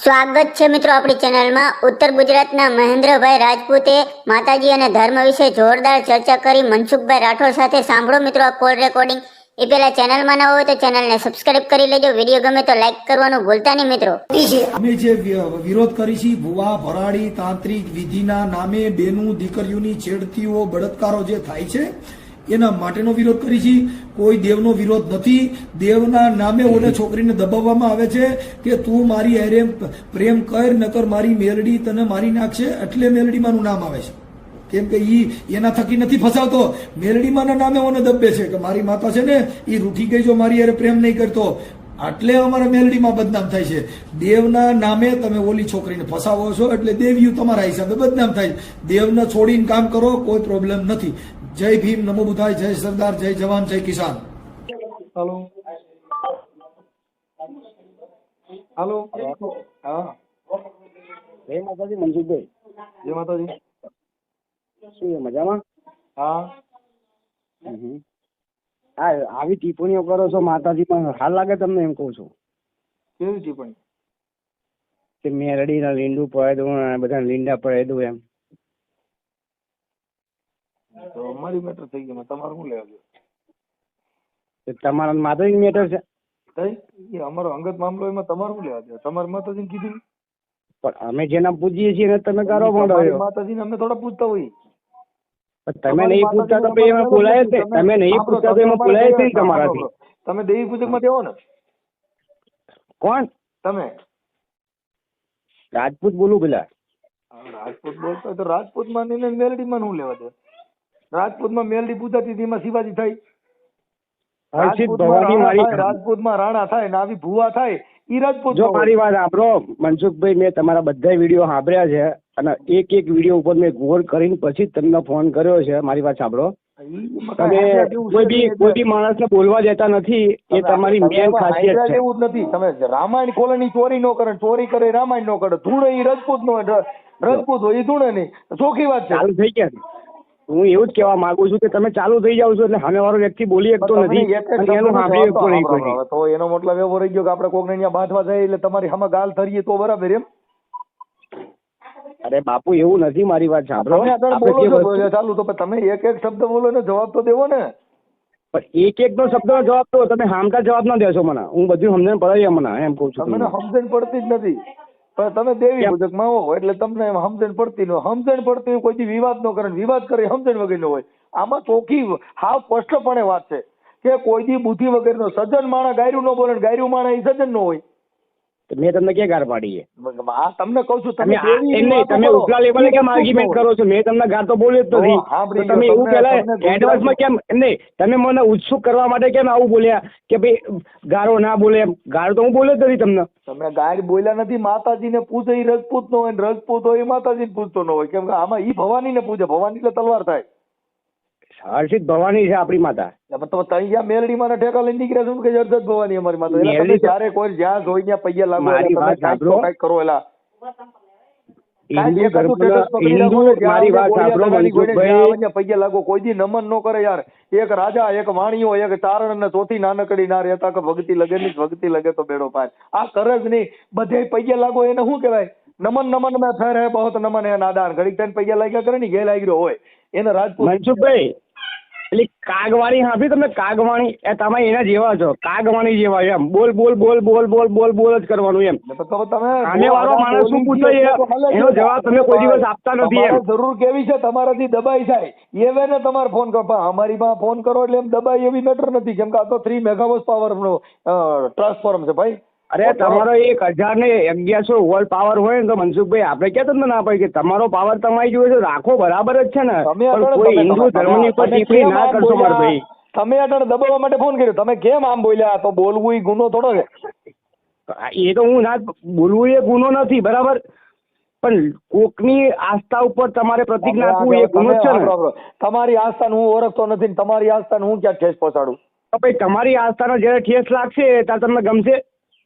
સ્વાગત છે મિત્રો આપણી ચેનલમાં। ઉત્તર ગુજરાતના મહેન્દ્રભાઈ રાજપૂતે માતાજી અને ધર્મ વિશે જોરદાર ચર્ચા કરી મનસુખભાઈ રાઠોડ સાથે। સાંભળો મિત્રો આ કોલ રેકોર્ડિંગ। એ પહેલા ચેનલમાં ન હોય તો ચેનલને સબસ્ક્રાઇબ કરી લેજો। વિડીયો ગમે તો લાઈક કરવાનું ભૂલતા નહીં મિત્રો। અમે જે વિરોધ કરી છે ભુવા ભરાડી તાંત્રિક વિધિના નામે બેનું દીકરીઓની છેડતીઓ બળાત્કારો જે થાય છે એના માટેનો વિરોધ કરી છે। કોઈ દેવનો વિરોધ નથી। દેવના નામે ઓને છોકરીને દબાવવામાં આવે છે કે તું મારી હારે પ્રેમ કર નકર મારી મેલડી તને મારી નાખશે, એટલે મેલડીમાંનું નામ આવે છે। કેમ કે ઈ એના થકી નથી ફસાવતો, મેલડીમાંના નામે ઓને દબે છે કે મારી માતા છે ને ઈ રૂઠી ગઈ, જો મારી હારે પ્રેમ નહીં કરતો, એટલે અમારા મેલડીમાં બદનામ થાય છે। દેવના નામે તમે ઓલી છોકરીને ફસાવો છો એટલે દેવીયું તમારા હિસાબે બદનામ થાય। દેવને છોડીને કામ કરો, કોઈ પ્રોબ્લેમ નથી। જય ભીમ, નમો બુદ્ધાય, જય સરદાર, જય જવાન, જય કિસાન। हेलो हेलो हाँ જય માતાજી મનસુખભાઈ। जय माता जी। શું છે મજામાં? हाँ હા, આવી ટિપ્પણીઓ કરો છો માતાજી પણ હાલ લાગે તમને? એમ કહું છું કેવી ટિપ્પણી? કે મેરડીના લીંડું પડે દઉં, બધા લીંડા પડે દઉં એમ। તો અમારી મેટર થઈ ગઈ, તમારું શું લેવા જોઈએ? તો તમારા માતાજી મેટર છે થઈ એ અમારો અંગત મામલો, એમાં તમારું શું લેવા જોઈએ? તમારી માતાજીને કીધું પણ અમે જેના પૂજીએ છીએ ને તમે કરો પણ માતાજીને અમને થોડા પૂછતા હોય। તમે નહીં પૂછતા તો પછી એમાં બોલાય જ નહીં। તમે નહીં પૂછતા તો એમાં બોલાય જ નહીં તમારાથી। તમે દેવી પૂજક માં દેવો ને? કોણ તમે રાજપૂત બોલું પેલા? રાજપૂત બોલતો હોય તો રાજપૂત માં ને મેલડી માં શું લેવા દે? રાજપૂત માં મેલડી પૂજાતી હતી, એમાં શિવાજી થાય। હર્ષિત ભવાની મારી રાજપૂત માં રાણા થાય ને આવી ભુવા થાય, ઈ રાજપૂત। જો મારી વાત સાંભળો મનસુખભાઈ, મેં તમારા બધા વિડીયો સાંભળ્યા છે અને એક એક વિડીયો ઉપર મેં ગોળ કરીને પછી તમને ફોન કર્યો છે। મારી વાત સાંભળો, તમે કોઈ બી માણસને બોલવા દેતા નથી, એ તમારી મેન ખાસિયત છે। એવું જ નથી, તમે રામાયણ ખોલે ની ચોરી નો કરે, ચોરી કરે રામાયણ નો કરે, ધૂણે ઈ રાજપૂત નો, રાજપૂત હોય ઈ ધૂણે નહીં, ચોખ્ખી વાત છે। ચાલુ થઈ ગયા। હું એવું જ કહેવા માંગુ છું કે તમે ચાલુ થઈ જાવ છો એટલે સામેવાળો વ્યક્તિ બોલી શકતો નથી, અને એનું સાંભળી શકતો નહીં કોઈ। તો એનો મતલબ એવો રહી ગયો કે આપણે કોકને ત્યાં બાંધવા જાય એટલે તમારી સામે ગાલ ધરીએ તો બરાબર એમ? અરે બાપુ એવું નથી, મારી વાત સાંભળો। ચાલુ તો તમે એક એક શબ્દ બોલો ને જવાબ તો દેવો ને। પણ એક એક નો શબ્દ નો જવાબ તો તમે હામતા જવાબ ના દેશો મને, હું બધું સમજણ પડે મને, એમ કઉ છું। તમને સમજણ પડતી જ નથી, પણ તમે દેવી પૂજક માં હો એટલે તમને એમ સમજણ પડતી ન હોય। સમજણ પડતી હોય કોઈ વિવાદ ન કરે, વિવાદ કરે સમજણ વગર નો હોય। આમાં ચોખ્ખી હાવ સ્પષ્ટપણે વાત છે કે કોઈ દી બુદ્ધિ વગર નો સજ્જન માણસ ગાયરું ન બોલે, ગાયરું માણસ એ સજ્જન નો હોય। મેં તમને ક્યાં ગાર પાડી છે? આ તમને કઉ છું, તમે ઉપલા લેવલે કેમ આર્ગ્યુમેન્ટ કરો છો? મેં તમને ગાર તો બોલ્યો જ નથી। તમે એવું પેલા એડવાન્સમાં કેમ નહીં, તમે મને ઉત્સુક કરવા માટે કેમ આવું બોલ્યા કે ભાઈ ગારો ના બોલે એમ? ગારો તો હું બોલ્યો જ નથી તમને। તમે ગાય બોલ્યા નથી। માતાજીને પૂજે એ રજપૂત નો હોય, રજપૂત હોય એ માતાજીને પૂજતો ન હોય। કેમ કે આમાં ઈ ભવાનીને પૂજે, ભવાની એટલે તલવાર થાય। હર્ષિત ભવાની છે આપણી માતા। તો ત્યાં મેલડી માં ઠેકા લઈને નીકળ્યા છો કે જરદત ભવાની અમારી માતા? એટલે જયારે કોઈ જ્યાં જોઈ ત્યાં પૈયા લાગો, મારી વાત સાંભળો, કઈક કરો એલા પૈયા લાગો, કોઈ દી નમન નો કરે યાર। એક રાજા, એક વાણીઓ, એક ચારણ ને ચોથી નાનકડી ના રહેતા કે ભક્તિ લગે ની, ભક્તિ લગે તો બેડો પાર। આ કરે જ નહીં, બધે પૈયા લાગો એને શું કહેવાય? નમન નમન મેં થર હે બહુત નમન હે નાદાન, ઘડીક થઈને પૈયા લાગ્યા કરે ને ઘે લાગ્યો હોય એને રાજપૂત। મનસુખભાઈ એટલે કાગવાણી સાંભળી તમે? કાગવાણી એ તમે એના જેવા છો, કાગવાણી જેવા એમ બોલ બોલ બોલ બોલ બોલ બોલ બોલ જ કરવાનું એમ। સામે વાળો માણસ શું પૂછે એનો જવાબ તમે કોઈ દિવસ આપતા નથી એમ। જરૂર કેવી છે તમારાથી દબાઈ જાય એવે ને તમારે ફોન કરો, પણ અમારી માં ફોન કરો એટલે એમ દબાઈ એવી મેટર નથી। કેમ કે આ તો 3 મેગાવોટ પાવર નો ટ્રાન્સફોર્મ છે ભાઈ। અરે તમારો 1000 ને 1100 વોલ્ટ પાવર હોય ને તો મનસુખભાઈ આપણે ક્યાં તમને ના પાડીએ કે તમારો પાવર તમારી જોડે રાખો, બરાબર જ છે ને, પણ કોઈ હિન્દુ ધર્મની ઉપર ટિપ્પણી ના કરશો મારા ભાઈ। તમે અટણ દબાવવા માટે ફોન કર્યો, તમે કેમ આમ બોલ્યા? તો બોલવું એ ગુનો થોડો છે? એ તો હું ના બોલવું એ ગુનો નથી, બરાબર, પણ કોકની આસ્થા ઉપર તમારે પ્રતિક નાખવું એ ગુનો છે ને। તમારી આસ્થાને હું ઓળખતો નથી ને તમારી આસ્થાને હું ક્યાં ઠેસ પહોંચાડું? તો ભાઈ તમારી આસ્થાનો જયારે ઠેસ લાગશે ત્યારે તમને ગમશે?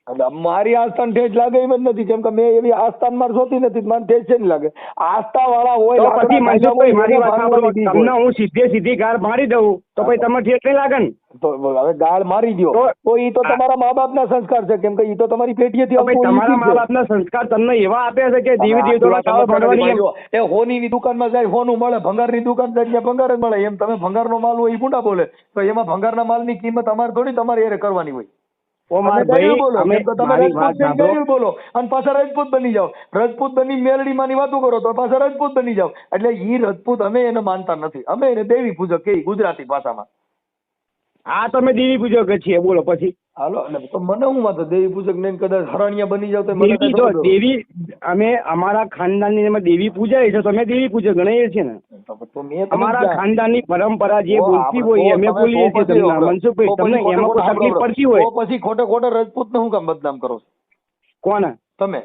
એટલે મારી આસ્થાને ઠેસ લાગે એમ જ નથી, કેમ કે મેં એવી આસ્થા મારે જોતી નથી, મને ઠેસ છે નહીં લાગે. આસ્થા વાળા હોય તો પછી મનસુખભાઈ મારી વાત સાંભળો, લાકડા તમને હું સીધી ગાળ મારી દઉં તો પછી તમને ઠેસ નહીં લાગે ને? તો હવે ગાળ મારી દો તો ઈ તો તમારા મા બાપના સંસ્કાર છે, કેમ કે ઈ તો તમારી પેઢીએથી તો ભાઈ તમારા મા બાપના સંસ્કાર તમને એવા આપ્યા છે કે દેવી દેવતાના કાળ ભણવાની એમ. એ હોનીની દુકાનમાં જાય હોનું મળે, ભંગારની દુકાન જાય ત્યાં ભંગાર જ મળે, એમ તમે ભંગારનો માલ હોય એ ભૂંડા બોલે તો એમાં ભંગારના માલની કિંમત અમારે થોડી તમારે એરે કરવાની હોય. ઓ મારા ભાઈ અમે તમે મારી વાત રાજપૂત સાંભળો. ગયું બોલો અને પાછા રાજપૂત બની જાઓ, રાજપૂત બની મેલડીમાંની વાતો કરો તો પાછા રાજપૂત બની જાઓ. એટલે ઈ રાજપૂત અમે એને માનતા નથી, અમે એને દેવી પૂજક કહીએ ગુજરાતી ભાષામાં. આ તમે દેવી પૂજક જ છીએ, બોલો પછી. હાલો એટલે તો મને હું વાંધો દેવી પૂજક ને કદાચ હરણિયા બની જાવ તો મને દેવી કાંઈ જો ખબર દેવી અમે અમારા ખાનદાનની એમાં દેવી પૂજાય છે તો અમે દેવી પૂજક ગણાઈએ છીએ ને. તો મેં તમને અમારા ક્યાં- ખાનદાનની પરંપરા જે તો બોલતી આપણે- હોય તો અમે તમે બોલીએ તો છીએ પછી તમને. મનસુખભાઈ તો તમને પછી એમાં કોઈ ખોટે તકલીફ ખોટે પડતી હોય તો પછી ખોટે રાજપૂતને હું કામ બદનામ કરો છો કોને? તમે?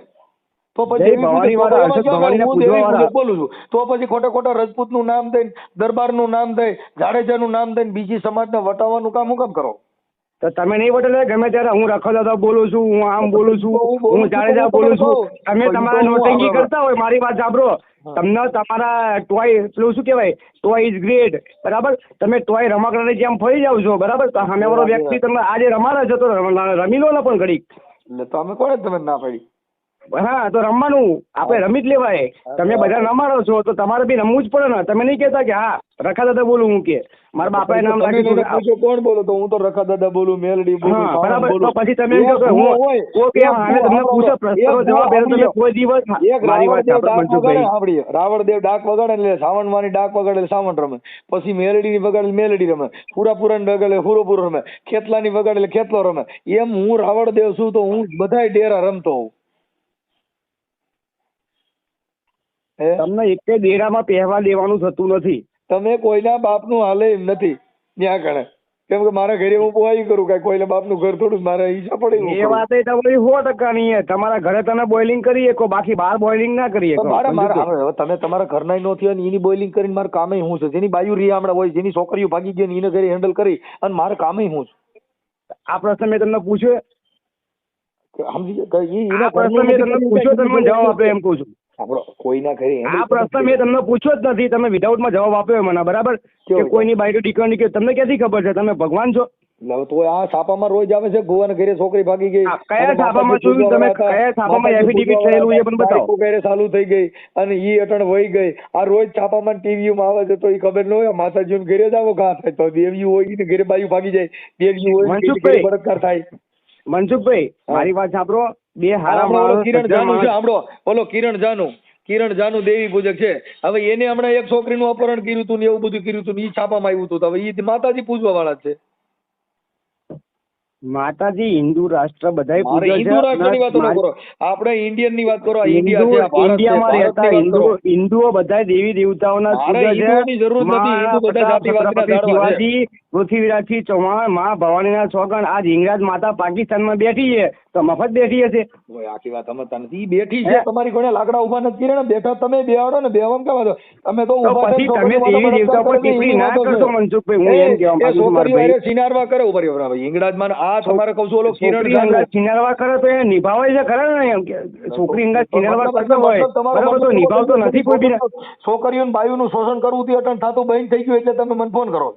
તો જય પછી દેવી ભવાની પૂજક વાળા, તો હર્ષદ એમાં ભવાનીના હું દેવી પૂજવાવાળા. પૂજક બોલું છું, તો પછી ખોટા રાજપૂતનું નામ દઈને, દરબારનું નામ દઈ, જાડેજાનું નામ દઈને બીજી સમાજને વટાવવાનું કામ હું કામ કરો? તો તમે નહીં વટલે ગમે ત્યારે હું રખોદાદા બોલું છું, હું આમ બોલું છું, હું જાડેજા બોલું છું. તમે તમારા નોટંકી કરતા હોય, મારી વાત સાંભળો, તમને તમારા ટોય પેલું શું કહેવાય, ટોય ઇઝ ગ્રેટ, બરાબર? તમે ટોય રમકડાની જેમ ફરી જાવ છો, બરાબર? તો સામેવાળો વ્યક્તિ તમે આજે રમાડે છો તો રમી લો ને પણ ઘડીક. એટલે તો અમે કોને તમે ના પાડી? હા તો રમવાનું આપણે રમી જ લેવાય. તમે બધા રમાડો છો તો તમારે બી રમવું જ પડે ને. તમે નહીં કહેતા કે હા રખા દાદા બોલું હું કે મારા બાપાએ નામ તમે રાખ્યું મને પૂછો કોણ બોલો તો હું તો રખા દાદા બોલું, મેલડી બોલું, હા સાવણ બરાબર. બોલું. તો પછી તમે એમ કહો કે હું ઓકે અમે તમને પૂછો પ્રશ્નનો જવાબ એનો તમે કોઈ દિવસ એક મારી વાત રાવણદેવ ડાક સાંભળો વગાડે, મનસુખભાઈ. સાંભળીએ, રાવણદેવ ડાક વગાડે એટલે સાવણવાની ડાક વગાડે એટલે સાવણ રમે, પછી મેલડીની વગાડે એટલે મેલડી રમે, પુરાપુરાની વગાડે એટલે પુરોપુરો રમે, ખેતલાની વગાડે એટલે ખેતલો રમે. એમ હું રાવણદેવ છું તો હું બધાય ડેરા રમતો હોઉં. હે? તમને એક ડેરામાં પહેવા દેવાનું થતું નથી. તમે કોઈના બાપનું હાલે એમ નથી ત્યાં કણે, કેમ કે મારા ઘરે હું બોઈ કરું, કઈ કોઈના બાપનું ઘર થોડું મારે ઈચ્છા પડે એવું એ કરું. વાત તમારી 100% ની છે. તમારા ઘરે તમે બોઇલિંગ કરી શકો, બાકી બહાર બોઇલિંગ ના કરી તો શકો. મારે હવે તમે તમારા ઘરના નો થયો ને એની બોઇલિંગ કરીને મારે કામે હું છે, જેની બાયુ રીયામડા હોય, જેની છોકરીઓ ભાગી ગઈ ને એને ઘરે હેન્ડલ કરી અને મારે કામે હું છે. આ પ્રશ્ન મેં તમને પૂછ્યો, સમજી ગયા? કે ઈ એના આ પ્રશ્ન મેં તમને પૂછ્યો તમે જવાબ આપ્યો એમ કહું છું. આપણો કોઈના ઘરે handle આ પ્રશ્ન મેં તમને પૂછ્યો જ નથી, તમે વિધાઉટમાં જવાબ આપ્યો મને, બરાબર? કે કેવો? કોઈની બાઈક દીકરી કે તમને ક્યાંથી ખબર છે? તમે ભગવાન છો? એટલે તો આ છાપામાં રોજ આવે છે ગોવાના ઘરે છોકરી ભાગી ગઈ, આ કયા અને છાપામાં માતાજી જોયું તમે? પૂજવાવાળા હતા, કયા છાપામાં માતાજી એફિડેવિટ પૂજવાવાળા થયેલું એ પણ બતાવો. બાઈકો ઘરે ચાલુ થઈ ગઈ અને ઈ અટણ વહી ગઈ. આ રોજ છાપામાં ટીવીમાં આવે છે તો ઈ ખબર ન હોય માતાજીને ઘરે જ આવો ઘા થાય, તો દેવીઓ હોય ને ઘરે બાયું ભાગી જાય, દેવીઓ હોય ને મનસુખભાઈ. ઘરે બળાત્કાર થાય. મનસુખભાઈ મારી વાત સાંભળો, બે હારા આપણો ઓલો માણસ કિરણ સજ્જન જાનુ છે, માણસ. આપણો ઓલો કિરણ જાનુ દેવી પૂજક છે. હવે એને હમણાં એક છોકરીનું અપહરણ કર્યું હતું ને એવું બધું કર્યું હતું ને ઈ છાપામાં આવ્યું હતું, તો હવે ઈ માતાજી પૂજવા વાળા છે. માતાજી હિન્દુ રાષ્ટ્ર બધાય મારે પૂજે હિન્દુ રાષ્ટ્રની વાતો ન છે. કરો, આપણે ઇન્ડિયન ની વાત કરો. આ ઇન્ડિયા છે, આ ભારત છે, ઇન્ડિયામાં રહેતા ભારતની વાત કરો. હિન્દુઓ બધા દેવી દેવતાઓના મારે પૂજે છે. હિન્દુઓની જરૂર નથી, હિન્દુ બધા જાતિવાદીના છત્રપતિ ઝાડવા છે. શિવાજી, પૃથ્વીરાજસિંહ ચૌહાણ, મા ભવાનીના છોકન, આજ હિંગરાજ માતા પાકિસ્તાનમાં બેઠી છે તો મફત બેઠી હશે? ઓય, આખી વાત સમજતા નથી. ઈ બેઠી છે, તમારી ઘોડે લાકડા ઉભા નથી કર્યા ને, બેઠા તમે બેહાડો ને, બેહવામાં કેવા છો તમે? તો તો ઉભા પછી થઈને તમે છોકરીઓ દેવી દેવતા વાતો પર કરે ને, ટિપ્પણી એની ના વાતો કરશો છે. મનસુખભાઈ. હું એમ કહેવા એ માંગુ છું મારા છોકરીઓ ભાઈ. હારે સિનારવા કરે ઉપર હિંગળાજમાં. આ તમારે કહું છું ઓલો કિરણ છોકરી જાનુ. અંગાત સિનારવા કરે તો એ નિભાવે છે ખરા ને? એમ કે છોકરી અંગાત સિનારવા કરતો હોય બરાબર, તો નિભાવતો નથી કોઈ બી. છોકરીઓ બાયુનું શોષણ કરવું તે અટણ થતું બંધ થઈ ગયું એટલે તમે મને ફોન કરો.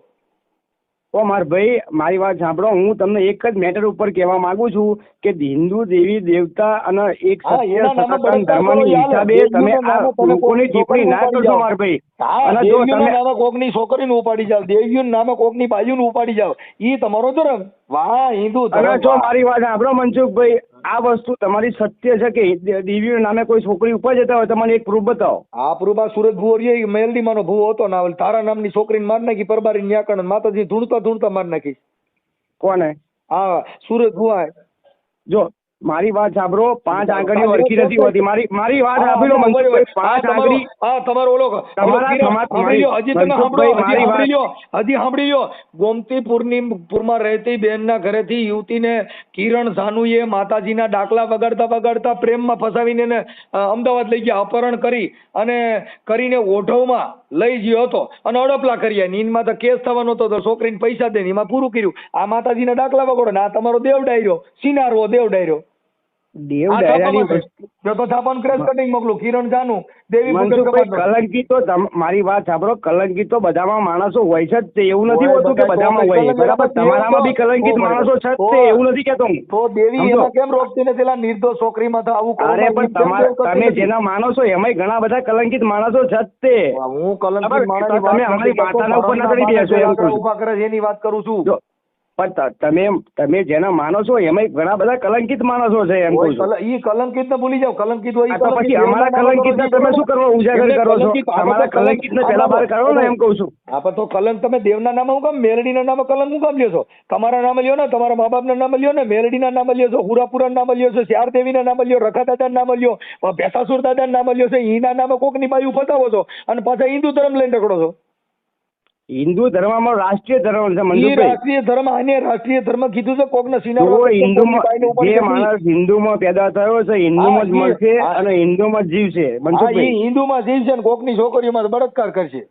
ઓ માર ભાઈ મારી વાત સાંભળો, હું તમને એક જ મેટર ઉપર કહેવા માંગુ છું કે હિન્દુ દેવી દેવતા અને એક હા, સત્ય એના નામે સનાતન બળાત્કાર ધર્મની કરો, હિસાબે યાર. તમે દેવીઓના આ નામે તમે લોકોની ટિપ્પણી ના ઉપાડી કરશો જાઓ. માર ભાઈ. હા, અને જો દેવીઓના તમે નામે કોકની છોકરીને ઉપાડી જાવ, દેવીઓના નામે કોકની બાયુને ઉપાડી જાવ, ઈ તમારો ધર્મ. વાહ, હિન્દુ અને ધર્મ. જો વાહ. મારી વાત સાંભળો મનસુખભાઈ, આ વસ્તુ તમારી સત્ય છે કે દેવીઓના નામે કોઈ છોકરી ઉપર જતા હોય? તમને એક પ્રૂફ બતાવો. આ પૂર્વમાં સુરત ભુવો રહ્યો, ઈ મેલડીમાંનો ભુવો હતો ને, તારા નામની છોકરીને માર નાખી, પરબારી ન્યાકણ માતાજી ધૂણતા માર નાખી. કોને? હા, સુરત ભુવા. જો મારી વાત સાંભળો, 5 આંગળીઓ સરખી નથી હોતી. મારી વાત સાંભળો મનસુખભાઈ, 5 આંગળી તમારો ઓલો તમારા સાંભળી લ્યો, હજી તમે મનસુખભાઈ, સાંભળો, મારી વાત. હજી સાંભળી લ્યો. ગોમતીપુરમાં રહેતી બેનના ઘરેથી યુવતીને કિરણ જાનુએ માતાજીના ડાકલા વગાડતા પ્રેમમાં ફસાવીને એને અમદાવાદ લઈ ગયા, અપહરણ કરી અને કરીને ઓઢવમાં લઈ ગયો હતો અને અડપલા કર્યા. નીંદમાં તો કેસ થવાનો હતો, તો છોકરીને પૈસા દે, એમાં પૂરું કર્યું. આ માતાજીના ડાકલા વગાડો ને આ તમારો દેવ ડાયરો, સિનારવો દેવ ડાયરો. દેવ આ ડાયરાની છાપામાં છે. જો તો છાપાનું ક્રેશ કટિંગ મોકલું કિરણ જાનું દેવી પૂજક મનસુખભાઈ સમાજનો. કલંકિત તો મારી વાત સાંભળો, કલંકિત તો બધામાં માણસો હોય છે જ તે, એવું નથી હોય, હોતું કે બધા બધામાં તો હોય, કલંકિત બરાબર? તો તમારામાં બી કલંકિત તો માણસો છે જ તો તે, એવું નથી કેતો હું. તો દેવી સમજો. એમાં કેમ રોકતી નથી પેલા નિર્દોષ છોકરીમાં તો આવું કરો અરે માં પણ ઈ કેમ તમારે કેમ કરતી તમે નથી? જેના માનો છો એમાંય ઘણા બધા કલંકિત માણસો છે જ તે. હું કલંકિત બરાબર? માણસની તો તમે વાત અમારી નથી કરતો, માતાના ઉપર ના ચડી ધર્મના બેસો, એમ બાને કહું છું. ઉભા કરે છે એની વાત કરું છું. જો પણ તમે જેના માનો છો એમાંય ઘણા બધા કલંકિત માણસો છે, એમ કહું છું. ઈ કલંકિત ને ભૂલી જાવ, કલંકિત હોય ઈ આ તો કલંકિત. પછી અમારા કલંકિતને તમે શું કરવા ઉજાગર એમને કરો છો? કલંકિત, આપણે અમારા તો કલંક- કલંકિતને પહેલા બહાર કાઢો ને, એમ કહું છું. આપણે તો કલંક તમે દેવના નામે હું કામ, મેલડીના નામે કલંક હું કામ લ્યો છો? તમારા નામે લ્યો ને, તમારા મા બાપના નામે લ્યો ને, મેલડીના નામે લ્યો છો, હુરાપુરા નામે લ્યો છો, શ્યાર દેવીના નામે લ્યો, રખા દાદાના નામે લ્યો, ભેસાસુર દાદાના નામે લ્યો છો, ઈના નામે કોકની બાયું ફસાવો છો અને પાછા હિન્દુ ધર્મ લઈને રખડો છો. હિન્દુ ધર્મમાં રાષ્ટ્રીય ધર્મ છે ઈ મનસુખભાઈ. રાષ્ટ્રીય ધર્મ, આને રાષ્ટ્રીય ધર્મ કીધું છે કોકને જો સિનારવા હિન્દુમાં જે માણસ હિન્દુમાં પેદા થયો છે, હિન્દુમાં જ હા, મળશે હા. અને હિન્દુમાં જ જીવશે હા, મનસુખભાઈ. ઈ હિન્દુમાં જીવશે ને કોકની છોકરીઓમાં બળાત્કાર કરશે.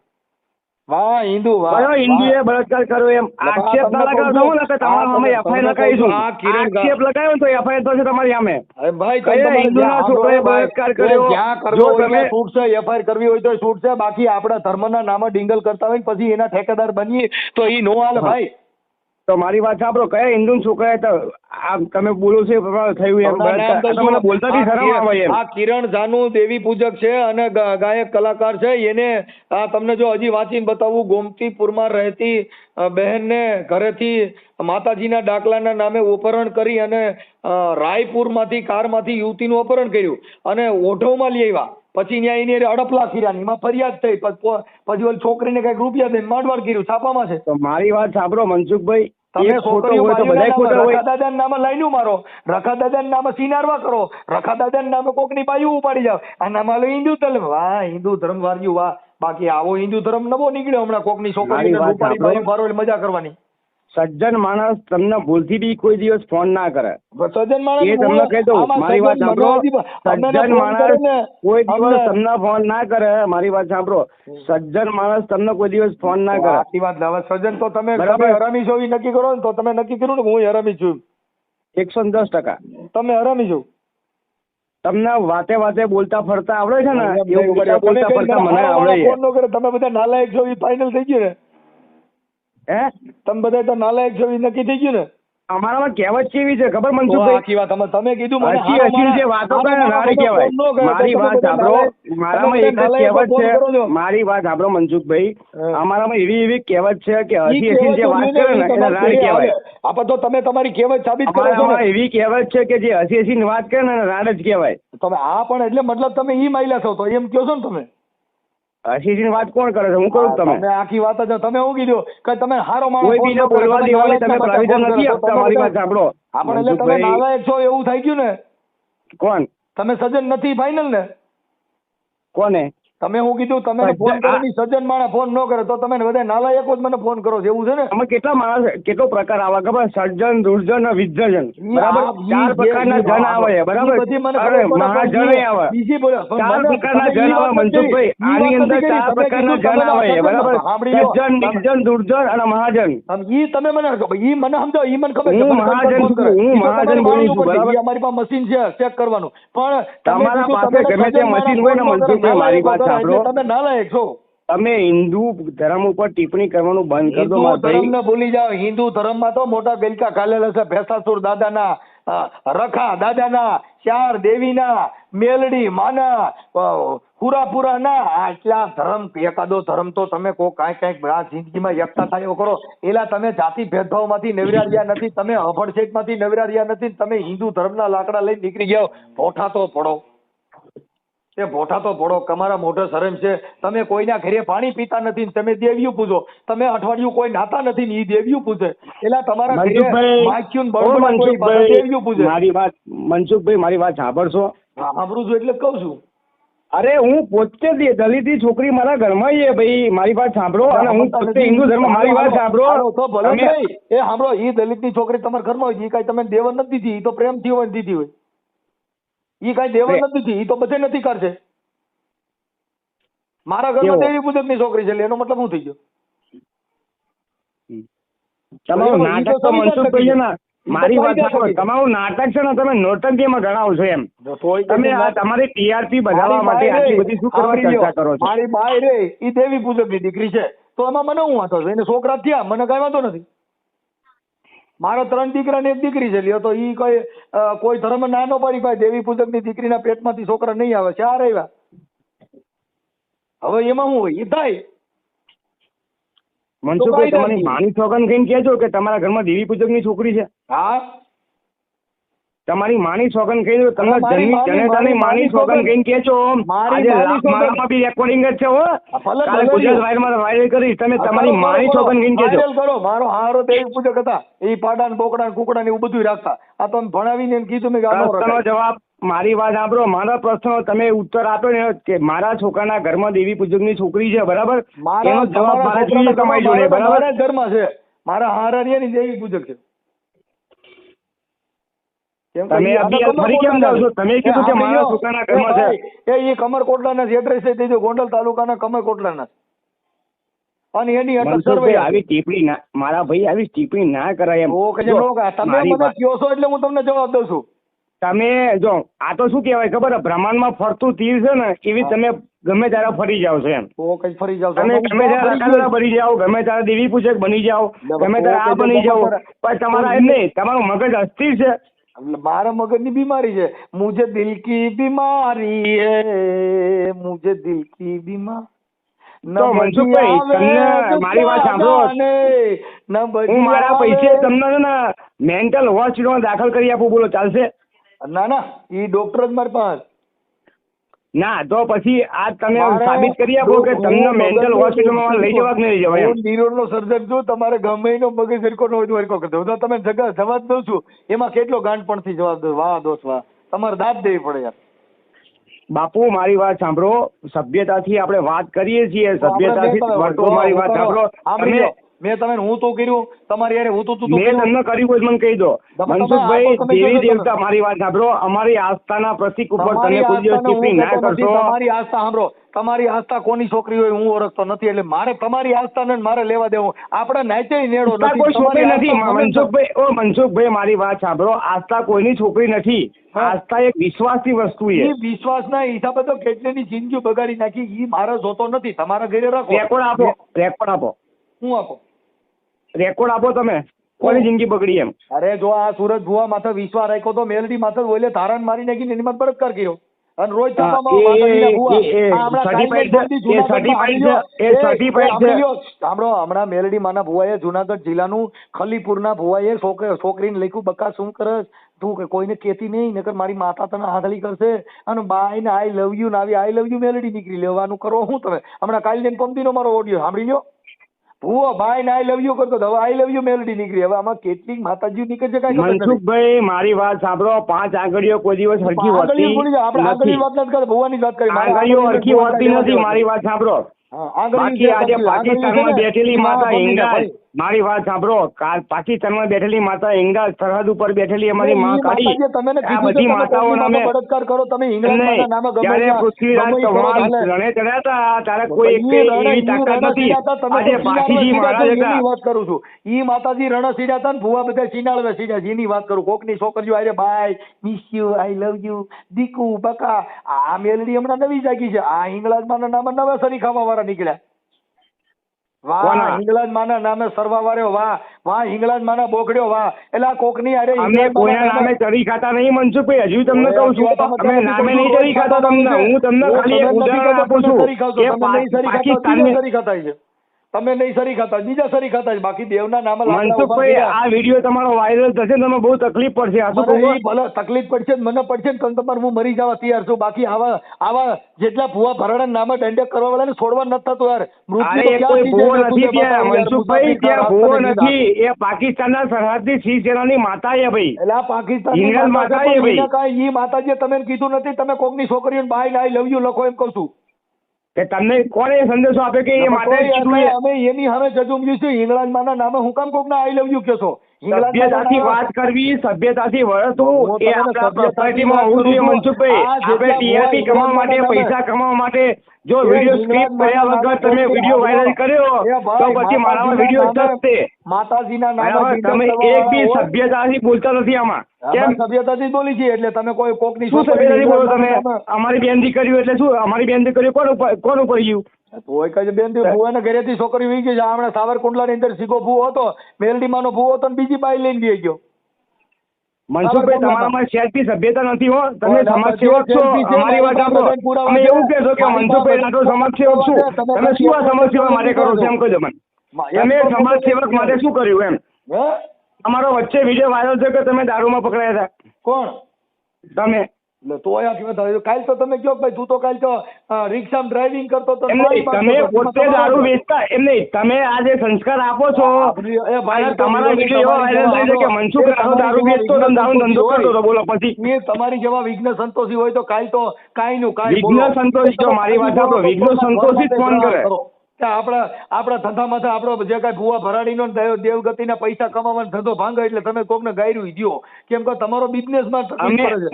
વાહ હિન્દુ, વાહ કયો હિન્દુએ બળાત્કાર કર્યો એમ આક્ષેપ ના લગાવશો ને કે તમારા સામે એફઆઈઆર લગાવીશું. આક્ષેપ લગાવ્યો ને તો એફઆઈઆર થશે તમારી સામે. અરે ભાઈ કયા હિન્દુના છોકરાએ બળાત્કાર કર્યો? જ્યાં કરવો જો હોય તમે ત્યાં છૂટ છે, એફઆઈઆર કરવી હોય તો છૂટ છે, બાકી આપણા ધર્મના નામે ડિંગલ કરતા હોય ને પછી એના ઠેકેદાર બનીએ તો ઈ નો હાલે ભાઈ. તો મારી વાત સાંભળો, કયા હિન્દુ છોકરાએ તો આ તમે બોલો છો એ પ્રમાણે થયું એમ બળાત્કાર? આ તમને બોલતા બી શરમ આવે એમ. આ કિરણ જાનુ દેવી પૂજક છે અને ગાયક કલાકાર છે. એને આ તમને જો હજી વાંચીને બતાવું, ગોમતીપુરમાં રહેતી બહેનને ઘરેથી માતાજીના ડાકલાના નામે અપહરણ કરી અને રાયપુરમાંથી કારમાંથી યુવતીનું અપહરણ કર્યું અને ઓઢવમાં લઈ આવ્યા. પછી ત્યાં એની અડપલા ફિર્યા, એમાં ફરિયાદ થઈ, પછી ઓલી છોકરીને કઈક રૂપિયા દઈને માંડવાળ કર્યું, છાપામાં છે. તો મારી વાત સાંભળો મનસુખભાઈ, તમે એક ખોટો હોય તો બધાય ખોટા હોય. રખા દાદાના નામે લાઈનું મારો, રખા દાદાના નામે સિનારવા કરો, રખા દાદાના નામે કોકની બાયું ઉપાડી જાવ, આ નામ આલો હિન્દુ ધર્મ. વાહ હિન્દુ ધર્મ વાળ્યું, વાહ. બાકી આવો હિન્દુ ધર્મ નવો નીકળ્યો હમણાં, કોકની છોકરીને ઉપાડી બાયું ફારો એટલે મજા કરવાની. સજ્જન માણસ તમને ભૂલથી બી કોઈ દિવસ ફોન ના કરે. સજ્જન માણસ એ તમને કહી દઉં, મારી વાત સાંભળો, સજ્જન માણસ કોઈ દિવસ તમને ફોન ના કરે. મારી વાત સાંભળો, સજ્જન માણસ તમને કોઈ દિવસ ફોન ના કરે. સાચી વાત. હવે સજ્જન તો તમે બરાબર. હરામી છો એ નક્કી કરો ને, તો તમે નક્કી કર્યું ને હું હરામી છું. 110%. તમે હરામી છો. તમને વાતે વાતે બોલતા ફરતા આવડે છે ને, એવું તમે બોલતા ફરતા મને હારા આવડે છે. ફોન ન કરે, તમે બધા નાલાયક છો એ ફાઇનલ થઈ ગયું ને. હે? તમે બધા તો નાલાયક છો એ નક્કી થઈ ગયું ને. અમારામાં કહેવત કેવી છે ખબર તો મનસુખભાઈ? આખી વાત તમે કીધું મને હસી હસી જે વાતો કરે ને નારી કહેવાય. મારી વાત સાંભળો, મારામાં એક જ કહેવત છે. મારી વાત સાંભળો મનસુખભાઈ, અમારામાં એવી કહેવત છે કે હસી હસી જે વાત કરે ને એને રાડ કહેવાય. આપણે તો તમે તમારી કહેવત સાબિત કરો છો અમારામાં ને. એવી કહેવત છે કે જે હસી હસી વાત કરે ને એને રાડ જ કહેવાય. તમે આ પણ એટલે મતલબ તમે ઈ માયલા છો તો એમ કહો છો ને તમે. હસી હસી વાત કોણ કરે છે? હું કરું તમે. તમે આખી વાત જ તમે શું કીધું કે તમે હારો માણસ કોઈ બીને બોલવા દેવાની તમે પ્રાવિધન નથી આપતા. મારી વાત સાંભળો આપણે એટલે તમે નાલાયક છો એવું થઈ ગયું ને. કોણ? તમે સજ્જન નથી ફાઇનલ ને. કોને? તમે શું કીધું? તમે ફોન કરવાની સજ્જન માણસ ફોન ન કરે તો તમે બધા નાલાયકો જ મને ફોન કરો છો એવું છે ને. આમાં કેટલા માણસ, કેટલો પ્રકાર આવે ખબર? સર્જન, દુર્જન, વિસર્જન, બરાબર? 4 પ્રકારના જન આવે, બરાબર? અરે મહાજન આવે. બીજી બોલો 4 પ્રકારના જન આવે મનસુખભાઈ. આની અંદર 4 પ્રકારના જન આવે, બરાબર? સજ્જન, નિર્જન, દુર્જન અને મહાજન. ઈ તમે મને ઈ મને સમજો, ઈ મને ખબર હું મહાજન છું, હું મહાજન બોલું છું, બરાબર? અમારી પાસે મશીન છે ચેક કરવાનું, પણ તમારા પાસે ગમે તે મશીન હોય ને મનસુખભાઈ, મારી વાત સાંભળો, તમે નાલાયક છો. તમે હિન્દુ ધર્મ ઉપર ટિપ્પણી કરવાનું બંધ કરી દો હિન્દુ મારા ભાઈ. ધર્મને ભૂલી જાઓ. હિન્દુ ધર્મમાં તો મોટા ગલકા ખાલેલા છે. ભેસાસુર દાદાના, રખા દાદાના, ચાર દેવીના, મેલડી માના, હુરાપુરાના, આટલા ધર્મ, એકાદો ધર્મ તો તમે કાંઈક આ જિંદગીમાં એકતા થાય એવો કરો. એલા તમે જાતિ ભેદભાવમાંથી નવરા રહ્યા નથી, તમે અભડછેટમાંથી નવરા રહ્યા નથી. તમે હિન્દુ ધર્મના લાકડા લઈને નીકળી જાઓ. ભોઠા તો પડો, એ ભોઠા તો પડો. તમારા મોઢે શરમ છે. તમે કોઈના ઘરે પાણી પીતા નથી, તમે દેવ્યું પૂજો. તમે અઠવાડિયું કોઈ નાતા નથી ને ઈ દેવ્યું પૂજે. એટલે તમારા ઘરે માખ્યું બળબડા કોઈ બધા દેવ્યું પૂજે. મારી વાત મનસુખભાઈ, મારી વાત સાંભળશો? સાંભળું છું એટલે જ કહું છું. અરે હું પોતે દલિત છોકરી મારા ઘરમાં છે ભાઈ, મારી વાત સાંભળો. અને હું પોતે હિન્દુ ધર્મ, મારી વાત સાંભળો. તો ભલે નહીં એ સાંભળો, ઈ દલિતની છોકરી તમારા ઘરમાં હોય, ઈ કઈ તમે દેવન નથી દીધી, ઈ તો પ્રેમથી હોય દીધી હોય. ઈ કઈ દેવન નથી દીધી, ઈ તો બધે નથી કરશે. મારા ઘરમાં દેવી પૂજકની છોકરી છે એટલે એનો મતલબ શું થઈ ગયો? તમારું નાટક તો મનસુખભાઈ છે ને, મારી વાત સાંભળો, તમારું નાટક છે ને તમે નોટંકીમાં ગણાવો છો એમ. તમે આ તમારી ટીઆરપી બધાવવા માટે આટલી બધી શું કરવા ચર્ચા કરો છો? મારી બાઈ રે ઈ દેવી પૂજકની દીકરી છે, તો એમાં મને હું વાંધો છે? એને છોકરા થયા, મને કઈ વાંધો નથી. મારા 3 દીકરા ને 1 દીકરી છે, લ્યો તો ઈ કોઈ ધર્મ નાનો પડી ભાઈ દેવી પૂજકની દીકરીના પેટમાંથી છોકરા નહીં આવે, 4 આવ્યા. હવે એમાં શું હોય? ઈ થાય. મનસુખભાઈ, તમારી માની સોગન કહીને કહેજો કે તમારા ઘરમાં દેવી પૂજકની છોકરી છે. હા, તમારી માની સોગન કહી દો, તમને જન્મી જનેતાની માની સોગન કહીને કહેજો. આજે મારામાં બી રેકોર્ડિંગ જ છે હો. કાલે ગુજરાત વાયરમાં વાયરલ કરીશ. તમે તમારી માની સોગન કહીને કહેજો. વાયરલ કરો. મારો હારો દેવી પૂજક હતા, એ પાડા ને બોકડા ને કુકડા ને એવું બધું રાખતા. આ તો ભણાવીને એમ કીધું મેં કે આનો પ્રશ્નનો જવાબ, મારી વાત સાંભળો, મારા પ્રશ્નનો તમે ઉત્તર આપ્યો ને કે મારા છોકરાના ઘરમાં દેવી પૂજકની છોકરી છે, બરાબર? એનો જવાબ મારે જોઈએ તમારી જોડે, બરાબર? મારા ઘરમાં છે, મારા હારાની દેવી પૂજક છે. તમે ફરી કેમ જાવ છો? તમે કીધું કે મારા છોકરાના ઘરમાં છે. એ કમરકોટલાના એડ્રેસ છે, તે ગોંડલ તાલુકાના કમરકોટલાના. અને એની આવી ટીપ્પણી ના, મારા ભાઈ આવી ટીપ્પણી ના કરાય એમ. તમે મને કહો છો એટલે હું તમને જવાબ દઉં છું. તમે જો આ તો શું કહેવાય ખબર, બ્રહ્માંડમાં ફરતું તીર છે ને, એવી તમે ગમે ત્યારે ફરી જાવ છો એમ. ફરી જાવ તમે ગમે ત્યારે અકાળા બની જાઓ, ગમે ત્યારે દેવી પૂજક બની જાઓ, ગમે ત્યારે આ બની જાઓ, પણ તમારા એમ નહીં, તમારું મગજ અસ્થિર છે. મારા મગજની બીમારી છે. મુझे दिल की बीमारी है, मुझे दिल की बीमारी. તો મનસુખભાઈ, તમને મારી વાત સાંભળો, હું મારા પૈસે તમને છે ને મેન્ટલ હોસ્પિટલમાં દાખલ કરી આપું, બોલો ચાલશે? ના ના, એ ડોક્ટર જ મારી પાસે. ના તો પછી આ તમે સાબિત કરી આપો કે તમને મેન્ટલ હોસ્પિટલમાં લઈ જવા કે નહીં લઈ જવા. હું નિરોડનો સર્જન છું. તમારે ગમે એનો મગજ હરકો નો હોય હરકો કરતો હું તમે જવાબ દઉં છું. એમાં કેટલો ગાંઠપણથી જવાબ દઉં? વાહ દોસ્ત વાહ, તમારે દાદ દેવી પડે યાર. બાપુ મારી વાત સાંભળો, સભ્યતાથી આપણે વાત કરીએ છીએ, સભ્યતાથી વર્તો. મારી વાત સાંભળો, મેં તમે હું તો કર્યું તમારી યાર, હું તો મેં તમને કર્યું હોય મને કહી દો. મનસુખભાઈ, દેવી દેવતા, મારી વાત સાંભળો, અમારી આસ્થાના પ્રતીક ઉપર તમે કોઈ દિવસ ટિપ્પણી ના કરશો. તમારી આસ્થા સાંભળો, તમારી આસ્થા કોની છોકરી હોય હું ઓળખતો નથી, એટલે મારે તમારી આસ્થા ને મારે લેવા દેવું. આપણે નાચે નેડો નથી, કોઈ છોકરી નથી મનસુખભાઈ. ઓ મનસુખભાઈ, મારી વાત સાંભળો, આસ્થા કોઈની છોકરી નથી. આસ્થા એક વિશ્વાસની વસ્તુ છે. વિશ્વાસના હિસાબે તો કેટલીની જિંદગી બગાડી નાખી. ઈ મારે જોતો નથી, તમારા ઘરે રાખો. રેકોર્ડ આપો, રેકોર્ડ આપો. હું આપો? રેકોર્ડ આપો તમે, કોની જિંદગી બગડી એમ. અરે જો આ સુરત ભુવા માથે વિશ્વાસ રાખ્યો તો મેલડી માથે ઓલે ધારણ મારી નાખીને એની માથે બળાત્કાર કર્યો. અને રોજ હમણાં મેલડી માના ભુવાએ જુનાગઢ જિલ્લાનું ખલીપુરના ભુવાએ છોકરીને લખ્યું, બકા શું કરે તું, કોઈને કેતી નહીં નકર મારી માતા તને આંધળી કરશે. અને બાઈ ને આઈ લવ યુ ને આવી આઈ લવ યુ મેલડી નીકળી લેવાનું કરો શું તમે? હમણાં કાલની પંપીનો મારો ઓડિયો સાંભળી લો. ભુવો ભાઈ ને આઈ લવ યુ કરતો, હવે આઈ લવ યુ મેલડી નીકળી. હવે આમાં કેટલીક માતાજી નીકળે છે. મનસુખભાઈ, મારી વાત સાંભળો, 5 આંગળીઓ કોઈ દિવસ હરખી હોતી નથી. આપણે આગળની વાત નથી કરતા, ભુવાની વાત કરી. આંગળીઓ હરખી હોતી નથી, મારી વાત સાંભળો. બાકી આજે પાકિસ્તાનમાં બેઠેલી માતા હિંગળાજ, મારી વાત સાંભળો, પાકિસ્તાનમાં બેઠેલી માતા હિંગળાજ, સરહદ ઉપર બેઠેલી અમારી માં કાળી, આ બધી માતાઓ નામે બળાત્કાર કરો તમે. હિંગળાજના નામે જ્યારે પૃથ્વીરાજ ચૌહાણ રણે ચડ્યા હતા ત્યારે કોઈ એવી તાકાત નથી. આજે પાકીજી મહારાજ હતા. વાત કરું છું, ઈ માતાજી રણ સીડ્યા હતા ને ભુવા બધા ચીનાળવે સીડ્યા. જેની વાત કરું, કોકની છોકરીઓ આરે bye miss you, I love you, દીકુ બકા. આ મેલડી હમણાં નવી જાગી છે. આ હિંગળાજમાં નામે નવેસરી ખાવા વાળા નીકળ્યા. વાહ હિંગળાજ માના નામે સરવા વાળ્યો, વાહ વાહ હિંગળાજ માના બોકડ્યો, વાહ. એટલે આ કોકની અરે અમે કોઈના નામે ચડી ખાતા નહીં મનસુખભાઈ, હજુ તમને કહું છું, અમે નામે નહીં ચડી ખાતા. તમને હું તમને ખાલી એક ઉદાહરણ આપું છું. પાકિસ્તાન તમે નહીં સરી ખાતા, બીજા સરી ખાતા છે. બાકી દેવના નામે મનસુખભાઈ, આ વિડીયો તમારો વાયરલ થશે, તમે બહુ તકલીફ પડશે. ભલે તકલીફ પડશે, મને પડશે ને તમારે હું મરી જવા તૈયાર છું. બાકી આવા જેટલા ભુવા ભરાડા નામે દંડક કરવા વાળા ને છોડવા નથી થતું યાર. મનસુખભાઈ, ત્યાં ભુવો નથી, એ પાકિસ્તાનના સરહદની શિવસેનાની માતા છે ભાઈ. એટલે આ પાકિસ્તાન માતા છે ભાઈ. ઈ માતાજી તમે કીધું નથી, તમે કોકની છોકરીઓને બાય આઈ લવ યુ લખો એમ કહું છું. કે તમને કોને સંદેશો આપ્યો કે એ માતા અમે એની સામે જજુમ્યું છે? હિંગળાજ માના નામે હું કામ કોકના આઈ લવ યુ કહો છો? સભ્યતાથી વાત કરવી, સભ્યતાથી વર્તવું એ આપણા પ્રોપર્ટીમાં હોવું જોઈએ મનસુખભાઈ. આપણે ટીઆરપી કમાવા માટે, પૈસા કમાવા માટે જો વિડીયો સ્ક્રિપ્ટ કર્યા વગર તમે વિડીયો વાયરલ કર્યો તો પછી મારામાં વિડીયો જશે. માતાજીના બરાબર? તમે એક બી સભ્યતાથી બોલતા નથી આમાં. કેમ સભ્યતાથી જ બોલી છીએ એટલે તમે કોઈ કોકની શું સભ્યતાથી બોલો તમે? અમારી બેન દીકરીઓ એટલે શું? અમારી બેન દીકરીઓ કોણ ઉપર ગયું? તોય કઈ બેન ભુવાના ઘરેથી છોકરી વી ગઈ છે. હમણાં સાવરકુંડલાની અંદર સીગો ભૂવો હતો, મેલડીમાંનો ભૂવો હતો ને બીજી બાઈ લઈને ગઈ ગયો. મનસુખભાઈ તમારામાં શેરથી સભ્યતા નથી હો. તમે સમાજ સેવક છો. અમારી વાત સાંભળો. તમે એવું કહેશો કે મનસુખભાઈ રાઠોડ સમાજ સેવક શું? તમે શું આ સમાજ સેવા માટે કરો છો એમ કહેજો મને. તમે સમાજ સેવક માટે શું કર્યું એમ? તમારો વચ્ચે વિડીયો વાયરલ થયો કે તમે દારૂમાં પકડાયા હતા. કોણ? તમે. તો કાલ તો તમે કહો ભાઈ તું તો કાલ તો રિક્ષામાં ડ્રાઇવિંગ કરતો તો તમે પોતે દારૂ વેચતા એમ નહીં. તમે આ જે સંસ્કાર આપો છો તમારા વિડીયો એવા વાયરલ થાય છે કે મનસુખ રાઠોડ દારૂ વેચતો તો દારૂ ધંધો કરતો તો. બોલો પછી તમારી જેવા વિઘ્ન સંતોષી હોય તો કાલ તો કાઈ નું કાઈ વિઘ્ન સંતોષી જો મારી વાત સાંભળો, વિઘ્ન સંતોષી જ ફોન કરે. આપણા ધંધામાંથી આપણો જે કઈ ભૂવા ભરાડીનો દેવગતિના પૈસા કમાવાનો ધંધો ભાંગે એટલે તમે કોકને ગાયરું દો. કેમ કે તમારો બિઝનેસમાં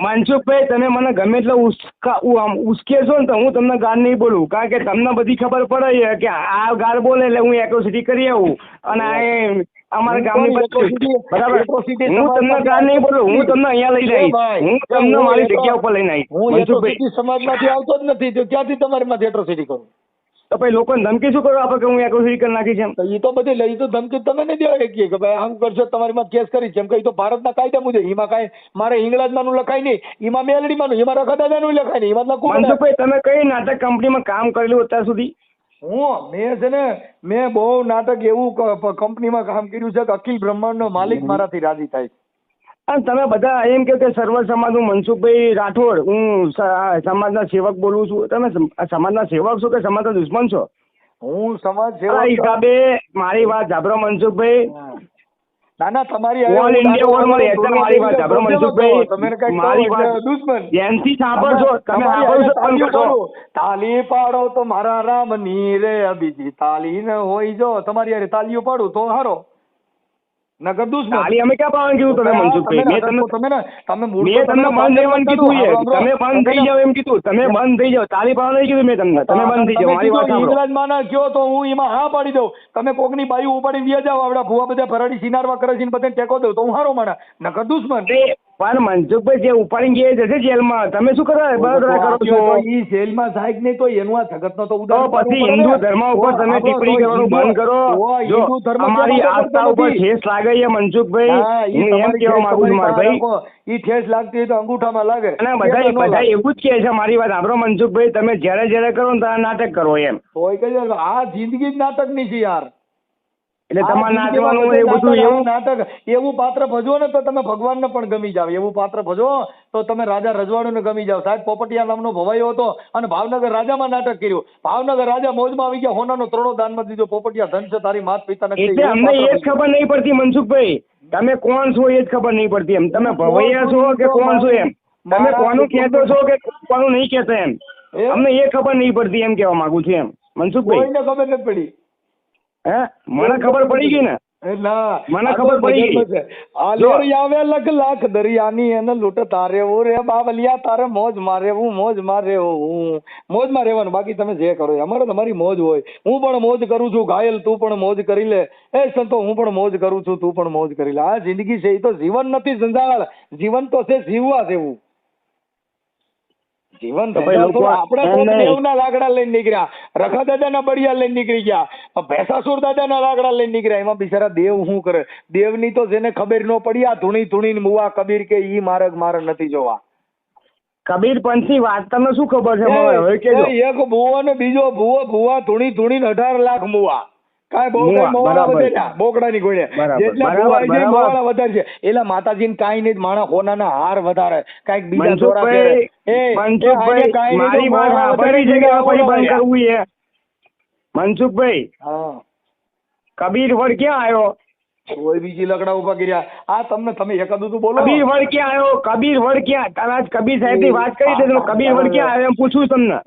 મનસુખભાઈ તમે મને ગમે એટલે ઉશ્કેશો ને તો હું તમને ગાળ નહીં બોલું. કારણ કે તમને બધી ખબર પડે કે આ ગાળ બોલે એટલે હું એટ્રોસિટી કરી આવું અને અમારા ગામની બરાબર. હું તમને ગાળ નહીં બોલું. હું તમને અહીંયા લઈ જઈશ. હું તમને મારી જગ્યા ઉપર લઈને આવીશ. મનસુખભાઈ સમાજમાંથી આવતો જ નથી તો ક્યાંથી તમારી માંથી એટ્રોસિટી કરું? તો પછી લોકોને ધમકી શું કરો આપણે કે હું એટ્રોસિટી કરી નાખી છે? એ તો બધી લઈ તો ધમકી તમે નહીં દેવા કે ભાઈ આમ કરશો તમારી માં કેસ કરી છે. એ તો ભારતના કાયદા મુજબ એમાં કાંઈ મારે ઇંગ્લેન્ડમાંનું લખાય નહીં, એમાં મેલડીમાંનું, એમાં રખાદાદાનું લખાય નહીં, એમાં લખું. મનસુખભાઈ તમે કઈ નાટક કંપનીમાં કામ કરેલું અત્યાર સુધી? મેં છે ને મેં બહુ નાટક એવું કંપનીમાં કામ કર્યું છે કે અખિલ બ્રહ્માંડનો માલિક મારાથી રાજી થાય. અને તમે બધા એમ કહો કે સર્વ સમાજનું મનસુખભાઈ રાઠોડ હું સમાજના સેવક બોલું છું. તમે સમાજના સેવક છો કે સમાજના દુશ્મન છો? હું સમાજ સેવક. આ હિસાબે મારી વાત સાંભળો મનસુખભાઈ. ના તમારી ઓલ ઇન્ડિયા ઓવરમાં રહેતા મારી વાત સાંભળો મનસુખભાઈ. મારી વાત દુશ્મન ધ્યાનથી સાંભળજો. તમે સાંભળશો. તાલી પાડો તો મારા રામની રે બીજી તાલી ન હોય જો તમારી યાર તાલીઓ પાડું તો હારો નગર દુશ્મન. તાલી અમે ક્યાં પાડવાનું કીધું તમે મનસુખભાઈ? મેં તમને બંધ રહેવાનું કીધું યાર. તમે બંધ થઈ જાવ એમ કીધું. તમે બંધ થઈ જાવ. તાલી પાડવાનું નહીં કીધું મેં તમને. તમે બંધ થઈ જાવ. મારી વાત સાંભળો. ઇંગ્લેન્ડમાં ના કયો તો હું એમાં હા પાડી દઉં. તમે કોકની બાયું ઉપાડી વ્યા જાવ આવડા ભૂવા બધા ભરાડી સિનારવા કરે છે ને બધાને ટેકો દઉં તો હું હારો માણા નકર દુશ્મન. પણ મનસુખભાઈ જે ઉપાડી ગયા જશે જેલમાં. તમે શું કરો બળતરા કરો છો? ઈ જેલમાં જાય નહીં તો એનું આ જગતનો તો તો પછી હિન્દુ ધર્મ ઉપર તમે ટિપ્પણી કરવાનું બંધ કરો. જો અમારી આસ્થા ઉપર ઠેસ લાગે છે મનસુખભાઈ, હું એમ કહેવા માંગુ છું મારા ભાઈ. ઈ ઠેસ લાગતી હોય તો અંગૂઠામાં લાગે. અને બધા એવું જ કહે છે. મારી વાત સાંભળો મનસુખભાઈ, તમે જ્યારે કરો ને ત્યારે નાટક કરો એમ. તોય કહે આ જિંદગી જ નાટકની છે યાર. એટલે તમારે નાચવાનું એ બધું એવું નાટક એવું પાત્ર ભજવો ને તો તમે ભગવાનને પણ ગમી જાવ. એવું પાત્ર ભજવો તો તમે રાજા રજવાડુને ગમી જાવ. સાહેબ પોપટિયા નામનો ભવાયો હતો અને ભાવનગર રાજામાં નાટક કર્યું. ભાવનગર રાજા મોજમાં આવી ગયા, હોનાનો ત્રણો દાનમાં દીધો. પોપટિયા ધન છે તારી માત પિતાને. એટલે અમને એ જ ખબર નહીં પડતી મનસુખભાઈ, તમે કોણ છો એ જ ખબર નહીં પડતી. એમ તમે ભવૈયા છો કે કોણ છો એમ? તમે કોનું કહેતો છો કે કોનું નહીં કહેતા એમ? અમને એ ખબર નહીં પડતી એમ કહેવા માંગુ છું એમ મનસુખભાઈ. કોઈને ખબર નથી પડી. હે મને ખબર પડી ગઈ ને. મને ખબર પડી ગઈ. આવે લખ લાખ દરિયાની એને લૂંટ તારે ઓ રે બાવલિયા તારે મોજ મારે હું મોજ મારે હું મોજમાં રહેવાનું. બાકી તમે જે કરો અમારે તમારી મોજ હોય. હું પણ મોજ કરું છું ઘાયલ, તું પણ મોજ કરી લે. એ સંતો હું પણ મોજ કરું છું, તું પણ મોજ કરી લે. આ જિંદગી છે એ તો જીવન નથી જંજાળ. જીવન તો છે જીવવા જેવું. જીવન આપણે દેવના લાકડા લઈને નીકળ્યા, રખા દાદાના બળિયા લઈને નીકળી ગયા, ભેસાસુર દાદાના લાકડા લઈને નીકળ્યા. એમાં બિચારા દેવ શું કરે? દેવની તો જેને ખબર ન પડી આ ધૂણી ધૂણી મુવા કબીર કે ઈ માર્ગ મારે નથી જોવા. કબીર પંથની વાત તમને શું ખબર છે? એક ભૂવો ને બીજો ભૂવો ભૂવા ધૂણી ધૂણી 18 લાખ મુવા. બોકડાની ગોળે જેટલા વધારે છે એલા માતાજીને કાંઈ નહીં. માણસ હોનાના હાર વધારે કાંઈક બીજા દોરા પહેરે. મનસુખભાઈ કબીર વડ ક્યાં આવ્યો? કોઈ બીજી લકડા ઉભા કર્યા આ તમે એકાદું તો બોલો. કબીર વડ ક્યાં આવ્યો? કબીર વડ ક્યાં? તમે આજ કબીર સાહેબ ની વાત કરી હતી, કબીર વડ ક્યાં આવ્યો એમ પૂછું તમને.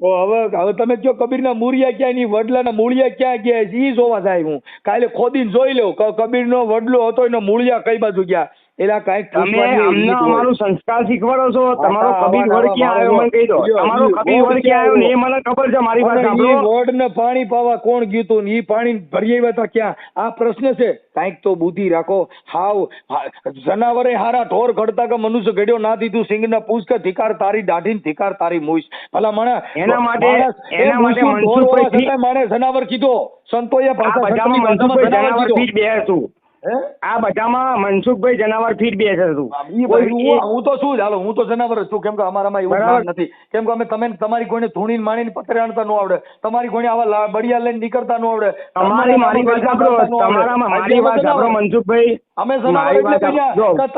હવે તમે જો કબીરના મૂળિયા ક્યાં ની વડલાના મૂળિયા ક્યાં ગયા છે ઈ જોવા જાય. હું કાલે ખોદીને જોઈ લઉં કબીરનો વડલો હતો એનો મૂળિયા કઈ બાજુ ગયા. એલા કાંઈક તમે અમને અમારું સંસ્કાર શીખવાડો છો. તમારો કબીર વડ ક્યાં આવ્યો મને કહી દો. તમારો કબીર વડ ક્યાં આવ્યો ને એ મને ખબર છે. મારી વાત સાંભળો. વડ ને પાણી પાવા કોણ ગયું તું ને ઈ પાણી ભરી આવ્યા હતા ક્યાં? આ પ્રશ્ન છે. કાંઈક તો બુદ્ધિ રાખો. હાવ જનાવરે હારા ઢોર ઘડતા કે મનુષ્ય ઘડ્યો ના દીધું સિંગ ને પૂછ કે ધિકાર તારી દાઢી ને ધિકાર તારી મૂછ. ભલા માણસ એના માટે મનસુખભાઈ માણે જનાવર કીધો. સંતોએ આ બધામાં મનસુખભાઈ જનાવર ફીટ બે હતું. આ બધામાં મનસુખભાઈ જનાવર ફીટ બે હતું. હું તો શું ચાલો હું તો જનાવર જ છું. કેમ કે અમારામાં એવું જ્ઞાન નથી. કેમ કે અમે તમારી કોઈને ધૂણીને માણીને પતરે આણતા ન આવડે. તમારી કોઈને આવા બળિયા લઈને નીકળતા ન આવડે. મારી વાત સાંભળો. તમારામાં મારી વાત સાંભળો મનસુખભાઈ. અમે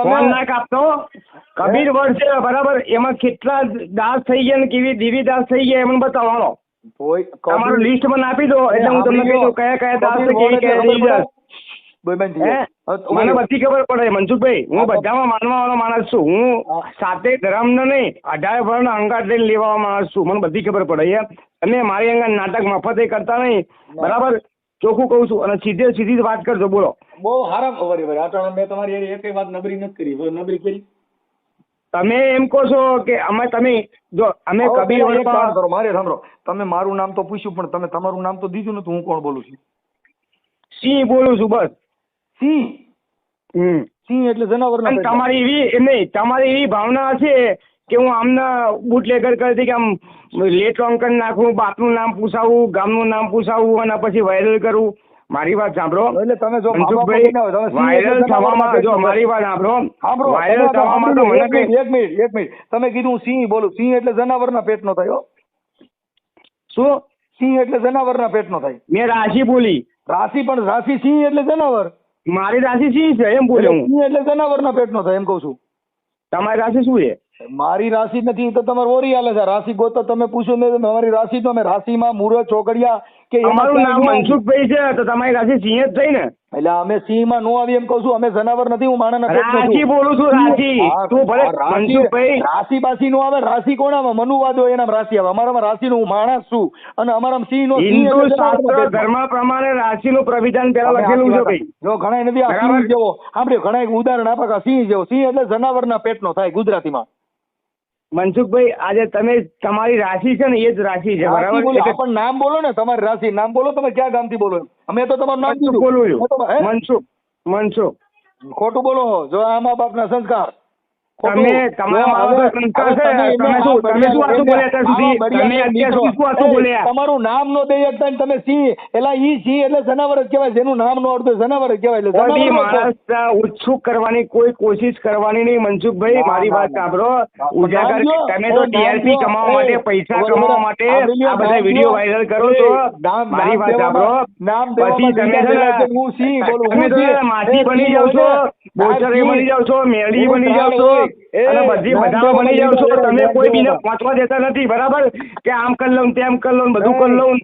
ફોન ના કાપતો. કબીર વડ છે બરાબર, એમાં કેટલા દાસ થઈ ગયા ને કેવી દિવી દાસ થઈ ગયા એમને બતાવવાનો. તમારું લિસ્ટ મને આપી દો એટલે હું તમને કહી દઉં કયા કયા દાસ છે કેવી કયા દિવી દાસ. મને બધી ખબર પડે મનસુખભાઈ. હું બધામાં માનવા વાળો માણસ છું. હું સાતે ધર્મ નો નહીં 18 વર્ષનો અંગાટ લઈને લેવા માણસ છું. મને બધી ખબર પડે. તમે મારી અંગા નાટક મફતે કરતા નહીં બરાબર. ચોખ્ખું કહું છું અને સીધી વાત કરજો. બોલો. બહુ સારા ખબર. મેં તમારી એક વાત નબળી નથી કરી. નબળી કરી તમે એમ કહો છો કે અમે તમે જો અમે કબીર વડ મારે સાંભળો. તમે મારું નામ તો પૂછ્યું પણ તમે તમારું નામ તો દીધું નથી. હું કોણ બોલું છું? સિંહ બોલું છું બસ. સિંહ એટલે જનાવર. તમારી એવી નહીં, તમારી એવી ભાવના છે કે હું આમના બુટલેગર કરતી કે આમ લેટ રોંગ કરી નાખું, બાપનું નામ પૂછાવું, ગામનું નામ પૂછાવું અને પછી વાયરલ કરું. મારી વાત સાંભળો. એટલે તમે જો મનસુખભાઈ વાયરલ થવામાં જો મારી વાત સાંભળો. વાયરલ થવામાં તો મને એક મિનિટ તમે કીધું સિંહ બોલું. સિંહ એટલે જનાવરના પેટનો થયો. શું? સિંહ એટલે જનાવરના પેટનો થાય. મેં રાશિ બોલી. રાશિ પણ રાશિ સિંહ એટલે જનાવર. મારી રાશિ સિંહ છે એમ બોલે હું. સિંહ એટલે જનાવરના પેટનો થાય એમ કઉ છું. તમારી રાશિ શું છે? મારી રાશિ નથી તો તમારે ઓરી હાલે છે. રાશિ ગોતો તમે પૂછો ને અમારી રાશિ તો અમે રાશિમાં મુરત ચોકડિયા કે અમારું નામ મનસુખભાઈ છે તો તમારી રાશિ સિંહ જ થઈ ને. એટલે અમે સિંહ માં નો આવી એમ કઉ છું. અમે જનાવર નથી. હું માણસના પેટનો છું. રાશિ બોલું છું. રાશિ તું ભલે મનસુખભાઈ રાશિ બાશી નો આવે. રાશિ કોણ આવે? મનુવાદ હોય એના રાશિ આવે. અમારામાં રાશિ નું હું માણસ છું અને અમારામાં સિંહ નો હિન્દુ શાસ્ત્ર ધર્મ પ્રમાણે રાશિ નું પ્રવિધાન પેલા લખેલું છે ભાઈ. જો ઘણા નથી આ સિંહ જેવો સાંભળ્યો. ઘણા એક ઉદાહરણ આપે કે સિંહ જેવો. સિંહ એટલે જનાવરના પેટનો થાય ગુજરાતીમાં. મનસુખભાઈ આજે તમે તમારી રાશિ છે ને એ જ રાશિ છે બરાબર. પણ નામ બોલો ને. તમારી રાશિ નામ બોલો. તમે ક્યાં ગામથી બોલો? અમે તો તમારું નામ બોલું છું. મનસુખ ખોટું બોલો. જો આ મા બાપ ના સંસ્કાર. તમે તમારા મા બાપ સંસ્કાર છે. તમે શું વાતો બોલ્યા અત્યાર સુધી? તમે અત્યાર સુધી શું વાતો બોલ્યા? તમારું નામ નો દઈ શકતા ને તમે સિંહ એલા ઈ સિંહ એટલે જનાવર જ કહેવાય. જેનું નામ નો આવડતું જનાવર જ કહેવાય. એટલે માણસ ઉત્સુક કરવાની કોઈ કોશિશ કરવાની નહીં મનસુખભાઈ. મારી વાત સાંભળો. ઉજાગર તમે તો ટીઆરપી કમાવા માટે પૈસા કમાવા માટે આ બધા વિડીયો વાયરલ કરો છો. મારી વાત સાંભળો. પછી તમે તો માછી બની જાવ છો, બોચરે બની જાવ છો, મેળી બની જાવ છો અને બધા બની જાવ છો. તમે કોઈ બીને પહોંચવા દેતા નથી બરાબર. કે આમ કરી લઉં તેમ કરી લઉં બધું કરી લઉં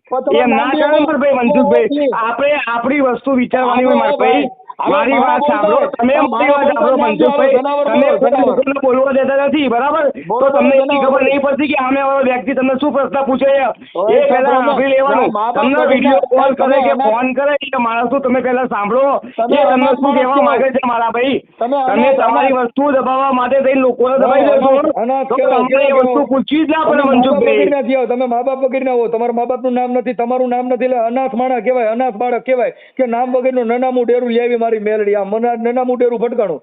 એમ ના કરે ભાઈ મનસુખભાઈ. આપણે આપણી વસ્તુ વિચારવાની હોય મારા ભાઈ. મારી વાત સાંભળો. તમે મારી વાત સાંભળો મનસુખભાઈ. તમે કોઈ બોલવા દેતા નથી બરાબર. તો તમને એટલી ખબર નહીં પડતી કે સામે વાળો વ્યક્તિ તમને શું પ્રશ્ન પૂછે એ પહેલા સાંભળી લેવાનું. તમને વિડીયો કોલ કરે કે ફોન કરે કે માણસો તમે પહેલા સાંભળો કે તમને શું કહેવા માંગે છે મારા ભાઈ. તમે તમારી વસ્તુ દબાવવા માટે થઈને લોકોને દબાઈ દેશો તો તમને એ વસ્તુ પૂછવી જ ના પડે મનસુખભાઈ. તમે મા બાપ વગર ના હો. તમારા મા બાપ નું નામ નથી, તમારું નામ નથી એટલે અનાથ માણસ કહેવાય. અનાથ બાળક કહેવાય કે નામ વગરનું નનામું ડેરું લેવી મારી મેલડી. આ મને નનામું ડેરું ફટકાણું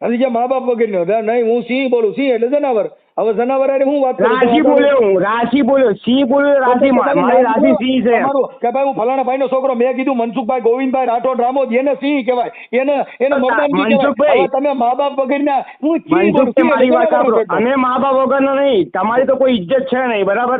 હજી મા બાપ વગર નહીં. હું સિંહ બોલું. સિંહ એટલે જનાવર. હવે જનાવર હું વાત કરું? રાશિ બોલ્યો સિંહ બોલ્યો. રાશિ મારી રાશિ સિંહ છે કે ભાઈ હું ફલાણા ભાઈ નો છોકરો. મેં કીધું મનસુખભાઈ ગોવિંદભાઈ રાઠોડ રામોદ. એને સિંહ કહેવાય. એને મતદાન. તમે મા બાપ વગર ના મારી વાત સાંભળો. અમે મા બાપ વગર ના નહીં. તમારી તો કોઈ ઇજ્જત છે નહીં બરાબર.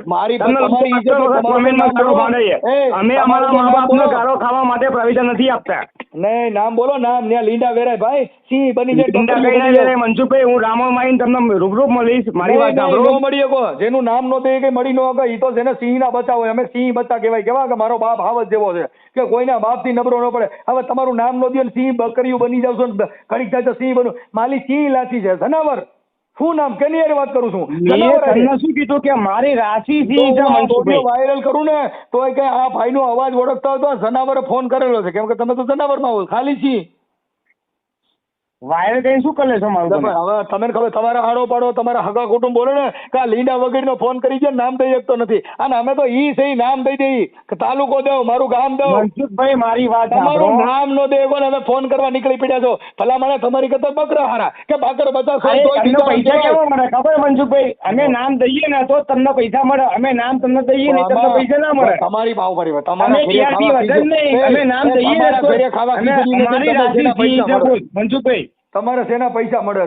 અમે અમારા મા બાપ નો ગાળો ખાવા માટે પ્રવિધાન નથી આપતા. નહીં નામ બોલો નામ ત્યાં લીંડા વેરાય ભાઈ સિંહ બની જાય ચિંતા ટપરીઓ કઈ બની ના જાય. કરે મનસુખભાઈ, હું રામણ માઈને તમને રૂબરૂ મળીશ. મારી વાત નહીં, સાંભળો. ન મળી શકો જેનું નામ નો દે કે મળી ન શકે ઈ તો જેને સિંહ ના બચ્ચા હોય. અમે સિંહ બચ્ચા કહેવાય કેવા કે મારો બાપ હાવજ જેવો છે કે કોઈના બાપ થી નબળો ન પડે. હવે તમારું નામ નો દો ને સિંહ બકરીયું બની જાવ છો ને ઘડીક થાય તો સિંહ બનું. માલી સિંહ લાચી છે જનાવર. શું નામ કેની હારે વાત કરું છું? મેં જનાવર હારે. તમને શું કીધું કે મારી રાશિ તો સિંહ છે હું આ મનસુખભાઈ. audio વાયરલ કરું ને તોય કે આ ભાઈ નો અવાજ ઓળખતા હોય તો જનાવરે ફોન કરેલો છે કેમ કે તમે તો જનાવર માં હોય ખાલી સિંહ. વાયરલ કરીને શું કરી લેશો મારું તમે? હવે તમને ખબર તમારા આડો પાડો તમારા હગા કુટુંબ બોલે ને કે આ લીંડા વગેરેનો ફોન કરી છે નામ દઈ શકતો નથી. અને અમે તો ઈ છે ઈ નામ દઈ દઈ કે તાલુકો દઉં મારું ગામ દઉં. મનસુખભાઈ મારી વાત તમારું સાંભળો. નામ નો દે કોને અમે ફોન કરવા નીકળી પડ્યા છો. ભલા મને તમારી કરતા બકરા હારા કે બાકર બધા અરે તોય તમને બિચારા પૈસા કહેવાય. કેવા મળે ખબર મનસુખભાઈ? અમે નામ દઈએ ને તો તમને પૈસા મળે. અમે નામ તમને દઈએ ને તમને પૈસા ના મળે. તમારી ભાવ પડી અમે તમારા ઘરે TRP ખાવા વધે જ નહીં. ખીચડી- અમે નામ દઈએ ને તમારા તો ઘરે ખાવા અમે ખીચડી નથી, અમારી તમે રાશિ શેના સિંહ પૈસા છે. મળે? બોલ મનસુખભાઈ, તમારે શેના પૈસા મળે?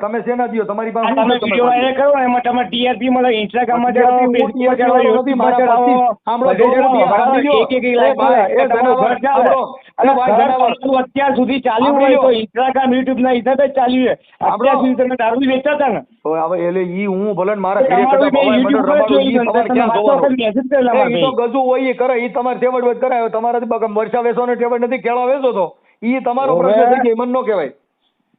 તમે શેના દ્યો? તમારી પાસે આ શું તમે છે? વિડીયો વાયરલ કરો ને એમાં તમે TRP મળે. ઇન્સ્ટાગ્રામમાં ચડાવો, હું ફેસબુકમાં TRP ચડાવો, વાળો નથી, યુટ્યુબમાં મારા ચડાવો, પચીસ સાંભળો, બધે જો ચડાવો. બરાબર, બરાબર? સાંભળો. એક લાખ ભાઈ, મળે તો તમારું જનાવર, ઘર ચાલે. સાંભળો. અને ભાઈ, ઘર જનાવર. તમારું અત્યાર સુધી ચાલ્યું હોય સાંભળી તો લો. ઇન્સ્ટાગ્રામ, યુટ્યુબના હિસાબે જ ચાલ્યું છે. અત્યાર સુધી તમે દારૂ વેચતા હતા ને? તો હવે એટલે ઈ હું ભલે ને મારા ઘરે તમારું કદાચ મેં ભવાઈ YouTube મંડળ પર રમાડું, ઈ જોયું તમારે તમે ક્યાં વાતો જોવાનું? વખત message કરેલા મારા ઈ તો ભાઈ. ગજુ હોય ઈ કરે, ઈ તમારે તેવડ વધ કરાય. તમારાથી બગા મરચા વેચવાનો તેવડ નથી, કેળા વેચો તો ઈ તમારો હવે- પ્રશ્ન થઈ ગયો, મન નો કહેવાય.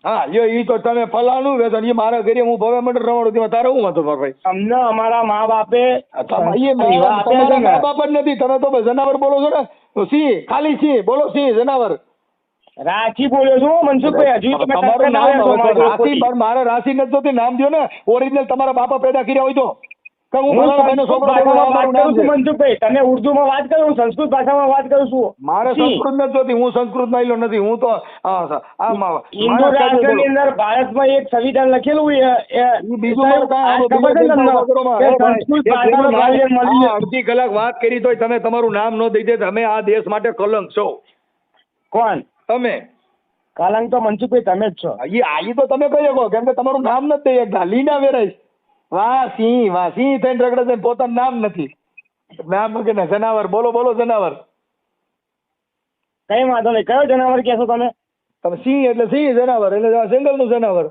હા ઈ તો તમે ફલાણું વેચો ને ઈ મારા ઘરે હું ભવાઈ મંડળ રમાડું તેમાં તારે શું વાંધો ભાઈ? અમને અમારા મા બાપે ઈ એવા આપ્યા છે તમારા ને. મા બાપ જ નથી, તમે તો જનાવર બોલો છો ને. તો સિંહ, ખાલી સિંહ બોલો, સિંહ જનાવર. રાંચી બોલ્યો છું મનસુખભાઈ. હજુ તમે તમારું ટક્કર ના નામ લેશો મારી જોડે રાશિ, ખોટી. પણ મારે રાશિ નથી જોતી, નામ દ્યો ને. ઓરિજિનલ તમારા બાપા પેદા કર્યા હોય તો કે હું હું ફલાણા ભાઈનો સંસ્કૃત છોકરો બોલું, આ ભાષામાં વાત મારું નામ કરું છું છે. મનસુખભાઈ. તમે ઉર્દુમાં વાત કરો, હું સંસ્કૃત ભાષામાં વાત કરું છું. મારે જી. સંસ્કૃત નથી જોતી, હું સંસ્કૃત માયલો નથી. હું તો હિન્દુ રાષ્ટ્રની અંદર ભારતમાં એક સંવિધાન લખેલું બીજું મારે કાંઈ આ ખબર છે ને તમને? કે સંસ્કૃત ભાષાનો ભાગ્ય મળી છે. અડધી કલાક વાત કરી તોય તમે તમારું નામ ન દઈ દે. તમે આ દેશ માટે કલંક છો કોણ તમે. કલંક? તો મનસુખભાઈ તમે જ છો. ઈ તો તમે કહી શકો કેમ કે તમારું નામ નથી દઈ શકતા. લીના વેરાય વાહ સિંહ થઈને રગડે છે, પોતાનું નામ નથી. નામ કે ને જનાવર બોલો જનાવર. કઈ વાંધો નહીં. કયો જનાવર કહેશો તમે? તમે સિંહ એટલે સિંહ, જનાવર એટલે જંગલનું જનાવર.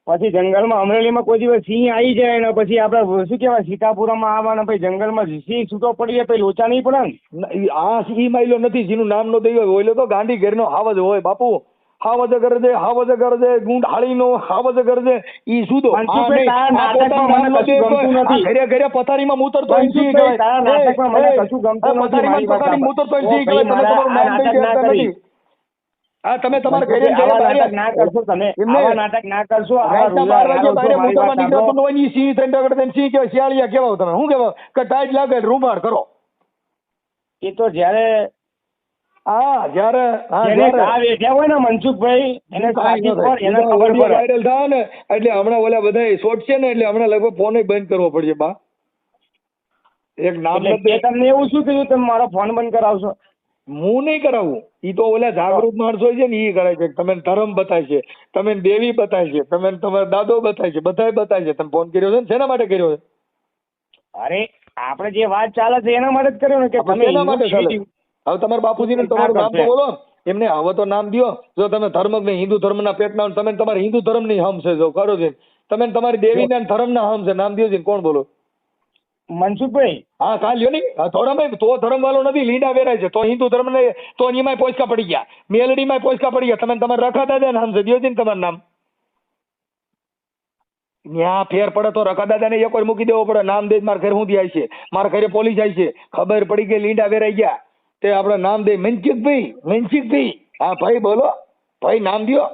પછી જંગલમાં અમરેલીમાં કોઈ દિવસ સિંહ આવી જાય ને પછી આપણે શું કહેવાય સીતાપુરામાં આવવાના પછી જંગલમાં સિંહ છૂટો પડી જાય પછી લોચા નહીં પડે ને? આ ઈ માયલો નથી જેનું નામ નો દઈ હોય. ઓયલો તો ગાંડી ઘેરનો હાવજ હોય બાપુ. હાવજ ગરજે ગુંડ હાળીનો હાવજ ગરજે ઈ સુધો. મનસુખભાઈ, તારા નાટકમાં મને કશું ગમતું નથી. ઘરે પથારીમાં મૂતરતો હોય સિંહ મનસુખભાઈ, તારા કહેવાય. નાટકમાં મને કશું ગમતું નથી. મારી વાત પથારીમાં મૂતરતો હોય સિંહ સાંભળ. કહેવાય. તમે તમારું નામ દઈ નાટક ના દેતા કરી. નથી. હા તમે તમારા ઘરે આવા નાટક ના કરશો તમે. આવા નાટક ના કરશો. આવા રાતના 12 વાગે બહાર મારી વાત મૂતરવા નીકળતો સાંભળો. ન હોય ને ઈ સિંહ થઈને રગડે ને સિંહ કહેવાય. શિયાળિયા કહેવાય. તમે શું કહેવાય કે ટાઈટ લાગે રૂમાડ કરો. એ તો જ્યારે જ્યારે જેને ઘા વેઠ્યા હોય ને મનસુખભાઈ એને સાચી પર એને ખબર પડે. વાયરલ થાય ને એટલે હમણાં ઓલા બધા શોર્ટ છે ને એટલે હમણાં લગભગ ફોન બંધ કરવો પડશે બા. એક નામ એટલે નથી. મેં તમને એવું શું કીધું તમે મારો ફોન બંધ કરાવશો? હું નહીં કરાવું. ઈ તો ઓલા જાગૃત માણસો છે ને ઈ કરે છે. તમે ધર્મ બતાય છે, તમે દેવી બતાય છે, તમે તમારા દાદો બતાય છે, બધાય બતાય છે. તમે ફોન કર્યો છે ને શેના માટે કર્યો છે? અરે આપણે જે વાત ચાલે છે એના માટે જ કર્યો ને કે તમે શેના માટે ચાલે? હિન્દુ- હવે તમારા બાપુજીને તમારું નામ તો બોલો. એમને હવે તો નામ દ્યો. જો તમે ધર્મ ને હિન્દુ ધર્મના પેટના તમે તમારા હિન્દુ ધર્મની હમ છે જો કરો છે. તમે તમારી દેવીના ધર્મના હમ છે. નામ દ્યો છે કોણ બોલો? મનસુખભાઈ, હા કાલ લ્યો નહીં. થોડા તો ધર્મ વાળો નથી, લીંડા વેરાય છે. તો હિન્દુ ધર્મ ને તો એમાંય પોચકા પડી ગયા, મેલડીમાં પોચકા પડી ગયા. તમે તમારે રખા દાદા નામ છે દ્યો છે ને તમારું નામ. ત્યાં ફેર પડે તો રખા દાદા ને એક વાર મૂકી દેવો પડે. નામ દે મારા ઘરે હું જાય છે, મારા ઘરે પોલીસ જાય છે, ખબર પડી કે લીંડા વેરાઈ ગયા તે આપડે નામ દે મનસુખભાઈ. હા ભાઈ બોલો ભાઈ નામ દ્યો.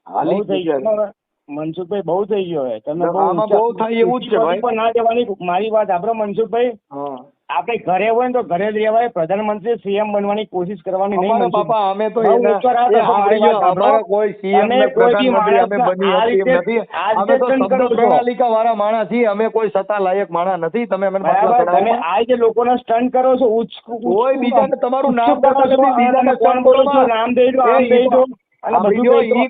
બહુ થઈ ગયું હવે. મનસુખભાઈ બહુ થઈ ગયો હવે. તમે આમાં બહુ થાય એવું જ છે ભાઈ. પણ ના જવાની. મારી વાત આપણે મનસુખભાઈ, આપણે ઘરે હોય ને તો ઘરે જ રહેવાય. પ્રધાનમંત્રી CM બનવાની કોશિશ કરવાની નહીં. અમારા બાપા અમે તો બહુ એના ઊંચો રાત એ હતો. સાંભળી મારી લો, વાત સાંભળો. અમારા કોઈ CM તમે ને કોઈ બી પ્રધાનમંત્રી અમે માણસને બની આ હતી એમ રીતે નથી. આ અમે તો રીતે શબ્દ કરો છો. પ્રણાલિકા વાળા માણસ છીએ. અમે કોઈ સત્તા લાયક માણસ નથી. તમે અમને બરાબર. પાછળ તમે ચડાવો. આ જે લોકોને સ્ટન્ટ કરો છો કોઈ બીજાને તમારું નામ કરો છો, બીજાને તમે સ્ટન્ટ કોણ બોલો છો? કરવામાં. નામ દઈ દો, આમ એ દઈ દો. અને બધું ઈ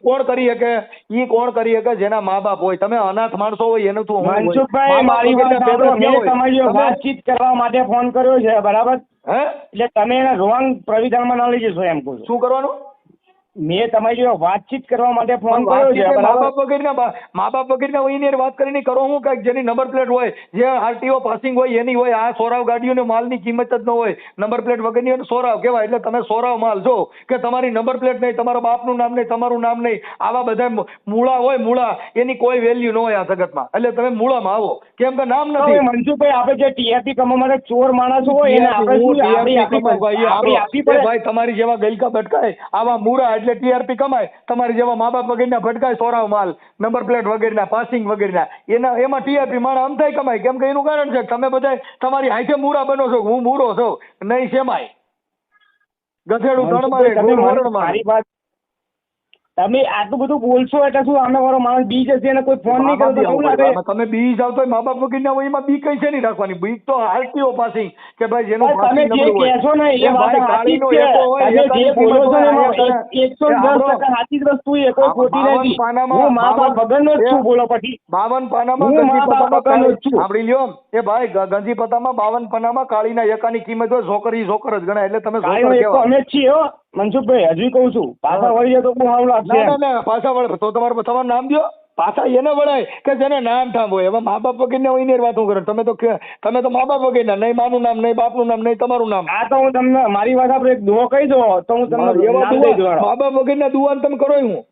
કોણ કરી શકે જેના મા બાપ હોય? તમે અનાથ માણસો હોય એનું તું મનસુખભાઈ મારી વાત સાંભળો. મેં તમારી જોડે વાતચીત કરવા માટે ફોન કર્યો છે, બરાબર? હે એટલે તમે એને રોંગ પ્રવિધાનમાં ના લઈ જશો એમ કહું છું. શું કરવાનું? મેં તમારી જોડે વાતચીત કરવા માટે ફોન કર્યો છે, મા બરાબર? બાપ વગેરેના હોય એની વાત કરીને કરો. હું કઈક જેની નંબર પ્લેટ હોય, જે આરટીઓ પાસિંગ હોય એની હોય. આ સોરાવ ગાડીઓને માલની કિંમત જ ન હોય, નંબર પ્લેટ વગરની સોરાવ કહેવાય. એટલે તમે સોરાવ માલ છો કે તમારી નંબર પ્લેટ નહીં, તમારા બાપનું નામ નહીં, તમારું નામ નહીં, આવા બધા મૂળા હોય, મૂળા એની કોઈ વેલ્યુ ન હોય આ જગતમાં. એટલે તમે મૂળામાં આવો, કેમ કે નામ નથી. મનસુખભાઈ આપણે જે ટીઆરપી કમાવા માટે ચોર માણસો હોય એને આપણે શું આપવી પડે? ભાઈ તમારી જેવા ગલકા ભટકાય આવા મૂળા એટલે ટીઆરપી કમાય. તમારી જેવા મા બાપ વગેરેના ભટકાય સોરાવ માલ, નંબર પ્લેટ વગેરેના, પાસિંગ વગેરેના, એમાં ટીઆરપી માણસ આમ થાય કમાય. કેમ કે એનું કારણ છે તમે બધા તમારી હાથે મૂળા બનો છો. હું મૂળો છું નહીં સેમાય ગધેડું ધણમાં મારી વાત તમે આટલું બધું બોલશો એટલે શું સામે વાળો માણસ બી જશે અને કોઈ ફોન નહીં કરે તો કેવું લાગે? તમે બી જાવ તો મા બાપ વગેરેના હોય એમાં બી કઈ છે નહીં રાખવાની. બી તો આરટીઓ પાસિંગ કે ભાઈ જેનું તમે જે કહેશો ને એ વાત સાચી જ છે. તમે જે બોલો છો ને એમાં 110% સાચી જ વસ્તુ છે, કોઈ ખોટી નથી. હું મા બાપ વગરનો જ છું. બોલો પછી 52 પાનામાં હું મા બાપ વગરનો જ છું. સાંભળી લ્યો એ ભાઈ ગંજી પતામાં 52 પાનામાં કાળીના એકાની કિંમત હોય. છોકરી છોકર જ ગણાય. એટલે તમે કાળીનો એક તો અમે જ છીએ હો મનસુખભાઈ, હજુ કહું છું. પાછા વળી જાય તો બહુ સારું લાગશે. ના પાછા વળે તો તમારું નામ દો. પાછા એને વળાય કે જેને નામ ઠામ હોય. હવે મા બાપ વગેરે હોય ને વાત હું કરો. તમે તો મા બાપ વગેરે નહીં, માનું નામ નહીં, બાપનું નામ નહીં, તમારું નામ. આ તો હું તમને મારી વાત આપણે એક દુઆ કહી દો તો હું તમને નામ દઈ દઉં. મા બાપ વગેરેના દુઆન તમે કરો. હું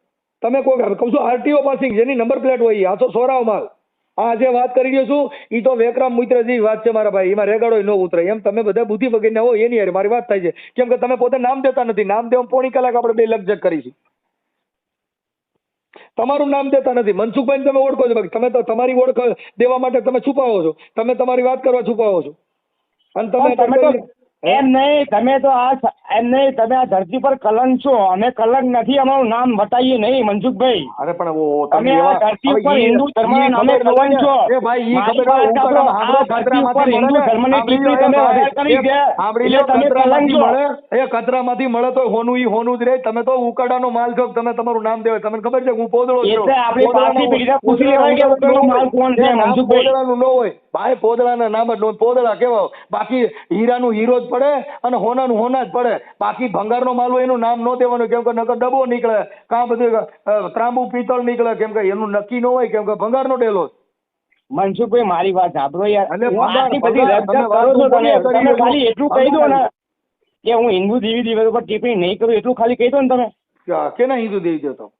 તમે કોઈ કહું છું આરટીઓ પાસિંગ જેની નંબર પ્લેટ હોય આ તો સોરાવ માલ. આ જે વાત કરી રહ્યો છું એ તો વેકરામ મિત્ર જેવી વાત છે મારા ભાઈ. એમાં રેગાડો ન ઉતરે. એમ તમે બધા બુદ્ધિ વગેરેના હોય એની યાર મારી વાત થાય છે. કેમ કે તમે પોતે નામ દેતા નથી. નામ દેવા પોણી કલાક આપણે 2 લગજગ કરી છે. તમારું નામ દેતા નથી. મનસુખભાઈ તમે ઓળખો છો, તમે તો તમારી ઓળખ દેવા માટે તમે છુપાવો છો. તમે તમારી વાત કરવા છુપાવો છો. અને તમે એમ નહીં, તમે તો એમ નહીં, તમે આ ધરતી પર કલંક છો. અમે કલંક નથી, અમારું નામ બતાવીએ નહીં મનસુખભાઈ. અરે પણ તમે આ ધરતી ઉપર હિન્દુ ધર્મના નામે કલંક છો. હિન્દુ ધર્મની ટીપણી તમે વધારે કરી છે એટલે તમે કલંક છો. એ કચરામાંથી મળે તો હોનું ઈ હોનું જ રહે. તમે તો ઉકાડાનો માલ છો. તમે તમારું નામ દેવાય. તમને ખબર છે હું પોદળો છું. એટલે આપણી પાછી પેઢીને પૂછી લેવાય કે ઉકાળો માલ કોણ છે મનસુખભાઈ? પોદળાનું ન હોય ભાઈ. પોદળાના નામ જ ન પોદળા કેવા. બાકી હીરાનું હીરો જ પડે અને હોનાનું હોના જ પડે. બાકી ભંગારનો માલ હોય એનું નામ ન દેવાનું. કેમ કે નકર ડબ્બો નીકળે, કાં બધું ત્રાંબુ પિત્તળ નીકળે. કેમ કે એનું નક્કી ન હોય. કેમ કે ભંગારનો ડેલો. મનસુખભાઈ મારી વાત સાંભળો યાર. આટલી બધી રજૂઆત કરો છો તમે ખાલી એટલું કહી દો ને કે હું હિન્દુ દેવી દેવતા પર ટિપ્પણી નહીં કરું. એટલું ખાલી કહી દો ને તમે. કેના હિન્દુ દેવી દેવતા?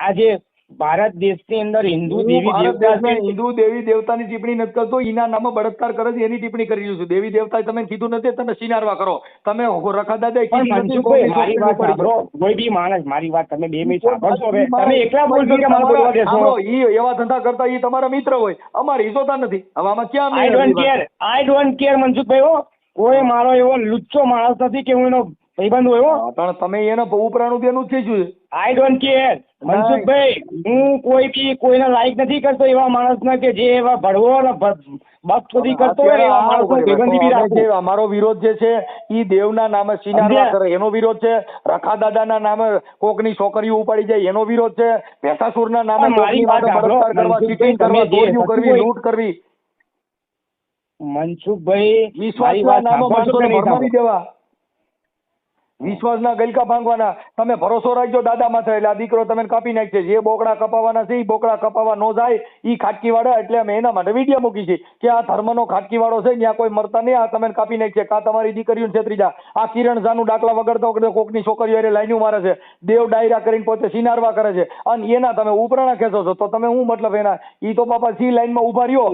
આજે ભારત દેશની અંદર હિન્દુ દેવી દેવતા હિન્દુ દેવી દેવતાની ટિપ્પણી નથી કરતો. એના નામે બળાત્કાર કરે છે એની ટિપ્પણી કરી રહ્યું છું. દેવી દેવતા તમે કીધું નથી. તમે સિનારવા કરો. તમે રખા દાદા મારી વાત સાંભળો. કોઈ બી માણસ મારી વાત તમે 2 મિનિટ સાંભળશો. તમે એકલા બોલશો કે મારે બોલવા દેશો? એવા ધંધા કરતા એ તમારા મિત્ર હોય. અમારે જોતા નથી. હવે આમાં ક્યાં આઈ ડોન્ટ કેર મનસુખભાઈ. હો કોઈ મારો એવો લુચ્ચો માણસ નથી કે હું એનો ભાઈબંધ હોય. પણ તમે એના ઉપરાનું બેનું થઈ ગયું. I don't care Mansukhbhai. હું કોઈને લાઈક નથી કરતો એવા માણસને કે જે એવા ભડવો અને બકચોદી કરતો હોય એવા માણસનો ભાઈબંધી બી રાખો. અમારો વિરોધ જે છે એ દેવના નામે સિનારવા કરે એનો વિરોધ છે. રખા દાદાના નામે કોકની છોકરીઓ ઉપાડી જાય એનો વિરોધ છે. ભેસાસુરના નામે બળાત્કાર કરવા, ચીટિંગ કરવા, ચોરીઓ કરવી, લૂંટ કરવી. મનસુખભાઈ વિશ્વાસના નામે માણસોને ભરમાવી દેવા. વિશ્વાસના ગલકા ભાંગવાના. તમે ભરોસો રાખજો દાદા માથે એટલે આ દીકરો તમે કાપી નાખશે. જે બોકડા કપાવાના છે એ બોકડા કપાવા ન જાય. એ ખાટકી વાળા એટલે અમે એના માટે વિડીયો મૂકી છે કે આ ધર્મનો ખાટકી વાળો છે ત્યાં કોઈ મરતા નહીં. આ તમે કાપી નાખશે. કા તમારી દીકરીઓને છેતરી જા. આ કિરણ ઝાનું ડાકલા વગડતો કોકની છોકરીઓ અરે લાઈનો મારે છે. દેવ ડાયરા કરીને પોતે સિનારવા કરે છે અને એના તમે ઉપરાણા ખેંચો છો. તો તમે હું મતલબ એના ઈ તો બાપા સી લાઈનમાં ઉભા રહ્યો.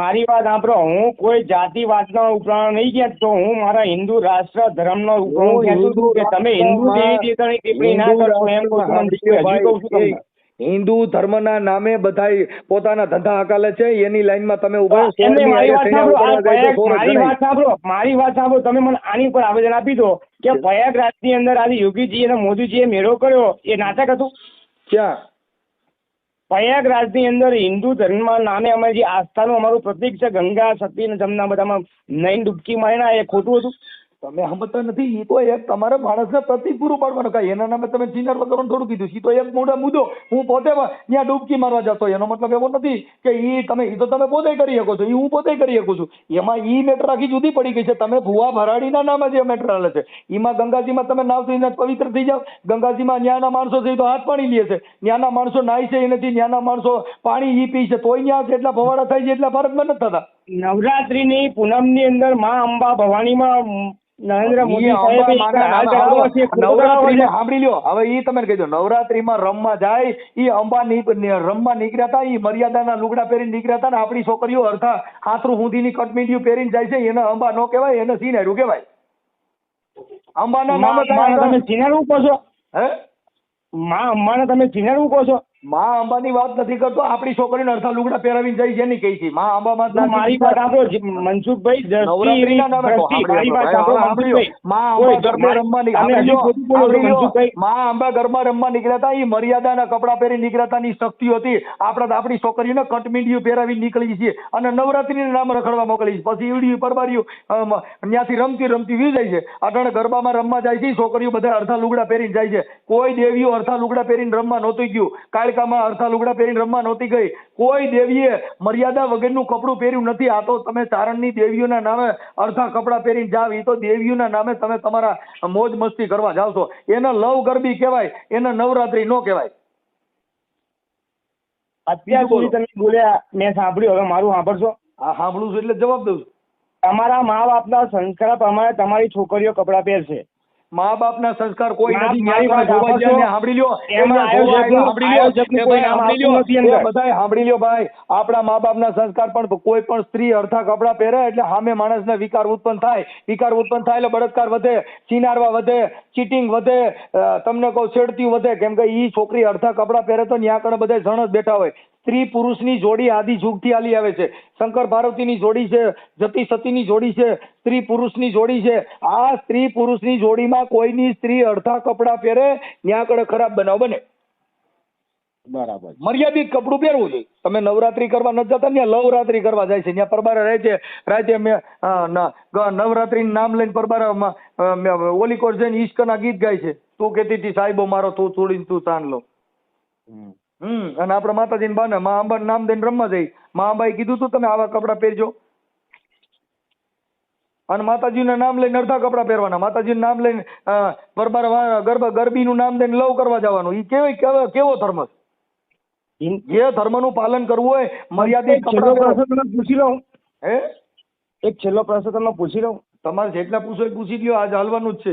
મારી વાત સાંભળો. હું કોઈ જાતિવાદનો ઉપરાણો નહીં ખેંચતો. હું મારા હિન્દુ રાષ્ટ્ર ધર્મનો ઉપરાણો ખેંચું છું કે તમે હિન્દુ દેવી દેવતાની ટિપ્પણી ના કરશો એમ કહું છું. હિન્દુ ધર્મના નામે બધા પોતાના ધંધા હકાલે છે. એની લાઈનમાં તમે ઉભા. મારી વાત સાંભળો. તમે મને આની પર આવેદન આપી દો કે પ્રયાગરાજની અંદર આજે યોગીજી અને મોદીજીએ મેળો કર્યો એ નાટક હતું. ક્યાં? પ્રયાગરાજની અંદર હિન્દુ ધર્મના નામે અમે જે આસ્થાનું અમારું પ્રતીક છે ગંગા સતી અને જમના બધામાં નૈન ડૂબકી માર્યા એ ખોટું હતું? તમે સમજતા નથી. એ તો એક તમારે માણસને પ્રતિક પૂરું પાડવાનું. કાંઈ એના નામે તમે ચીનર કરવાનું થોડું કીધું. એ તો એક મોટો મુદ્દો. હું પોતે ત્યાં ડૂબકી મારવા જતો, એનો મતલબ એવો નથી કે એ તો તમે પોતે કરી શકો છો, એ હું પોતે કરી શકું છું. એમાં ઈ મેટર આખી જુદી પડી ગઈ છે. તમે ભુવા ભરાડીના નામે જે મેટર હાલે છે, એમાં ગંગાજીમાં તમે નાવ થઈને પવિત્ર થઈ જાવ. ગંગાજીમાં ન્યાના માણસો છે તો હાથ પાણી લે છે, ન્યાના માણસો નાય છે એ નથી, ન્યાના માણસો પાણી ઈ પી છે, તોય ત્યાં જેટલા ભવાડા થાય છે એટલા ભારતમાં નથી થતા. નવરાત્રીની પૂનમની અંદર માં અંબા ભવાનીમાં નરેન્દ્ર મોદી સાહેબે એક હાલ ચડાવ્યો છે, નવરાત્રીમાં સાંભળી લ્યો. હવે ઈ તમે કહી દો, નવરાત્રીમાં રમવા જાય ઈ અંબા રમવા નીકળ્યા હતા, ઈ મર્યાદાના લુગડા પહેરીને નીકળ્યા હતા ને આપણી છોકરીઓ અડધા હાથરું સુધીની કટમીડિયું પહેરીને જાય છે. એને અંબા નો કહેવાય, એને સિનેરું કહેવાય. અંબાના નામે તમે સિનેરું કહો છો? હે, માં અંબાને તમે સિનેરું કહો છો? માં અંબાની વાત નથી કરતો, આપણી છોકરીને અડધા લુગડા પહેરાવીને જાય છે. એની કહી છે માં અંબામાં જ મારી વાત આપણો મનસુખભાઈ નવરાત્રીના નામે માં અંબા ગરબા રમવા નીકળ્યા હતા. એ મર્યાદાના કપડા પહેરી નીકળ્યા હતા. ની શક્તિ હતી. આપણે આપણી છોકરીઓને કટમીડિયું પહેરાવી નીકળી છે અને નવરાત્રીના નામ રખડવા મોકલી છે. પછી ઈવડી પરબારીઓ ત્યાંથી રમતી રમતી વી જાય છે. અટાણે ગરબામાં રમવા જાય છે. છોકરીઓ બધા અડધા લુગડા પહેરીને જાય છે. કોઈ દેવીઓ અડધા લુગડા પહેરીને રમવા નહોતું ગયું. કાળકામાં અડધા લુગડા પહેરીને રમવા નહોતી ગઈ. કોઈ દેવીએ મર્યાદા વગરનું કપડું પહેર્યું નથી. આ તો તમે ચારણની દેવીઓના નામે અડધા કપડા પહેરીને જાવ. એ તો દેવીઓના નામે તમે તમારા મોજ મસ્તી કરવા જાવ છો. એને લવ ગરબી કહેવાય, એને નવરાત્રી નો કહેવાય. અત્યાર સુધી તમે બોલ્યા મેં સાંભળ્યું, હવે મારું સાંભળશો? હા, સાંભળું છું એટલે જવાબ દઉં છું. તમારા મા બાપના સંસ્કાર પ્રમાણે તમારી છોકરીઓ કપડાં પહેરશે. મા બાપના સંસ્કાર કોઈ નથી. મારી વાત સાંભળી લ્યો, બધાય સાંભળી લ્યો ભાઈ. આપણા મા બાપના સંસ્કાર પણ કોઈ પણ સ્ત્રી અડધા કપડા પહેરે એટલે સામે માણસને વિકાર ઉત્પન્ન થાય. વિકાર ઉત્પન્ન થાય એટલે બળાત્કાર વધે, ચીનારવા વધે, ચીટિંગ વધે, તમને કહું છેડતી વધે. કેમ કે ઈ છોકરી અડધા કપડા પહેરે તો ન્યા કણે બધા જણ જ બેઠા હોય. સ્ત્રી પુરુષની જોડી આદિ યુગથી હાલી આવે છે. શંકર પાર્વતીની જોડી છે, જતી સતીની જોડી છે, સ્ત્રી પુરુષની જોડી છે. આ સ્ત્રી પુરુષની જોડીમાં કોઈની સ્ત્રી અડધા કપડા પહેરે ન્યા કણે ખરાબ બનાવ બને. બરાબર. મર્યાદિત કપડું પહેરવું જોઈએ. તમે નવરાત્રી કરવા નથી જતા, ત્યાં લવરાત્રી કરવા જાય છે. ત્યાં પરબારે રહે છે. રાતે નવરાત્રી નામ લઈને પરબારામાં ઓલી કોર જઈને ઈશ્કના ગીત ગાય છે. તું કહેતી હતી સાહેબો મારો તું છોડીને તું તાન લો. અને આપણે માતાજીને બાને મા અંબાનું નામ દઈને રમવા જઈ. મા અંબાએ કીધું તું તમે આવા કપડા પહેરજો, અને માતાજીનું નામ લઈને અડધા કપડા પહેરવાના. માતાજીનું નામ લઈને ગરબીનું નામ દઈને લવ કરવા જવાનું. એ કેવો ધર્મ છે? જે ધર્મનું પાલન કરવું હોય મર્યાદિત કપડા પૂછી લઉં. હે, એક છેલ્લો પ્રશ્ન તમને પૂછી લઉં. તમારે જેટલા પૂછો એ પૂછી લ્યો. આજ હાલવાનું જ છે.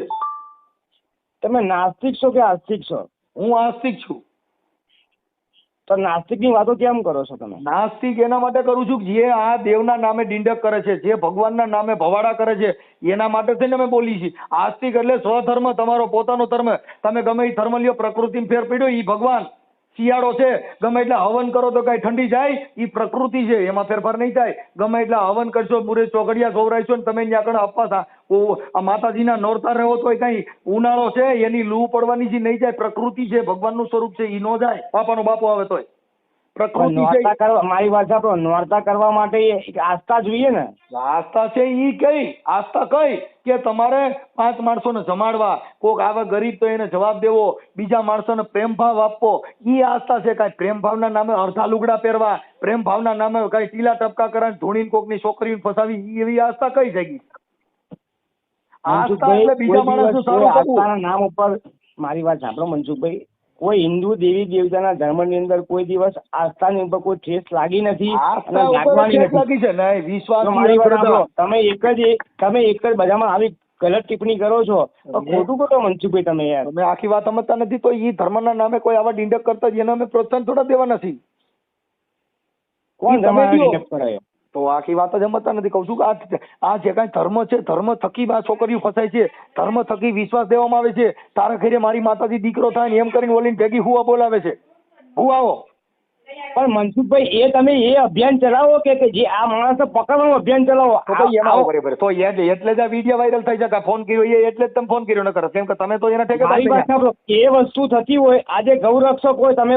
તમે નાસ્તિક છો કે આસ્તિક છો? હું આસ્તિક છું. તો નાસ્તિકની વાતો કેમ કરો છો તમે? નાસ્તિક એના માટે કરું છું કે જે આ દેવના નામે ડિંડક કરે છે, જે ભગવાનના નામે ભવાડા કરે છે, એના માટે થઈને અમે બોલી છીએ. આસ્તિક એટલે સ્વધર્મ, તમારો પોતાનો ધર્મ. તમે ગમે એ ધર્મ લ્યો, પ્રકૃતિમાં ફેર પડ્યો એ ભગવાન. શિયાળો છે, ગમે એટલે હવન કરો તો કઈ ઠંડી જાય? એ પ્રકૃતિ છે, એમાં ફેરફાર નહીં થાય. ગમે એટલે હવન કરશો, મુરે ચોઘડિયા સોવરાઈશો ને તમે ત્યાં આગળ અપાસ આ માતાજીના નોરતા રહો તો કઈ ઉનાળો છે, એની લૂ પડવાની છે નહીં જાય. પ્રકૃતિ છે, ભગવાનનું સ્વરૂપ છે, એ નો જાય. બાપાનો બાપો આવે તોય પ્રકૃતિ છે. મારી વાત સાંભળો, નોરતા કરવા માટે આસ્થા જોઈએ ને. આસ્થા છે ઈ કઈ આસ્થા કઈ કે તમારે 5 માણસોને જમાડવા, કોક આવે ગરીબ તો એને જવાબ દેવો, બીજા માણસોને પ્રેમ ભાવ આપવો, ઈ આસ્થા છે. કાંઈ પ્રેમ ભાવના નામે અડધા લુગડા પહેરવા, પ્રેમ ભાવના નામે કઈ ટીલા ટપકા કરે, ધૂણીને કોકની છોકરીને ફસાવી, એવી આસ્થા કઈ જગી? આસ્થા એટલે બીજા માણસનું સારું કરવું. નામ ઉપર મારી વાત સાંભળો મનસુખભાઈ, કોઈ હિન્દુ દેવી દેવતાના ધર્મની અંદર કોઈ દિવસ આસ્થાની ઉપર કોઈ ઠેસ લાગી નથી અને લાગવાની નથી. વિશ્વાસ તમે એક જ બધામાં આવી ગલત ટિપ્પણી કરો છો, ખોટું કરો મનસુખભાઈ તમે યાર. તમે આખી વાત સમજતા નથી. તો એ ધર્મના નામે કોઈ આવા ડિંડક કરતા એને અમે પ્રોત્સાહન થોડા દેવા નથી. કોણ તમે ડિંડક કરાયો? તો આખી વાત જ સમજતા નથી. કહું છું કે આ જે કાંઈ ધર્મ છે, ધર્મ થકી આ છોકરીઓ ફસાય છે, ધર્મ થકી વિશ્વાસ દેવામાં આવે છે. તારા ઘરે મારી માતાજી દીકરો થાય ને એમ કરીને ઓલીને ભેગી હુવા બોલાવે છે. હુવાઓ પણ મનસુખભાઈ એ તમે એ અભિયાન ચલાવો કે જે આ માણસ પકડવાનું અભિયાન ચલાવો. બરાબર. તો એટલે જ આ વિડીયો વાયરલ થઈ જાય. ફોન કર્યો એટલે જ તમે ફોન કર્યો ન કરો. કેમ કે તમે તો એના ઠેકેદાર. એ વસ્તુ થતી હોય, આજે ગૌરક્ષક હોય, તમે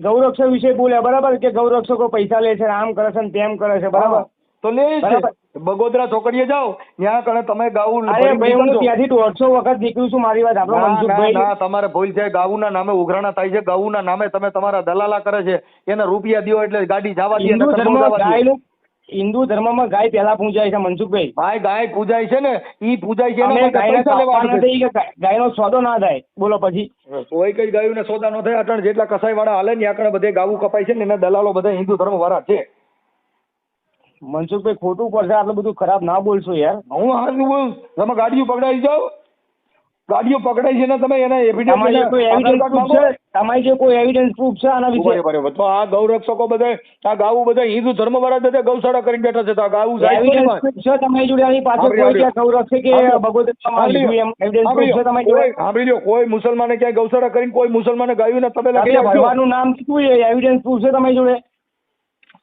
ગૌરક્ષક વિશે બોલ્યા બરાબર, કે ગૌરક્ષકો પૈસા લે છે, આમ કરે છે તેમ કરે છે બરાબર, તો લે છે. બગોદરા ચોકડીએ જાઓ ત્યાં કણે તમે ગાવું અરે ભરીને ભાઈ હું નીકળજો. ત્યાંથી 150 વખત નીકળું છું. મારી વાત આપણો ના, ના, મનસુખભાઈ, ના, તમારે ભૂલ છે. ગાઉના નામે ઉઘરાણા થાય છે. ગાઉના નામે તમે તમારા દલાલા કરે છે. એને રૂપિયા દ્યો એટલે ગાડી જવા દે. હિન્દુ નકર ન ધર્મ જવા દે. ગાયનું, હિન્દુ ધર્મમાં ગાય પહેલા પૂજાય છે મનસુખભાઈ. ભાઈ ગાય પૂજાય છે ને, ઈ પૂજાય છે એના અમે માટે ગાયને પૈસા લેવા કાપવા આવે છે. નથી કે ગાયનો સોદો ના થાય. બોલો પછી. કોઈ કઈ ગાયું સોદા નો થાય. અટણ જેટલા કસાઈ વાળા હાલે ને આગળ બધે ગાવું કપાય છે ને એના દલાલો બધા હિન્દુ ધર્મ વાળા છે. મનસુખભાઈ ખોટું પડશે, આટલું બધું ખરાબ ના બોલશો યાર. હું હાથનું બોલ. તમે ગાડીઓ પકડાઈ જાઓ, ગાડીઓ પકડાઈ છે ને તમે એના તમારી જે કોઈ એવિડન્સ પ્રૂફ છે, તમારી જે કોઈ એવિડન્સ પ્રૂફ છે આના વિશે? બરાબર. તો આ ગૌરક્ષકો બધા, આ ગાવું બધા હિન્દુ ધર્મ વાળા બધા ગૌશાળા કરીને બેઠા છે. તો આ ગાવું જાય તો એવિડન્સ નહીં. પ્રૂફ છે તમારી જોડે આની પાછળ કોઈ ક્યાં ગૌરક્ષ છે કે બગોદરામાં લીધું એમ એવિડન્સ પ્રૂફ છે તમારી જોડે? સાંભળી લો, કોઈ મુસલમાને ક્યાંય ગૌશાળા કરીને કોઈ મુસલમાને ગાયું ને તબેલા આપણે ભરવાનું નામ શું છે? એવિડન્સ પ્રૂફ છે તમારી જોડે?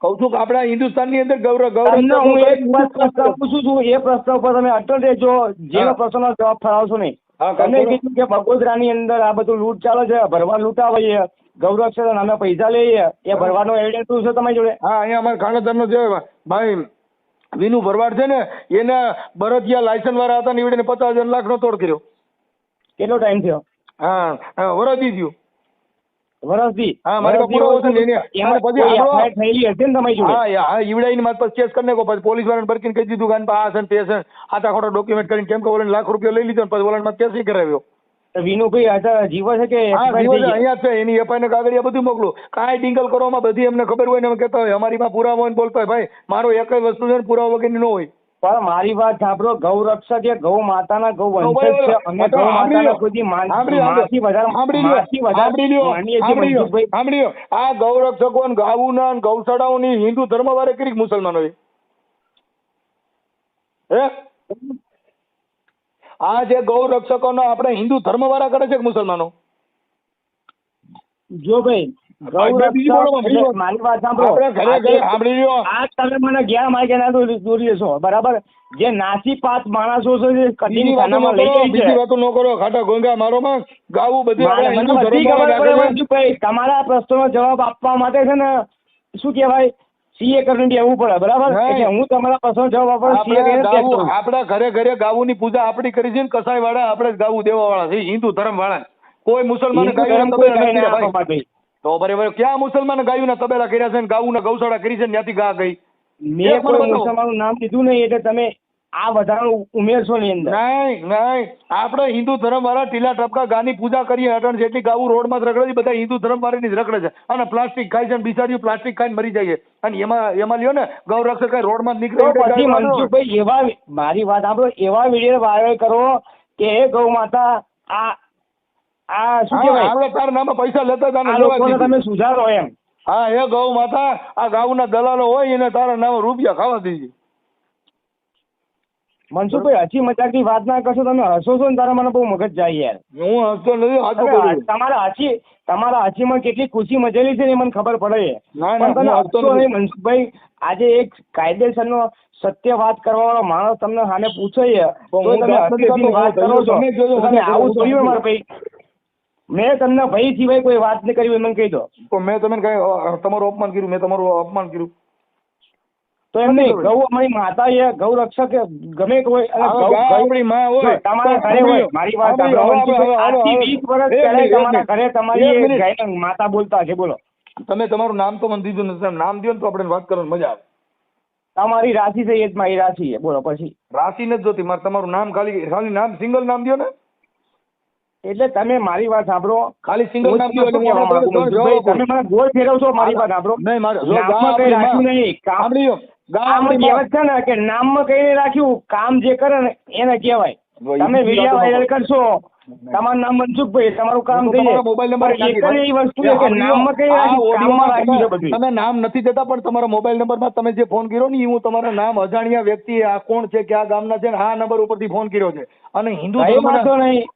કહું છું કે આપણા હિન્દુસ્તાનની અંદર તમને હું એક પ્રશ્ન પૂછું છું, એ પ્રશ્ન ઉપર તમે અટલ રહેજો. જેનો પ્રશ્નનો જવાબ ફરાવશો નહીં. હા, તમે બોલો. કીધું કે બગોદરાની અંદર આ બધું લૂંટ ચાલે છે, ભરવા લૂંટાવીએ, ગૌરક્ષક નામે પૈસા લઈએ, એ ભરવાનો એવિડન્સ શું છે તમારી જોડે? હા, અહીંયા અમારે ખાણેદારનો જે ભાઈ વિનુ ભરવાડ છે ને, એના બરતિયા લાયસન્સ વાળા હતા ને એવડે 50,000 લાખનો તોડ કર્યો. કેટલો ટાઈમ થયો? હા, વરદી થયું. વરસથી? હા, મારી પાસે પુરાવો છે ને એને. એમાં અને પછી કોઈ આપણો- FIR થયેલી હશે ને તમારી જોડે? હા, ઈવડાઈને મારી પાસે કેસ કરીને પછી પોલીસ વાળાને બરકીને કહી દીધું કે આને પાસે આ છે ને તે છે. આતા ખોટા ડોક્યુમેન્ટ કરીને કેમ કે ઓલાને ₹1,00,000 લઈ લીધો ને પછી ઓલાને કેસ ઈ કરાવ્યો. તો વિનુભાઈ આજે જીવો છે કે હા, expire જીવો થઈ છે, ગયા? અહીંયા જ છે. એની એફઆઈ ને કાગળિયા બધું મોકલું. કાંઈ ડિંગલ કરવામાં બધી એમને ખબર હોય ને એમ કહેતા હોય અમારી માં પુરાવા હોય ને બોલતા હોય ભાઈ મારો એક વસ્તુ છે ને પુરાવા વગરની ન હોય. પણ મારી વાત સાંભળો, ગૌ રક્ષક એ ગૌ માતાના ગૌ વંશજ છે. અમે ગૌ માતાના કોઈ માથી વધારે માનીએ છીએ મનસુખભાઈ. આ ગૌરક્ષકો ને ગાવુના ને ગૌશાળાઓની હિન્દુ ધર્મ વાળે કરી મુસલમાનો હે આ જે ગૌરક્ષકો નો આપણે હિન્દુ ધર્મ વાળા કરે છે કે મુસલમાનો? જો ભાઈ ગૌ રક્ષક એટલે મારી વાત સાંભળો, આપણે ઘરે ઘરે સાંભળી લ્યો. આ તમે મને ગયા માર્ગે ના દોરી દેશો, બરાબર? જે નાસીપાત માણસો છે જે કઠિન ખાનામાં લઈ જાય બીજી છે, વાતો ન કરો. ખાટા ગોંગા મારો માં ગાવું બધી મને આપણે હિન્દુ બધી ધર્મ ખબર વાળા પડે રાખે છે. મનસુખભાઈ. તમારા પ્રશ્નનો જવાબ આપવા માટે છે ને શું કહેવાય, CA કરીને બેહવું પડે, બરાબર? નહીં. એટલે હું તમારા પ્રશ્નનો જવાબ આપવા CA આપણે કરીને test કરું. આપણા ઘરે ઘરે ગાવુંની પૂજા આપણી કરી છે ને કસાઈ વાળા આપણે જ ગાવું દેવા વાળા છે હિન્દુ ધર્મ વાળા. કોઈ મુસલમાન હિન્દુ ગાયું ધર્મ કોઈ તબેલા ગાય નથી ના ભાઈ. આપવા માટે. તો બરાબર ક્યાં મુસલમાન ગાયું ના તબેલા કર્યા છે ને ગાવું ના ગૌશાળા કરી છે ને ત્યાંથી ગા ગઈ? મેં એક મને કોઈ બતાવો. મુસલમાનનું નામ લીધું નહીં એટલે તમે આ વધારાનું ઉમેરશો ની અંદર. નહીં, આપણે હિન્દુ ધર્મ વાળા ટીલા ટપકા ગાની પૂજા કરીએ અટણ જેટલી ગાવું રોડમાં જ રખડે છે બધા હિન્દુ ધર્મ વાળાની જ રખડે છે અને પ્લાસ્ટિક ખાય છે અને બિચારીઓ પ્લાસ્ટિક ખાઈને મરી જાય છે અને એમાં લ્યો ને ગૌરક્ષક કઈ રોડમાં જ તો નીકળે પછી મનસુખભાઈ એવા, મારી વાત સાંભળો, એવા વિડીયો વાયરલ કરો કે હે ગૌ માતા આ શું કહેવાય, આપણે તારા નામે પૈસા લેતા હતા ને આ લેવા લોકોને દીધી. તમે સુધારો એમ. હા, એ ગૌ માતા આ ગાઉના દલાલો હોય એને તારા નામે રૂપિયા ખાવા દીધી. મનસુખભાઈ હસી મજાકની વાત ના કરશો, તમે હસો છો ને તારા મને બહુ મગજ જાય યાર. હું હસતો નથી, સાચું અરે, બોલું છું. તમારા હસીમાં કેટલી ખુશી મચેલી છે ને એ મને ખબર પડે છે. ના, ના, પણ તમે હું હસતો હસશો નથી. નહીં મનસુખભાઈ. આજે એક કાયદેસરનો સત્ય વાત કરવા વાળો માણસ તમને સામે પૂછે છે તો હું તમે વાત નથી હસીથી કરતો, વાત હું કરો છો. તમે જોજો, તો તમે મને આવું જોજો. જોયું મારા ભાઈ? મેં તમને ભાઈ સિવાય કોઈ વાત નહીં કરી હોય મને કહી દો. તો મેં તમે કઈ તમારું અપમાન કર્યું? મેં તમારું અપમાન કર્યું? તો એમ નહીં, ગૌ અમારી માતા એ ગૌ રક્ષક એ ગમે તે હોય અને હવે ગા આપણી માં હોય. જો તમારા ઘરે હોય, મારી વાત સાંભળો, આજથી 20 વર્ષ પહેલા તમારા ઘરે તમારી એક મિનિટ. ગાયના માતા બોલતા છે. બોલો. તમે તમારું નામ તો મને દીધું નથી. નામ દો ને તો આપણે વાત કરવાની મજા આવે. તમારી રાશિ છે એ જ મારી રાશિ છે. બોલો પછી. રાશિ નથી જોતી મારે, તમારું નામ ખાલી નામ સિંગલ નામ દો ને. એટલે તમે મારી વાત સાંભળો, ખાલી સિંગલ નામ દો એટલે હું હું તમને શું કહેવા માંગુ છું? તમે મને ગોળ ફેરવશો. મારી વાત સાંભળો, નહીં મારે જો ગા નામમાં કઈ આપણી રાખ્યું માં. નહીં. સાંભળી લો. ગા આમાં આપણી માં. કહેવત છે ને કે નામમાં કઈ નહીં રાખ્યું, કામ જે કરે ને એને કહેવાય. તમે વિડીયો વાયરલ કરશો, તમારું નામ મનસુખભાઈ, તમારું કામ થઈ જાય. મોબાઈલ નંબર પણ એક જ એવી વસ્તુ છે કે નામમાં કઈ રાખ્યું, કામમાં રાખ્યું છે બધું. તમે નામ નથી દેતા પણ તમારા મોબાઈલ નંબરમાં તમે જે ફોન કર્યો ને હું તમારા નામ અજાણ્યા વ્યક્તિ આ કોણ છે કયા ગામના છે ને આ નંબર ઉપરથી ફોન કર્યો છે અને હિન્દુ કઈ ધર્મના- વાંધો નહીં.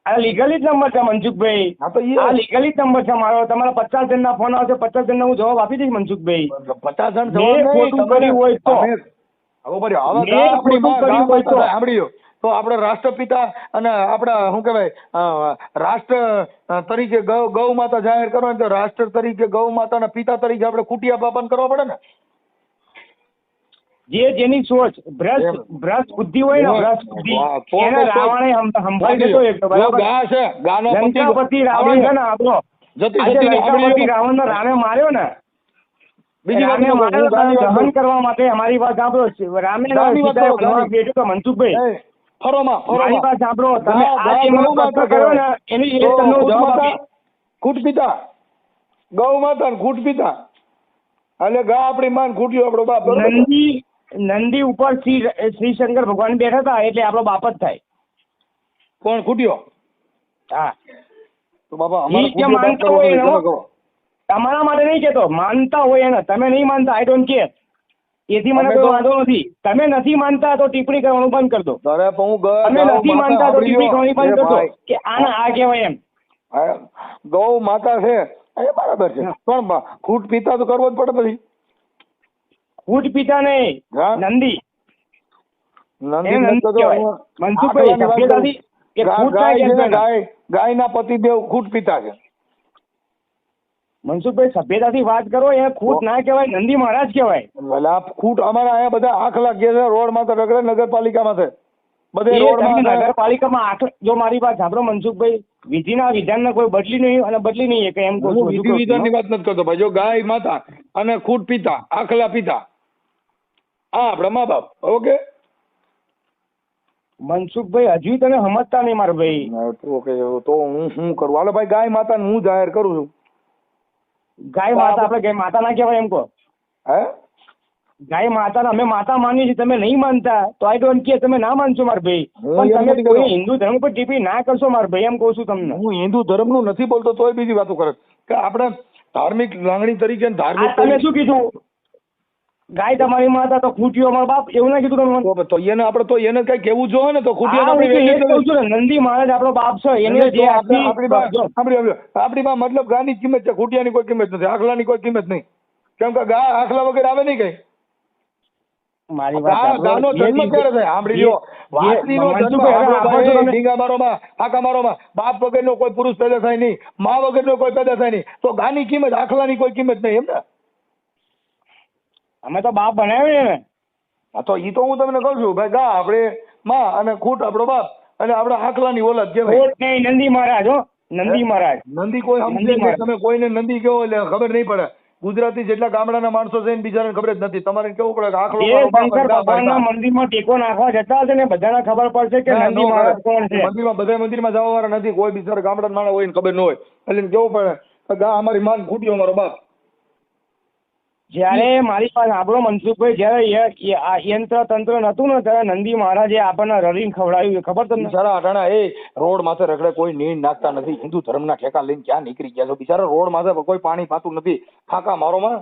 આ લીગલી જ નંબર છે મનસુખભાઈ. હા તો ઈ આ લીગલી જ નંબર છે મારો. તમારા 50 જણના ફોન આવશે, 50 જણના હું જવાબ આપી દઈશ મનસુખભાઈ. 50 જણ મેં જવાબ નહીં, ખોટું તમારે- કર્યું હોય તો. તમે- હવે બરાબર, હવે મેં ગા આપણી ખોટું માં, કર્યું ગા હોય તો. માતા સાંભળી લો. તો આપણે રાષ્ટ્રપિતા અને આપણા શું કહેવાય રાષ્ટ્ર તરીકે ગૌ માતા જાહેર કરો ને તો રાષ્ટ્ર તરીકે ગૌ માતાના પિતા તરીકે આપણે કુટિયા બાપાને કરવા પડે ને. જેની સોચ ભ્રષ્ટ બુદ્ધિ હોય ને, ભ્રષ્ટ બુદ્ધિ, એને રાવણે સંભાળી દેતો એક તો, બરાબર. ગા છે, ગાનો પતિ લંકાપતિ રાવણ છે ને આપણો, આજે લંકાપતિ રાવણ નો રામે માર્યો ને, બીજી વાત રામે માર્યો તો દહન કરવા માટે અમારી વાત સાંભળો, રામે સીતાએ વનવાસ ભેટ્યો તો મનસુખભાઈ, મારી વાત સાંભળો, તમે આ જે મને પ્રશ્ન કર્યો ને એની એ તમને જવાબ આપી. ખૂટ પિતા, ગૌ માતા ને ખૂટ પિતા, એટલે ગા આપણી માન ખૂટ્યો આપણો બાપ. નંદી ઉપર શ્રી શંકર ભગવાન બેઠા હતા એટલે આપણો બાપ જ થાય. કોણ ખૂટ્યો? હા, તો બાપા ઈ જે માનતા હોય એનો, તમારા માટે નહીં કેતો, માનતા હોય એને, તમે નહીં માનતા આઈ ડોન્ટ કેર, એથી મને કોઈ વાંધો નથી. તમે નથી માનતા તો ટિપ્પણી કરવાનું બંધ કરી દો. તમે નથી માનતા તો ટિપ્પણી કરવાની બંધ કરી દો કે આને આ કહેવાય એમ. ગૌ માતા છે એ બરાબર છે, પણ ખૂટ પિતા તો કરવો જ પડે. પછી ખૂટ પિતા નહીં, નંદી ગાયના પતિદેવ ખૂટ પિતા છે. મનસુખભાઈ સભ્યતાથી વાત કરો, એ ખૂટ ના કહેવાય, નંદી મહારાજ કહેવાય. ખૂટ અમારા અહીંયા બધા આંખ લાગે છે, રોડ માં તો રગડે, નગરપાલિકામાં છે બધે નગરપાલિકામાં. જો મારી વાત સાંભળો મનસુખભાઈ, વિધિના વિધાનને કોઈ બદલી નહીં અને બદલી નહીં કે એમ કહું. વિધિ વિધાનની વાત નથી કરતો ભાઈ. જો ગાય માતા અને ખૂટ પિતા, આખલા પિતા, આ આપડા મા બાપ. ઓકે મનસુખભાઈ, હજુ તમે સમજતા નહીં મારા ભાઈ. ઓકે, તો હું શું કરું? હાલો ભાઈ, ગાય માતા હું જાહેર કરું છું. ગાય માતા આપણે ગાય માતા ના કહેવાય એમ કહો. હે, ગાય માતા અમે માતા માનીએ છીએ, તમે નહીં માનતા તો આઈ ડોન્ટ કેર, તમે ના માનશો મારા ભાઈ, પણ તમે કોઈ હિન્દુ ધર્મ પર ટિપ્પણી ના કરશો મારા ભાઈ, એમ કહું છું તમને. હું હિન્દુ ધર્મ નું નથી બોલતો, તોય બીજી વાતો કરે કે આપણે ધાર્મિક લાગણી તરીકે ધાર્મિક. તમે શું કીધું? ગાય તમારી માતા તો ખૂટ્યો અમારો બાપ, એવું ના કીધું તમે? તો એને આપણે તો એને કઈ કેવું જોઈએ ને, તો ખૂટ્યો નંદી મહારાજ આપણો બાપ છે, એને જે આપણી માં મતલબ ગાની કિંમત છે, ખૂટિયાની કોઈ કિંમત નથી, આખલાની કોઈ કિંમત નહીં. કેમ કે ગા આખલા વગર આવે નહીં કઈ. મારી વાત ગાનો જન્મ ક્યારે થાય? સાંભળી લો, વાસળીનો જન્મ ઢીંગા મારોમાં, આકા મારોમાં, બાપ વગરનો કોઈ પુરુષ પેદા થાય નહીં, મા વગરનો કોઈ પેદા થાય નહીં, તો ગાની કિંમત, આખલાની કોઈ કિંમત નહીં. એમ ને, અમે તો બાપ બનાવ્યો ને. હા, તો ઈ તો હું તમને કહું છું ભાઈ, ગા આપણે માં અને ખૂટ આપણો બાપ, અને આપડા આખલાની ઓલાદ કહેવાય. નહીં, નંદી મહારાજ હો, નંદી મહારાજ. નંદી કોઈ સમજે નહીં, તમે કોઈને નંદી કહો એટલે ખબર નહીં પડે. ગુજરાતી જેટલા ગામડાના માણસો છે બીજાને ખબર જ નથી. તમારે કેવું પડે કે આખલો શંકર ભગવાનના મંદિરમાં ટેકો નાખવા જતા હશે ને બધાને ખબર પડશે કે નંદી મહારાજ કોણ છે. મંદિરમાં બધા મંદિરમાં જવા વાળા નથી, કોઈ બિચારા ગામડાના માણસ હોય ને ખબર ન હોય, એટલે કેવું પડે ગા અમારી માન ખૂટ્યો મારો બાપ. જયારે મારી પાસે આપણો મનસુખભાઈ જયારે યંત્ર તંત્ર નતું ને ત્યારે નંદી મહારાજે આપણને રડીને ખવડાવ્યું, ખબર તમને? બિચારા અટાણા એ રોડ માથે રખડે, કોઈ નીણ નાખતા નથી. હિન્દુ ધર્મના ઠેકા લઈને ક્યાં નીકળી ગયા છો? બિચારા રોડ માથે કોઈ પાણી પાતું નથી, ખાકા મારોમાં.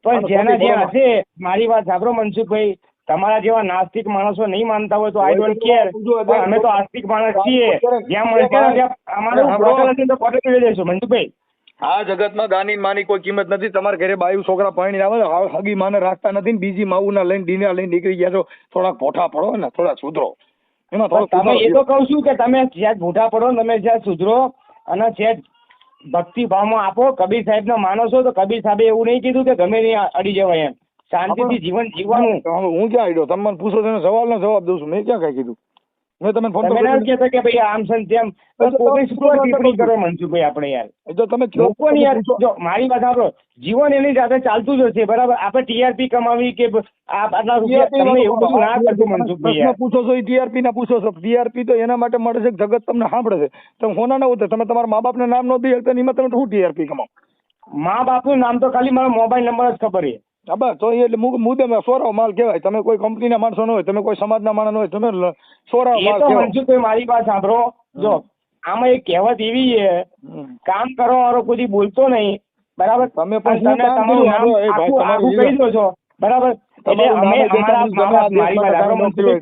પણ જેના જ્યાં હશે, મારી વાત સાંભળો મનસુખભાઈ, તમારા જેવા નાસ્તિક માણસો નહીં માનતા હોય તો આઈ ડોન્ટ કેર, પણ અમે તો આસ્તિક માણસ છીએ. જ્યાં મળશે ત્યાં અમારું પ્રોટોકોલ નથી તો પ્રોટેક્ટ કરી દઈશું મનસુખભાઈ. આ જગતમાં ગાની માની કોઈ કિંમત નથી. તમારા ઘરે બાયુ છોકરા પરણી આવે, હગી માને રાખતા નથી, બીજી માવુના લઈને ડીના લઈને નીકળી ગયા છો. થોડાક પોઠા પડો ને, થોડા સુધરો. એમાં તમે એ તો કહું છું કે તમે જ્યાં ભૂઠા પડો, તમે જ્યાં સુધરો અને જ્યાં ભક્તિ ભાવમાં આપો. કબીર સાહેબ ને માનો છો તો કબીર સાહેબે એવું નહીં કીધું કે ગમે નહીં અડી જવાય એમ, શાંતિથી જીવન જીવવાનું. હું ક્યાં આડ્યો? તમે મને પૂછો છો સવાલનો જવાબ દઉં છું. મેં ક્યાં કઈ કીધું? મેં તમને ફોન કહેતા કે ભાઈ આમ છે તેમ કરો મનસુખભાઈ આપણે યાર. તો તમે લોકોની યાર, જો મારી વાત સાંભળો, જીવન એની સાથે ચાલતું જ હશે, બરાબર? આપણે ટીઆરપી કમાવી કે આટલા રૂપિયા, તમને એવું બધું ના કરતું મનસુખભાઈ યાર. પૂછો છો ટીઆરપી ના પૂછો છો. ટીઆરપી તો એના માટે મળે છે જગત તમને સાંભળે છે. તમે હોના ના હોતે, તમે તમારા મા બાપને નામ ન દઈ શકતા, એમાં તમે શું ટીઆરપી કમાવો? મા બાપનું નામ તો ખાલી મારો મોબાઈલ નંબર જ ખબર છે. હા બસ, તો એટલે મુદ્દે સોરાવ માલ કહેવાય. તમે કોઈ કંપનીના માણસો ન હોય, તમે કોઈ સમાજના માણસ હોય, તમે સોરાવ માલ કહેવાય. મનસુખભાઈ મારી વાત સાંભળો, જો આમાં એક કહેવત એવી છે, કામ કરવા વાળો કોઈ બોલતો નહીં, બરાબર? તમે કહી દો છો, બરાબર? એટલે અમે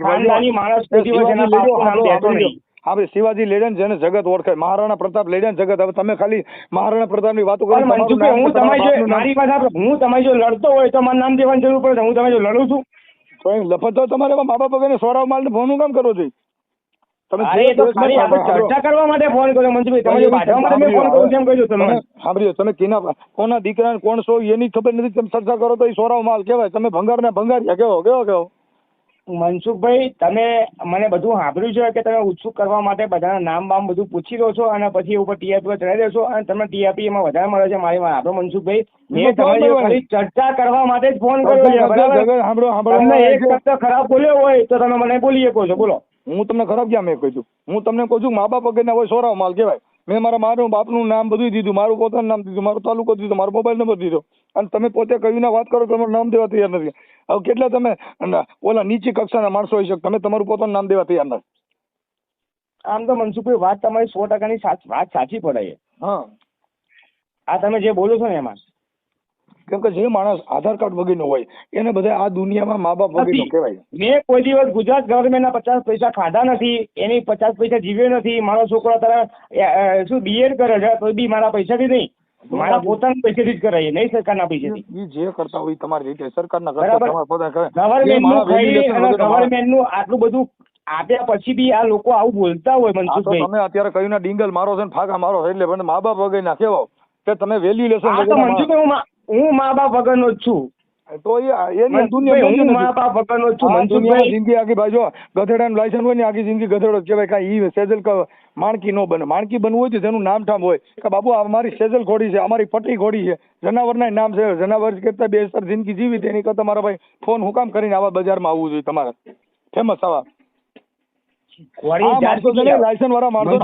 ખાનદાની માણસ આપણે શિવાજી લેડન જેને જગત ઓળખે, મહારાણા પ્રતાપ લેડન જગત. હવે તમે ખાલી મહારાણા પ્રતાપ ની વાતો કરો. હું તમારી વાત હું તમે જો લડતો હોય તો મારું નામ દેવાની જરૂર પડે. હું તમે જો લડું છું તો લફત તો તમારે મા બાપ વગર સોરાવ માલ ફોન કામ કરવો જોઈએ. તમે અરે એ તો ખાલી આપણે ચર્ચા કરવા માટે ફોન કર્યો મનસુખભાઈ, તમે બાંધવા માટે મેં ફોન કર્યો કેમ કહ્યું તમે? સાંભળ્યો તમે કોના દીકરા કોણ છો એની ખબર નથી, તમે ચર્ચા કરો તો એ સોરાવ માલ કહેવાય. તમે ભંગાર્યા કેવો મનસુખભાઈ તમે મને બધું સાંભળ્યું છે કે તમે ઉત્સુક કરવા માટે બધાના નામ બામ બધું પૂછી રહ્યો છો અને પછી ઉપર ટીઆરપી પર ચડાવી દેશો અને તમને ટીઆરપી એમાં વધારે મળે છે. મારી વાત આપણો મનસુખભાઈ, મેં તમારી ખાલી ચર્ચા કરવા માટે જ ફોન કર્યો છે, બરાબર? તમને એક શબ્દ ખરાબ બોલ્યો હોય તો તમે મને બોલી શકો છો, બોલો. હું તમને ખરાબ ક્યાં મેં કહ્યું? હું તમને કહું છું મા બાપ વગરના હોય સોરાવ માલ કહેવાય. મેં મારું બાપનું નામ બધું દીધું, મારું પોતાનું નામ દીધું, મારો તાલુકો દીધો, મારો મોબાઈલ નંબર દીધો, અને તમે પોતે કહીને વાત કરો તમારું નામ દેવા તૈયાર નથી. હવે કેટલા તમે ઓલા નીચી કક્ષાના માણસો હોય છે, તમે તમારું પોતાનું નામ દેવા તૈયાર નથી. આમ તો મનસુખભાઈ વાત તમારી 100% વાત સાચી પડે છે. હા, આ તમે જે બોલો છો ને એમાં, કેમ કે જે માણસ આધાર કાર્ડ વગરનો હોય એને બધા આ દુનિયામાં મા બાપ વગરનો કહેવાય. મેં કોઈ દિવસ ગુજરાત ગવર્મેન્ટના 50 પૈસા ખાધા નથી, એની 50 પૈસા જીવ્યો નથી. મારો છોકરો અત્યારે શું બીએડ કરે છે તો બી મારા પૈસાથી નહીં, મારા પોતાના પૈસાથી જ કરાય, નહીં સરકારના પૈસાથી. એ જે કરતા હોય તમારી રીતે સરકારના ગવર્મેન્ટનું આટલું બધું આપ્યા પછી બી આ લોકો આવું બોલતા હોય મનસુખભાઈ. તમે અત્યારે કહ્યું ને ડિંગલ મારો છે ને ફાંકા મારો છે, એટલે મા બાપ વગરના કેવો કે તમે વેલ્યુલેશન. હું મા બાપ વગરનો જ છું, તો એની દુનિયા હું મા બાપ વગરનો જ છું મનસુખભાઈ. જિંદગી આખી બાજુ ગધેડાનું લાયસન્સ હોય ને આખી જિંદગી ગધેડો જ કહેવાય. કાંઈ સેજલ માણકી ન બને. માણકી બનવું હોય તો તેનું નામ ઠામ હોય કે બાબુ અમારી સેજલ ઘોડી છે, અમારી પટરી ઘોડી છે, જનાવરના નામ છે. જનાવર કરતા બેસ્ટર જિંદગી જીવી તેની કરતા મારા ભાઈ ફોન હું કામ કરીને આવા બજારમાં આવવું જોઈએ તમારે ફેમસ આવા લાયસન્સ વાળા માણસો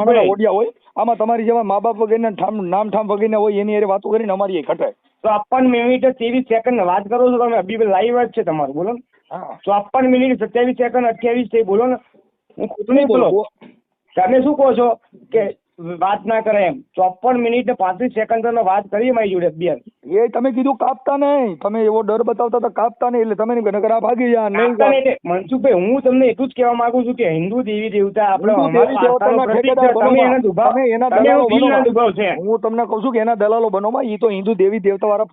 ઓડિયા હોય. આમાં તમારી જેવા મા બાપ વગેરે નામ ઠામ વગેરે હોય એની હારે વાતો કરીને અમારી ઘટાય. 54 મિનિટ 23 સેકન્ડ વાત કરો છો તમે, અભી લાઈવ જ છે તમારું, બોલો ને. 54 મિનિટ 27 સેકન્ડ 28 થઈ, બોલો ને. હું ખોટું નહીં બોલો. તમે શું કહો છો કે વાત ના કરે એમ? 54 મિનિટ ને 35 સેકન્ડ તમે વાત કરી મારી જોડે બેન. એ તમે કીધું કાપતા નહીં, તમે એવો ડર બતાવતા હતા કાપતા નહીં, એટલે તમે નકર આ ભાગી જા. મનસુખભાઈ હું તમને એટલું જ કહેવા માંગુ છું કે હિન્દુ દેવી દેવતા આપણે હું તમને કઉ છું કે એના દલાલો બનો માં. એ તો હિન્દુ દેવી દેવતા વાળા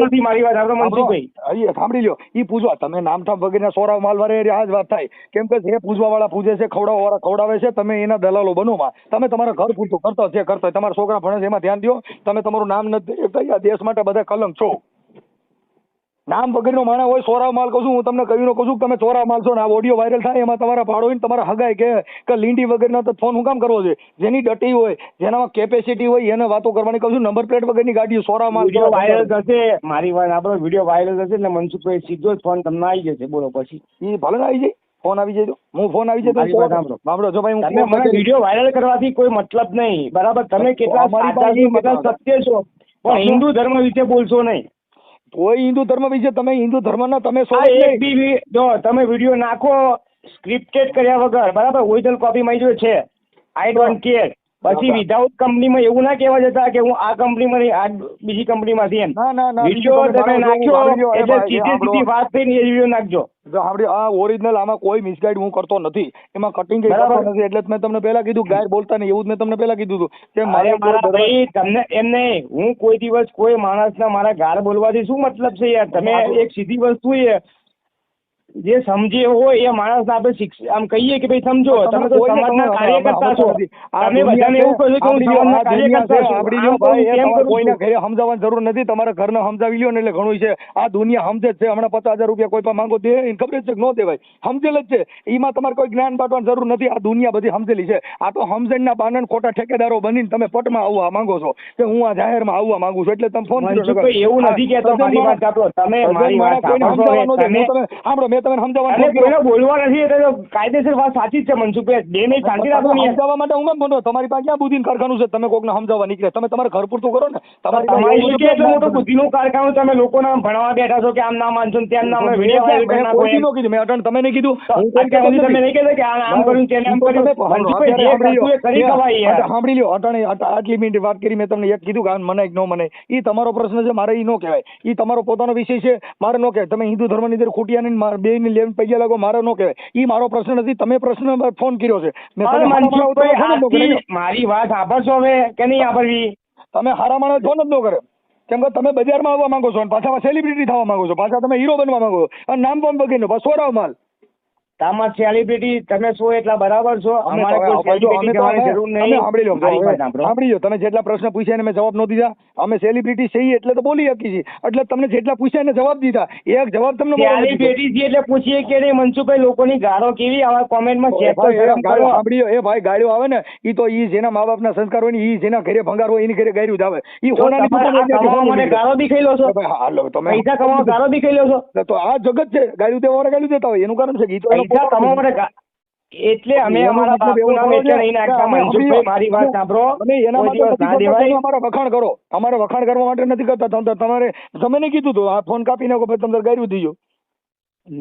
નથી. મારી વાત આપણે મનસુખભાઈ સાંભળી લો, એ પૂજવા તમે નામઠામ વગેરે સોરાવ માલ વાળા આ જ વાત થાય. કેમ કે જે પૂજવા વાળા પૂજે છે, ખવડાવવા વાળા ખવડાવે છે, તમે એના દલાલો બનો માં. તમે તમારા ઘર પૂરતું કરતા જે કરતા તમારા છોકરા ભણે છે એમાં ધ્યાન દો. તમે તમારું નામ નથી દેશ માટે બધા કલંક છો. નામ વગરનો માણસ હોય સોરાવ માલ કહું છું. હું તમને કહ્યું કહું છું તમે સોરાવ માલ છો ને આ ઓડિયો વાયરલ થાય એમાં તમારા ભાડો હોય તમારા હગાય કે લીંડી વગરના તો ફોન હું કામ કરવો છે? જેની ડટી હોય, જેનામાં કેપેસિટી હોય એને વાતો કરવાની કહું છું. નંબર પ્લેટ વગરની ગાડીઓ સોરાવ માલ વાયરલ થશે. મારી વાત આપણો વિડીયો વાયરલ થશે એટલે મનસુખભાઈ સીધો જ ફોન તમને આવી જશે. બોલો પછી એ ભલે આવી જાય, ફોન આવી જાય તો હું ફોન આવી જાય તો સાંભળો જો ભાઈ તમે મને વિડીયો વાયરલ કરવાથી કોઈ મતલબ નહીં, બરાબર? તમે કેટલા સત્ય છો પણ હિન્દુ ધર્મ વિશે બોલશો નહીં. કોઈ હિન્દુ ધર્મ વિશે તમે હિન્દુ ધર્મના તમે જો તમે વિડીયો નાખો સ્ક્રિપ્ટેડ કર્યા વગર, બરાબર? ઓરિજિનલ કોપી મારી જોડે છે, આઈ ડોન્ટ કેર. પછી વિધાઉટ કંપનીમાં એવું ના કહેવા જતા કે હું આ કંપનીમાં નહીં આ બીજી કંપનીમાંથી એમ. વિડીયો તમે નાખ્યો એટલે સીધી વાત થઈને એ વિડીયો નાખજો. આ ઓરિજિનલ આમાં કોઈ મિસગાઈડ હું કરતો નથી, એમાં કટિંગ નથી. એટલે મેં તમને પહેલા કીધું ગાયર બોલતા નહીં, એવું જ મેં તમને પહેલા કીધું હતું. તમને એમ નહીં, હું કોઈ દિવસ કોઈ માણસના મારા ગાળ બોલવાથી શું મતલબ છે યાર? તમે એક સીધી વસ્તુ જે સમજે હોય એ માણસ આપણે આમ કહીએ કે ભાઈ સમજો. તમે તો સમાજના કાર્યકર્તા છો, તમે બધાને એવું કહો છો કે હું સમાજના કાર્યકર્તા છું. કોઈને ઘરે સમજાવવાની જરૂર નથી, તમારા ઘરને સમજાવી લ્યો ને એટલે ઘણું છે. આ દુનિયા સમજે જ છે. હમણાં 50,000 રૂપિયા કોઈ પણ માંગો દે એને ખબર છે કે ન દેવાય, સમજેલ જ છે. એમાં તમારે કોઈ જ્ઞાન બાંટવાની જરૂર નથી. આ દુનિયા બધી સમજેલી છે. આ તો સમજણના બાનન ખોટા ઠેકેદારો બનીને તમે પટમાં આવવા માંગો છો કે હું આ જાહેરમાં આવવા માંગુ છું એટલે તમે ફોન કર્યો. એવું નથી કહેતો. મારી વાત સાંભળો, તમે મારી વાત સાંભળો. મેં તમે સમજાવવાનું બોલવા નથી એટલે કાયદેસર વાત સાચી જ છે મનસુખભાઈ. બે મિનિટ શાંતિ રાખો. સમજાવવા માટે હું કેમ બોલો? તમારી પાસે ક્યાં બુદ્ધિનું કારખાનું છે? તમે કોકને સમજાવવા નીકળે, તમે તમારા ઘર પૂરતું કરો ને. તમારી મોટું બુદ્ધિનું કારખાનું તમે લોકોને ભણવા બેઠા છો કે આમ ના માનશો તેમ ના વિડીયો વાયરલ કરી નાખો. કીધું મેં અટણ તમે નહીં કીધું. તમે નહીં કહેતા કે આમ કર્યું તેને આમ કર્યું. સાંભળી લ્યો, અટણે આટલી મિનિટ વાત કરી મેં તમને એક કીધું કે મને ન મને એ તમારો પ્રશ્ન છે, મારે એ ન કહેવાય. એ તમારો પોતાનો વિષય છે, મારે ન કહેવાય. તમે હિન્દુ ધર્મની અંદર ખૂટિયા ને બે ની લેવન પૈયા લાગો મારે ન કહેવાય. એ મારો પ્રશ્ન નથી. તમે પ્રશ્ન ફોન કર્યો છે. મારી વાત સાંભળશો હવે કે નહીં સાંભળવી? તમે હારા માણસ ફોન જ ન કરે. કેમ કે તમે બજારમાં આવવા માંગો છો અને પાછા સેલિબ્રિટી થવા માંગો છો, પાછા તમે હીરો બનવા માંગો છો અને નામ પણ બગીનો સોરાવ માલ. તામાં સેલિબ્રિટી તમે છો એટલા બરાબર છો. અમારે કોઈ સેલિબ્રિટી કહેવાની જરૂર નહીં. મારી વાત સાંભળો. સાંભળી લો, તમે જેટલા પ્રશ્ન પૂછ્યા ને મેં જવાબ ન દીધા. અમે સેલિબ્રિટી છીએ એટલે તો બોલી શકી છીએ, એટલે તમને જેટલા પૂછ્યા એને જવાબ દીધા. એક જવાબ તમને મળે નથી. સેલિબ્રિટી છીએ એટલે પૂછીએ કે નહીં મનસુખભાઈ, લોકોની ગાળો કેવી આવા કોમેન્ટમાં ચેક તો શરમ કરો. સાંભળી લો, એ ભાઈ ગાળ્યો આવે ને ઈ તો ઈ જેના મા બાપના સંસ્કાર હોય ને ઈ જેના ઘરે ભંગાર હોય એની ઘરે ગાળ્યું જ આવે. ઈ હોનાની કમાવા માટે ગાળો બી ખાઈ લો છો, હાલો તમે પૈસા કમાવા ગાળો બી ખાઈ લો છો. તો આ જગત છે, ગાળ્યું દેવા વાળા ગાળ્યું દેતા હોય એનું કારણ છે કે ઈ તો પૈસા કમાવા માટે એટલે અમે અમારા બાપનું નામ એટલે નહીં નાખતા. મનસુખભાઈ મારી વાત સાંભળો, તમે એના કોઈ દિવસ ના માટે દેવાય. અમારા વખાણ કરો, અમારે વખાણ કરવા માટે નથી કરતા. તમારે તમે નહીં કીધું તું આ ફોન કાપી નાખો પછી તમે ગાળ્યું દીજો.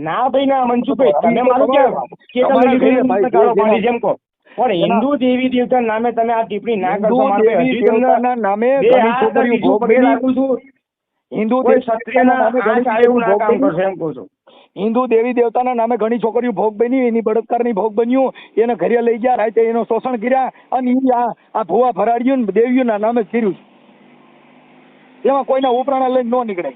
ના ભાઈ ના મનસુખભાઈ, તમે મારું કે જેમ કહો, પણ હિન્દુ દેવી દેવતા નામે તમે આ ટિપ્પણી ના કરશો. દેવી દેવતાના નામે ઘણી છોકરીઓ ભોગ બની. હિન્દુ ક્ષત્રિયના હાથ આવે એવું ના કામ કરશો એમ કહું છું. હિન્દુ દેવી દેવતાના નામે ઘણી છોકરીઓ ભોગ બની, એની બળાત્કારની ભોગ બન્યું, એને ઘરે લઈ ગયા, રાતે એનું શોષણ કર્યા, અને ઈ આ ભુવા ભરાડીઓ ને દેવીઓના નામે જ કર્યું છે. એમાં કોઈના ઉપરાણા લઈને ન નીકળે.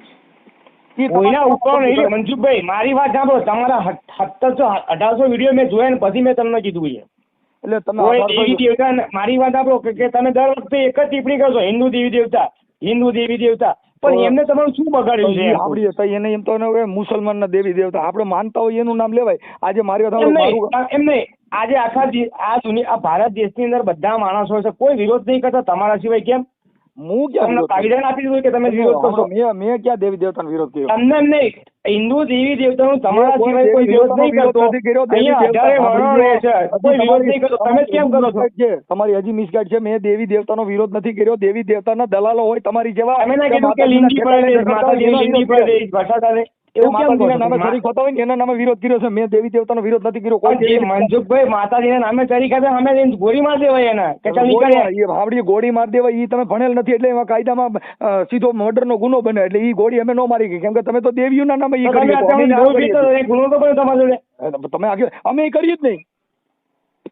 કોઈના ઉપર નહીં મનસુખભાઈ, મારી વાત સાંભળો. તમારા 1700-1800 વિડીયો મેં જોયા ને પછી મેં તમને કીધું છે. એટલે તમે કોઈ દેવી દેવતા, મારી વાત સાંભળો કે તમે દર વખતે એક જ ટિપ્પણી કરશો, હિન્દુ દેવી દેવતા, હિન્દુ દેવી દેવતા, પણ એમને તમારું શું બગાડ્યું છે? આપડી તો એને એમ તો મુસલમાન ના દેવી દેવતા આપણે માનતા હોય એનું નામ લેવાય. આજે મારી એમ નહીં, આજે આખા આ દુનિયા, આ ભારત દેશની અંદર બધા માણસો છે, કોઈ વિરોધ નહીં કરતા તમારા સિવાય. કેમ? હું ક્યાં સંવિધાન આપી દીધું કે તમે વિરોધ કરશો? મેં ક્યાં દેવી દેવતાનો વિરોધ કર્યો? તમને એમ નહીં, હિન્દુ દેવી દેવતાનું તમારા સિવાય કોઈ વિરોધ નહીં કરતો. અહીંયા 18 વર્ણો રહે છે, કોઈ વિરોધ નહીં કરતો. તમે કેમ કરો છો? તમારી હજી મિસગાઈડ છે. મેં દેવી દેવતાનો વિરોધ નથી કર્યો. દેવી દેવતાના દલાલો હોય તમારી જેવા. તમે ના કીધું કે લિંગી પ્રદેશ, માતાજીનો લિંગી પ્રદેશ ભસાતા એવું કેમ નામે શરીક થતા હોય ને એના નામે વિરોધ કર્યો છે. મેં દેવી દેવતાનો વિરોધ નથી કર્યો. કોઈ મનસુખભાઈ માતાજીના નામે શરીક હતા, અમે ગોળી માર દેવાય એના કે ચાલ નીકળ્યા. ભાવડી ગોળી માર દેવાય. ઈ તમે ભણેલ નથી એટલે એમાં કાયદામાં સીધો મર્ડરનો ગુનો બને. એટલે ઈ ગોળી અમે નો મારી ગઈ, કેમ કે તમે તો દેવીઓના નામે ઈ કરી ગુનો તો બન્યો તમારા જોડે. તમે આગળ અમે એ કરીએ જ નહીં.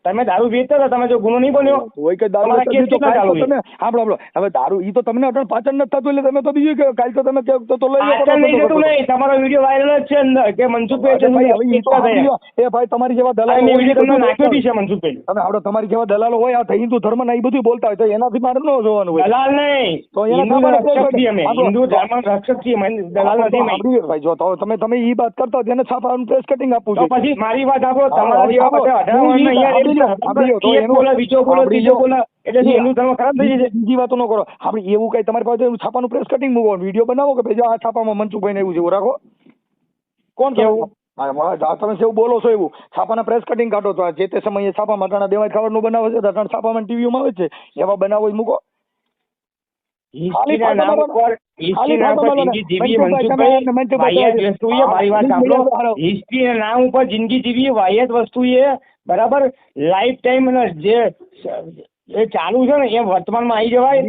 તમે દારૂ વેચતા હતા, તમે જો ગુનો નહીં બન્યો હોય કે દારૂ તમે સાંભળો હવે દારૂ ઈ તો તમને અટણ પાચન નથી થતું એટલે તમે તો બીજું કે કાલ તો તમે તો લઈ નહીં. તમારો વિડીયો વાયરલ જ છે અંદર કે મનસુખભાઈ એ ભાઈ તમારી જેવા દલાલો છે. મનસુખભાઈ તમે આવડો તમારી જેવા દલાલો હોય આ હિન્દુ ધર્મ ના એ બધું બોલતા હોય તો એનાથી મારે ન જોવાનું હોય. દલાલ નહીં, તો હિન્દુ ધર્મ રક્ષક છીએ, દલાલ નથી. ભાઈ જો તમે ઈ વાત કરતા હોય તેને છાપાનું પ્રેસ કટિંગ આપવું છે. પછી મારી વાત આપો, તમારા જેવા બીજી વાતો ન કરો. આપણે એવું કઈ તમારી પાસે છાપાનું પ્રેસ કટિંગ મૂકો, વિડીયો બનાવો કે ભાઈ આ છાપામાં મનસુખભાઈ ને એવું છે એવું રાખો. કોણ કેવું તમે જેવું બોલો છો એવું છાપાના પ્રેસ કટિંગ કાઢો તો જે તે સમયે છાપામાં અટાણા દેવાય ખાવાનું બનાવે છે, અટાણા છાપામાં ટીવીમાં આવે છે, એવા બનાવો મૂકો. નામ ઉપર જિંદગી જીવી વાહિયાત વસ્તુ એ બરાબર લાઈફ ટાઈમ જે ચાલુ છે ને એ વર્તમાનમાં આવી જવાય.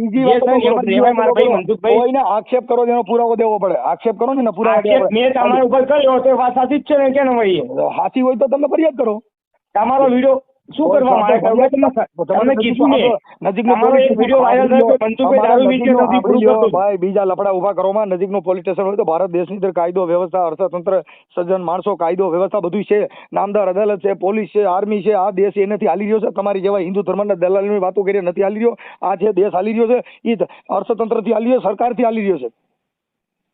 મારા ભાઈ મનસુખભાઈ આક્ષેપ કરો એનો પુરાવો દેવો પડે. આક્ષેપ કરો ને પુરાવો મેં તમારા ઉપર કર્યો તો વાત સાચી જ છે ને? કેમ ભાઈ સાચી હોય તો તમે ફરિયાદ કરો. તમારો વિડીયો શું કરવા માંગે તમે કીધું ને વિડીયો વાયરલ થયો મનસુખભાઈ દારૂ વેચે નથી પૂરું કરતો. ભાઈ બીજા લફડા ઉભા કરવામાં નજીકનું પોલીસ સ્ટેશન હોય તો ભારત દેશની અંદર કાયદો વ્યવસ્થા, અર્થતંત્ર, સજ્જન માણસો, કાયદો વ્યવસ્થા બધું છે. નામદાર અદાલત છે, પોલીસ છે, આર્મી છે. આ દેશ એનાથી હાલી રહ્યો છે. તમારી જેવા હિન્દુ ધર્મના દલાલીની વાતો કરી નથી હાલી રહ્યો. આ જે દેશ હાલી રહ્યો છે એ અર્થતંત્રથી હાલી રહ્યો, સરકારથી હાલી રહ્યો છે.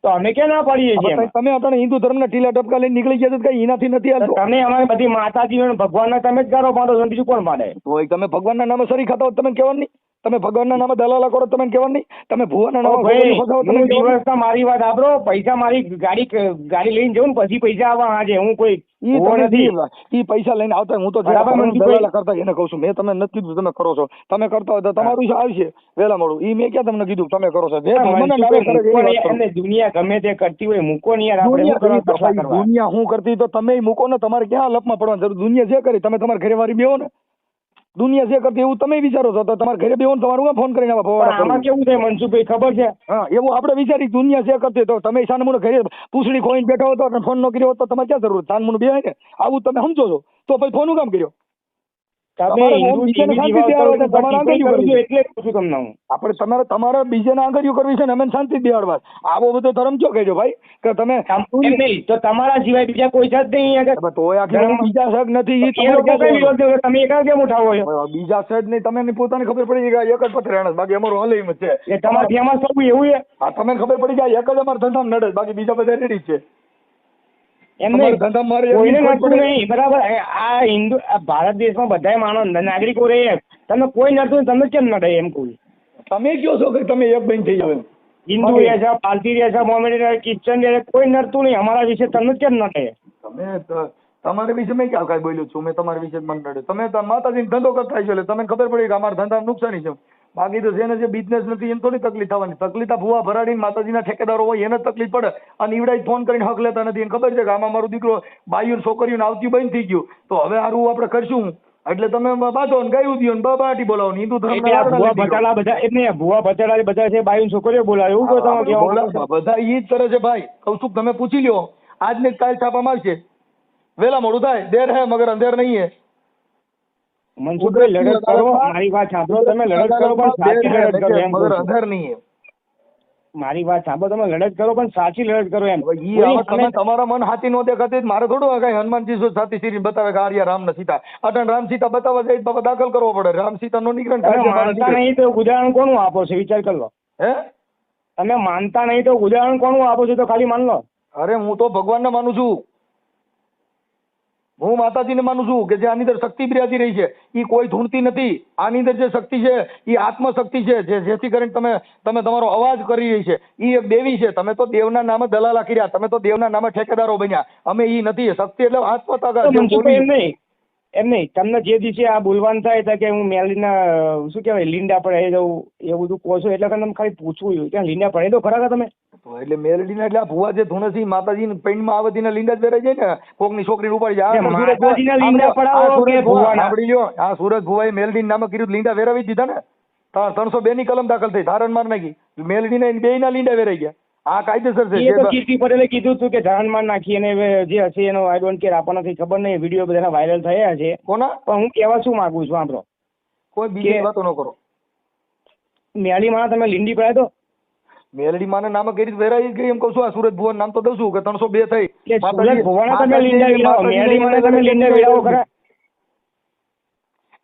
તો અમે ક્યાં ના પાડીએ છીએ? તમે અત્યારે હિન્દુ ધર્મના ટીલા ટપકા લઈને નીકળી ગયા છો, કઈ એનાથી નથી હાલતો. તમે અમારી બધી માતાજી ભગવાનના તમે જ ગારો પાડો છો, બીજું કોણ પાડે? હોય તમે ભગવાનના નામે સરી ખાતા હોય તમે કહેવાનું નહીં. તમે ભગવાનના નામે દલાલા કરો તમે કહેવાનું નહીં. તમે ભુવાના નામે દિવસના મારી વાત આપડો પૈસા મારી ગાડી લઈને જવું ને પછી પૈસા આવવા આજે હું કોઈ ઈ પૈસા લઈને આવતા હું તો દલાલા કરતા એને કહું છું. મેં તમે નથી કીધું તમે કરો છો. તમે કરતા હોય તો તમારું આવશે વહેલા મોડું. ઈ મેં ક્યાં તમને કીધું તમે કરો છો? દુનિયા ગમે તે કરતી હોય મૂકો ને યાર. દુનિયા હું કરતી તો તમે મૂકો ને. તમારે ક્યાં લપમાં પડવાની જરૂર? દુનિયા જે કરી તમે તમારા ઘરે વાળી બેહો ને. દુનિયા જે કરતી એવું તમે વિચારો છો તો તમારે ઘરે બેહો ને તમારું ફોન કરીને આમાં કેવું છે મનસુખભાઈ ખબર છે? હા એવું આપણે વિચારી દુનિયા જે કરતી તો તમે સાનમુનો ઘરે પૂછડી ખોઈને બેઠો હતો અને ફોન નો કર્યો તો તમારે ક્યાં જરૂર? સાનમુનું બે ને આવું તમે સમજો છો તો પછી ફોન કામ કર્યો? તમે હિન્દુ બીજાને દેવી શાંતિ દેવતાઓ બેહાડવા છે, તમારે ઉપર આંગળીઓ ટિપ્પણી કરવી કરું છું એટલે કહું છું તમને હું. આપણે તમારે બીજાને આંગળીઓ કરવી છે ને અમે શાંતિ બેહાડવા છે. આવો બધો ધર્મ ચો કહેજો ભાઈ કે તમે એમ નહીં તો તમારા સિવાય બીજા કોઈ છે જ નહીં અહીંયા આગળ. તોય આખી હું બીજા સગ નથી ઈ એ તમારે લોકો ક્યાં કઈ વિરોધ નહીં, તમે એકા કેમ ઉઠાવો છો? કહેવાનું? બીજા સજ નહીં, તમને પોતાને ખબર પડી જાય કે એક જ પથરે આણસ, બાકી અમારું હલે એમ જ છે. એ તમારે ફેમસ થવું એવું છે? હા, તમને ખબર પડી જાય એક જ અમારા ધંધામાં નડે, બાકી બીજા બધા રેડી જ છે. એમ તમારા નહીં, ધંધામાં મારે કોઈને એટલી ખબર નડતું પડે. નહીં, બરાબર. આ હિન્દુ આ ભારત દેશમાં બધાય માણસ નાગરિકો રહે, તમને કોઈ નડતું નહીં, તમને કેમ નડે એમ કહું. તમે કયો છો કે તમે એક બેન થઈ જાવ એમ? હિન્દુ રહે છે, પાલતી રહે છે, મોમેડી રહે, ક્રિશ્ચન રહે, કોઈ નડતું નહીં. અમારા વિશે તમને કેમ નડે? તમારા વિશે મેં ક્યાં કાંઈ બોલ્યો છું? મેં તમારા વિશે જ મને નડે. તમે માતાજીનો ધંધો કરતા છો એટલે તમને ખબર પડી કે અમારા ધંધામાં નુકસાની છે. બાકી તો જેને જે બિઝનેસ નથી એને થોડી તકલીફ થવાની. તકલીફ આ ભૂવા ભરાડીને માતાજીના ઠેકેદારો હોય એને તકલીફ પડે. અને ઈવડાઈ ફોન કરીને હક લેતા નથી. એને ખબર છે કે આમાં મારો દીકરો બાઈઓ છોકરીઓને આવતી બંધ થઈ ગયું, તો હવે સારું આપણે કરશું. એટલે તમે બાંધો ને ગાયું દો ને બાટી બોલાવો ને હિન્દુ ધર્મ એટલે આ ભુવા ભચાડા બધા એટલે ભુવા ભચાડા બધા છે, બાયું છોકરીઓ બોલાવે એવું કહો તમે કેવા? બધા ઈ જ કરે છે ભાઈ. કૌશિક તમે પૂછી લ્યો, આજને જ કાલ છાપામાં આવશે. વેલા મોડું થાય, દેર હે મગર અંધેર નહીં હે. મનસુખભાઈ લડત કરો, મારી વાત સાંભળો, તમે લડત કરો પણ સાચી લડત કરો એમ મગર કહું છું. અંધેર નહીં હે. મારી વાત સાંભળો, તમે લડત કરો પણ સાચી લડત કરો એમ. ઈ હવે તમે તમારા મન હાથી નો દેખાતી મારે થોડું કઈ હનુમાનજી શું સાથી શ્રી બતાવે કે આર્યા રામ ને સીતા અટન રામ સીતા બતાવવા જાય બાબા દાખલ કરવો પડે. રામ સીતા નો નીકળે ને તમે માનતા નહીં તો ઉદાહરણ કોનું આપો છો વિચાર કરી લો. હે તમે માનતા નહીં તો ઉદાહરણ કોનું આપો છો તો ખાલી માન લો. અરે હું તો ભગવાનને માનું છું, હું માતાજીને માનું છું કે જે આની અંદર શક્તિ બિરાજી રહી છે એ કોઈ ધૂણતી નથી. આની અંદર જે શક્તિ છે એ આત્મશક્તિ છે, જેથી કરીને તમે તમારો અવાજ કરી રહી છે. એ એક દેવી છે. તમે તો દેવના નામે દલાલા કર્યા, તમે તો દેવના નામે ઠેકેદારો બન્યા. અમે એ નથી. શક્તિ એટલે આત્મતાકા. એમ નહીં તમને જે દિવસે આ બોલવાનું થાય તો કે હું મેલીના શું કહેવાય લીંડા પડાવી દઉં એ બધું કહો છો એટલે તમે ખાલી પૂછવું ત્યાં લીંડા પડાવી દો ખરા તમે? એટલે મેલડીના એટલે આ ભુવા જે ધૂણસી માતાજી પેન્ટમાં આવતીના લીંડા જ વેરાઈ જાય ને, કોકની છોકરીને ઉપાડી જાય. માતાજીના લીંડા પડાવો કે ભુવાના? સાંભળી લ્યો, આ સુરજ ભુવાએ મેલડીના નામે કીધું લીંડા વેરાવી જ દીધા ને. 302 ની કલમ દાખલ થઈ, ધારણ માર નાખી. મેલડીના બેયના લીંડા વેરાઈ ગયા. આ કાયદેસર છે. એ તો કીર્તિ પટેલે કીધું હતું કે ધારણ માર નાખી અને જે હશે એનો આઈ ડોન્ટ કેર, આપણને કઈ ખબર નહીં. વિડીયો બધા વાયરલ થયા છે. કોના? પણ હું કહેવા શું માંગુ છું આપણો, કોઈ બીજી વાતો ન કરો. મેલી માં તમે લીંડી પડાવી દો. મેલડી માને નામે કરી વેરાઈ ગઈ એમ કહું છું. આ સુરજ ભુવન નામ તો દઉં છું કે 302 થઈ. સુરજ ભુવાના તમે લીંડા વિલાવો, મેલી મને તમે લીંડા વિલાવો ખરા?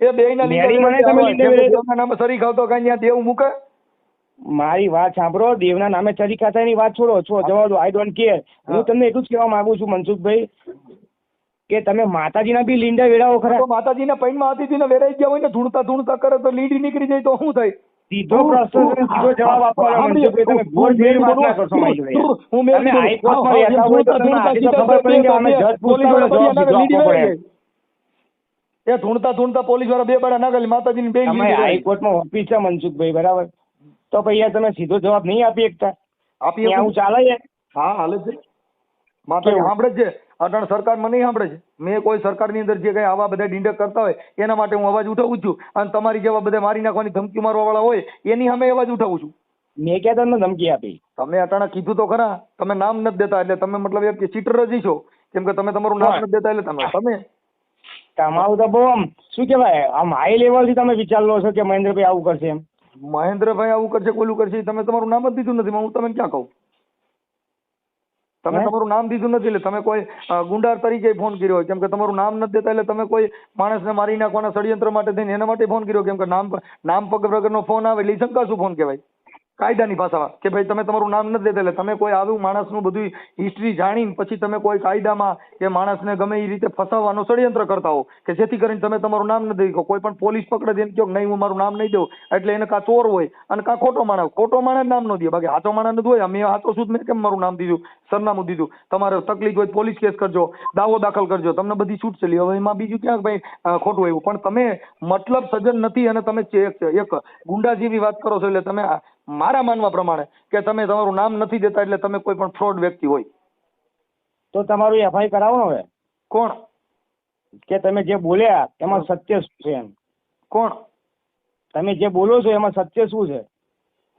એ બેયના લીંડા નામે સરી ખાવતો કઈ ત્યાં દેવ મૂકે? મારી વાત સાંભળો, દેવના નામે ચરી ખાતાની વાત છોડો જવા દો. I don't care. હું તમને એટલું જ કહેવા માંગુ છું મનસુખભાઈ કે તમે માતાજીના બી લીંડા વેડાવો ખરા? માતાજીના પૈણમાં હતી ને વેરાઈ ગયા હોય ને ધૂણતા કરે તો લીંડી નીકળી જાય તો શું થાય? સીધો પ્રશ્ન સીધો જવાબ આપવાનો મનસુખભાઈ. તમે ગોળ ફેર વાત ના કરશો મારી જોડે. તમે હાઈકોર્ટમાં રહેતા હોય તો તમને આજે તો ખબર પડી કે અમે જજ પૂછતા હોય જવાબ સીધો આપવો પડે. એ ધૂણતા પોલીસ વાળા બે બાડા નાખેલી માતાજીની બેન. તમે હાઈકોર્ટમાં ઓફિસ છે મનસુખભાઈ, બરાબર? તો પછી તમે સીધો જવાબ નહીં આપી શકતા? આપી આવું ચાલે છે? હા હાલે છે. માતાજી સાંભળે છે. અટણ સરકારમાં નહીં સાંભળે છે. મેં કોઈ સરકારની અંદર જે કઈ આવા બધા ડીંડક કરતા હોય એના માટે હું અવાજ ઉઠાવું છું. અને તમારી જેવા બધા મારી નાખવાની ધમકી મારવા વાળા હોય એની સામે અવાજ ઉઠાવું છું. મેં ક્યાં તમને ધમકી આપી? તમે અટાણા કીધું તો ખરા. તમે નામ નથી દેતા એટલે તમે મતલબ એક ચીટર જ છો. કેમ કે તમે તમારું નામ નથી દેતા એટલે તમે તમારું તો બહુ આમ શું કહેવાય આમ હાઈ લેવલ થી તમે વિચાર લો છો કે મહેન્દ્રભાઈ આવું કરશે એમ. મહેન્દ્રભાઈ આવું કરશે કોલું કરશે તમે તમારું નામ જ દીધું નથી. હું તમને ક્યાં કહું? તમે તમારું નામ દીધું નથી એટલે તમે કોઈ ગુંડાર તરીકે ફોન કર્યો હોય. કેમ કે તમારું નામ નથી દેતા એટલે તમે કોઈ માણસને મારી નાખવાના ષડયંત્ર માટે થઈને એના માટે ફોન કર્યો. કેમ કે નામ પગ વગરનો ફોન આવે એટલે શંકા શું ફોન કહેવાય કાયદાની ભાષામાં કે ભાઈ તમે તમારું નામ નથી દેતા એટલે તમે કોઈ આવું માણસનું બધું હિસ્ટ્રી જાણીને પછી તમે કોઈ કાયદામાં કે માણસને ગમે એ રીતે ફસાવવાનું ષડયંત્ર કરતા હો કે જેથી કરીને તમે તમારું નામ નથી દઈ. કોઈ પણ પોલીસ પકડે તેને કહો નહીં હું મારું નામ નહીં દઉં એટલે એને કાં ચોર હોય અને કાં ખોટો માણસ નામ ન દે. બાકી સાચો માણસ નથી હોય. મેં સાચો છું મેં કેમ મારું નામ દીધું, સરનામું દીધું. તમારે તકલીફ હોય પોલીસ કેસ કરજો, દાવો દાખલ કરજો, તમને બધી છૂટ છે. હવે એમાં બીજું ક્યાંક ભાઈ ખોટું આવ્યું. પણ તમે મતલબ સજ્જન નથી અને તમે એક ગુંડા જેવી વાત કરો છો. એટલે તમે મારા માનવા પ્રમાણે કે તમે તમારું નામ નથી દેતા એટલે તમે કોઈ પણ ફ્રોડ વ્યક્તિ હોય. તો તમારું એફઆઈ કરાવો ને હવે. કોણ? કે તમે જે બોલ્યા એમાં સત્ય શું છે એમ? કોણ? તમે જે બોલો છો એમાં સત્ય શું છે?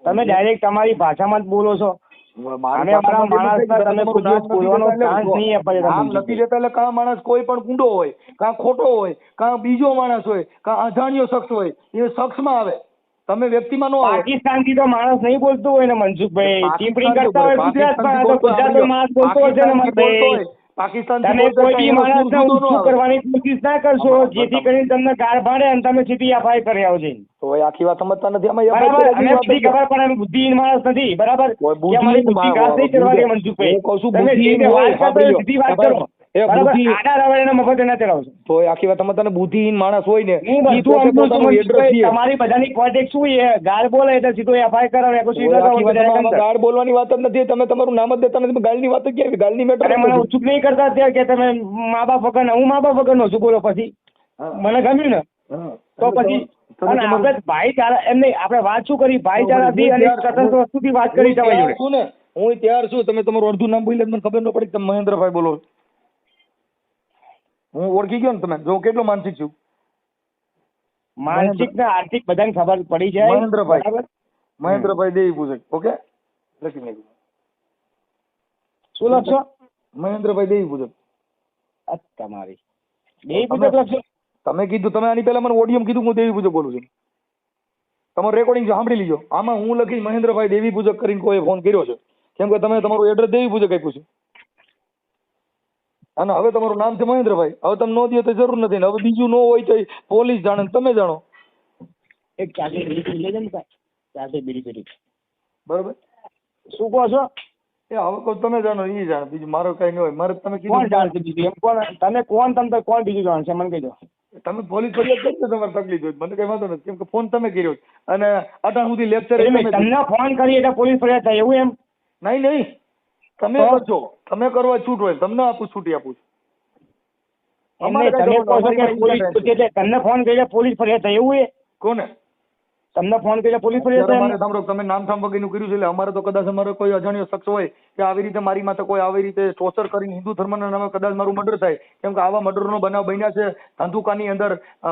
તમે ડાયરેક્ટ તમારી ભાષામાં જ બોલો છો. મારી અમે અમારા ભાષામાં માણસને જેમ તમે કહી કોઈ દિવસ બોલવાનો નામ નથી દેતા ચાન્સ નહીં અપાય નામ નથી દેતા એટલે કાં માણસ કોઈ પણ કુંડો હોય, કાં ખોટો હોય, કાં બીજો માણસ હોય, કાં અજાણ્યો શખ્સ હોય, એ શખ્સમાં આવે, તમે વ્યક્તિમાં ન આવે. પાકિસ્તાન થી તો માણસ નહીં બોલતો હોય ને મનસુખભાઈ, ટીપણી કરતા હોય ગુજરાતમાં, તો ગુજરાતનો માણસ બોલતો હશે ને મનસુખભાઈ. પાકિસ્તાન તમે કોઈ બી માણસને ઊંચું કરવાની કોશિશ ના કરશો, જેથી કરીને તમને ગાર ભાડે અને તમે સીધી એફઆઈઆર કરી આવજો. તો એ આખી વાત સમજતા નથી. આમાં બરાબર, અમે બધી ખબર પણ અમે બુદ્ધિહીન માણસ નથી, બરાબર, કે અમારી બુદ્ધિ ઘાસ નહીં ચરવાની મનસુખભાઈ. હું કહું છું તમે જે રીતે વાત કરતો હોય સીધી વાત કરો, બરાબર, આડા રવાડેના મફતે ના ચલાવશો. તો એ આખી વાત સમજતા ને બુદ્ધિહીન માણસ હોય ને હું ઈ બધું પોતે સમજુ છું પોતાનું address મનસુખભાઈ, દે. તમારી બધાની કોન્ટેક્ટ શું છે, ગાળ બોલે એટલે સીધો એફઆઈઆર કરાવો, તો એ આખી વાત આમાં ગાળ બોલવાની વાત જ નથી. તમે તમારું નામ જ દેતા નથી. ગાળની વાત જ ક્યાં? ગાળની મેટર અને મને ઉચુક નહીં કરતા અત્યારે કે તમે મા બાપ વગર, હું મા બાપ વગર નો છું, બોલો પછી મને ગમ્યું ને તો પછી. અને આપણે ભાઈચારા એમ નહીં, આપણે વાત શું કરી ભાઈચારાથી અને તટસ્થ વસ્તુથી વાત કરી તમારી જોડે. છું ને હું તૈયાર છું. તમે તમારું અડધું નામ બોલી મને ખબર ન પડી કે તમે મહેન્દ્રભાઈ બોલો. હું ઓળખી ગયો ને તમે જો કેટલો માનસિક છું. માનસિક ને આર્થિક બધાને ખબર પડી જાય. મહેન્દ્રભાઈ બરાબર, મહેન્દ્રભાઈ દેવી પૂજક. ઓકે, લખી નાખ્યું. શું લખશો? મહેન્દ્રભાઈ દેવી પૂજક. તમારી દેવી પૂજક લખશો? તમે કીધું, તમે આની પહેલા મને ઓડિયો કીધું હું દેવી પૂજક બોલું છું. તમારું રેકોર્ડિંગ સાંભળી લીજો. આમાં હું લખી મહેન્દ્રભાઈ દેવી પૂજક કરીને કોઈ ફોન કર્યો છે, કેમ કે તમે તમારું એડ્રેસ દેવી પૂજક આપ્યું છે અને હવે તમારું નામ છે મહેન્દ્રભાઈ. હવે તમે નો દો તો જરૂર નથી ને હવે બીજું ન હોય તો પોલીસ જાણે, તમે જાણો. એક ચાકરી બીડી પી લેજો ને ભાઈ, ચાકરી બીડી પીડી. બરોબર, શું કહો છો? એ હવે કહું તમે જાણો, એ જાણે, બીજું મારો કઈ ન હોય. મારે તમે કોણ કીધું જાણશે બીજું? એમ કોણ તમે કોણ તમે કોણ બીજું જાણશે મને કહી દો. તમે પોલીસ ફરિયાદ કરશો તમારે તકલીફ હોય, મને કઈ વાંધો નથી, કેમ કે ફોન તમે કર્યો અને અટાણ સુધી લેક્ચર તમને ફોન કરી એટલે પોલીસ ફરિયાદ થાય એવું એમ? નહીં તમે કરજો, તમે કરવા છૂટ હોય તમને આપું, છૂટી આપું છું. એમને તમે કહો છો કે પોલીસ એટલે તમને ફોન કરી પોલીસ ફરિયાદ થાય એવું એ? કોને તમને ફોન કરી પોલીસ ફરિયાદ થાય? અમારે સાંભળો, તમે નામ સામ વગરનું કર્યું છે એટલે અમારે તો કદાચ અમારો કોઈ અજાણ્યો શખ્સ હોય કે આવી રીતે મારી માથે કોઈ આવી રીતે ટોર્ચર કરીને હિન્દુ ધર્મના નામે કદાચ મારું મર્ડર થાય, કેમ કે આવા મર્ડરનો બનાવ બન્યા છે. ધંધુકાની અંદર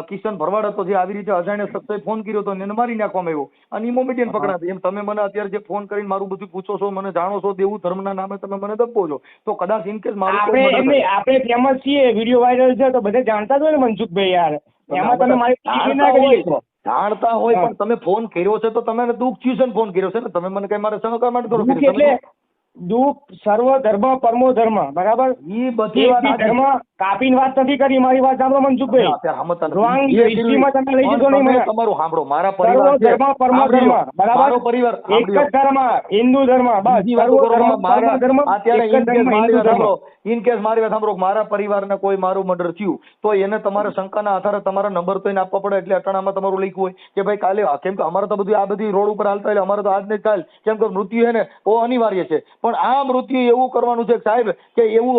કિશન ભરવાડ હતો જે આવી રીતે અજાણ્યા શખ્સે ફોન કર્યો હતો અને એને મારી નાખવામાં આવ્યો અને ઇમોમિડિયન પકડાતી. એમ તમે મને અત્યારે જે ફોન કરીને મારું બધું પૂછો છો, મને જાણો છો, દેવું ધર્મના નામે તમે મને દબો છો, તો કદાચ ઇનકેસ આપણે ફેમસ છીએ, વિડીયો વાયરલ છે તો બધે જાણતા જ હોય ને મનસુખભાઈ યાર. એમાં તમે મારી ના કરી શકો. જાણતા હોય પણ તમે ફોન કર્યો છે તો તમે દુઃખ થયું છે ને ફોન કર્યો છે ને, તમે મને કઈ મારે સહકાર માટે થોડો દુઃખ એટલે દુઃખ સર્વ ધર્મ પરમો ધર્મ, બરાબર, એ બધી વાત ધર્મ કાપીને વાત નથી કરી. મારી વાત સાંભળો મનસુખભાઈ, રોંગ હિસ્ટ્રીમાં તમે લઈ જશો નહીં મને. તમારું સાંભળો, મારા સર્વ પરિવાર ધર્મ પરમો ધર્મ, બરાબર, મારો પરિવાર એક જ ધર્મ, હિન્દુ ધર્મ, બસ સર્વ ધર્મ પરમો ધર્મ, અત્યારે એક જ ધર્મ, હિન્દુ ધર્મ. ઇનકેસ મારી વાત સાંભળો, મારા પરિવારને કોઈ મારું મર્ડર થયું તો એને તમારે શંકાના આધારે તમારા નંબર તો એને આપવા પડે. એટલે અટાણામાં તમારું લખ્યું હોય કે ભાઈ કાલે, કેમ કે અમારે તો બધું આ બધી રોડ ઉપર હાલતા એટલે અમારે તો આજ ને કાલ, કેમ કે મૃત્યુ છે ને બહુ અનિવાર્ય છે, પણ આ મૃત્યુ એવું કરવાનું છે સાહેબ કે એવું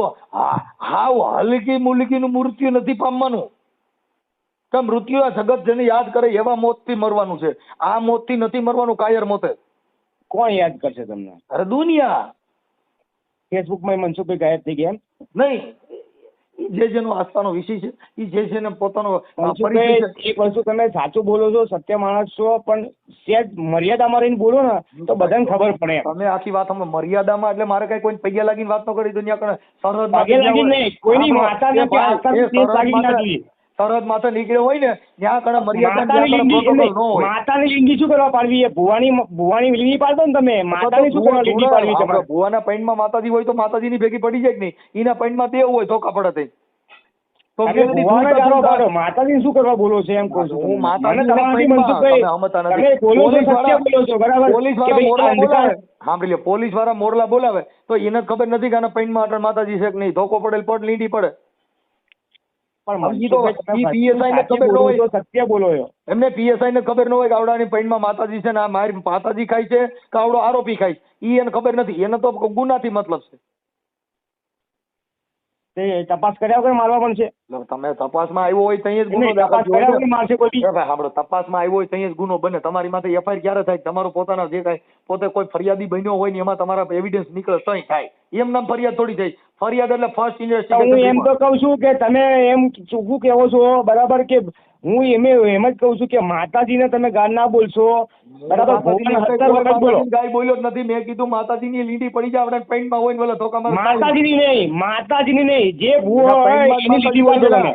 હાવ હલકી મુલકીનું મૃત્યુ નથી પામવાનું. કે મૃત્યુ આ જગત જેને યાદ કરે એવા મોતથી મરવાનું છે. આ મોતથી નથી મરવાનું કાયર મોતે. કોણ યાદ કરશે તમને? અરે દુનિયા. ફેસબુકમાં મનસુખભાઈ ગાયબ થઈ ગયા એમ? નહીં, જે જેનો આસ્થાનો વિષય છે એ જે છે ને પોતાનો મનસુખભાઈ, એક વસ્તુ તમે સાચું બોલો છો, સત્ય માણસ છો, પણ સેજ મર્યાદામાં રહીને બોલો ને તો બધાને ખબર પડે. તમે આખી વાત અમે મર્યાદામાં એટલે મારે કઈ કોઈ પૈયા લાગીને વાત ન કરી દુનિયા સરહદ પગે લાગી નહીં, કોઈની માતાને કે આસ્થાને ઠેસ લાગી ના જોઈએ. સરહદ માથે નીકળ્યો હોય ને ત્યાં કણે મર્યાદા માતાની લિંગી શું કરવા પાડવી? ભુવાની લિંગી પાડતો ને તમે, માતાની શું કરવા લિંગી પાડવી તમારે? ભુવાના પૈણમાં માતાજી હોય તો માતાજીની ભેગી પડી જાય કે નહીં? એના પૈણમાં દેવ હોય ધોકા પડે થઈ તો માતાજી શું કરવા બોલો છો એમ કહું છું હું. પોલીસ વાળા મોરલા બોલાવે તો એને ખબર નથી કે આના પૈણમાં અટલ માતાજી છે કે નહીં, ધોકો પડેલ પડ લીંડી પડે. સત્ય બોલો એમને પીએસઆઈ ને ખબર ન હોય કે આવડાની પૈણમાં માતાજી છે ને મારી માતાજી ખાય છે કે આવડો આરોપી ખાય છે, ઈ એને ખબર નથી. એને તો ગુનાથી મતલબ છે. તપાસ કર્યા વગર મારવા પણ છે. તમે તપાસમાં આવ્યો હોય ત્યાં જ ગુનો તપાસ કર્યા વગર મારશે કોઈ? સાંભળો, તપાસમાં આવ્યો હોય ત્યાં જ ગુનો બને. તમારી માથે એફઆઈઆર ક્યારે થાય? તમારું પોતાના જે કાંઈ પોતે કોઈ ફરિયાદી બન્યો હોય ને એમાં તમારા એવિડન્સ નીકળે તો થાય. એમ નામ ફરિયાદ થોડી થાય. ફરિયાદ એટલે ફર્સ્ટ ઇન્વેસ્ટિગેશન. હું એમ તો કહું છું કે તમે એમ શું કહેવો છો, બરાબર, કે હું એમ જ કહું છું કે માતાજીને તમે ગાળ ના બોલશો, બરાબર ભગવાન 70 વખત બોલો. માતાજીની ગાય બોલ્યો જ નથી. મેં કીધું માતાજીની લીંડી પડી જાય આપણે પેન્ટમાં હોય ને બોલો ધોકા મારે માતાજીની નહીં જે ભૂવો હોય એની લીટી બોલજો તમે.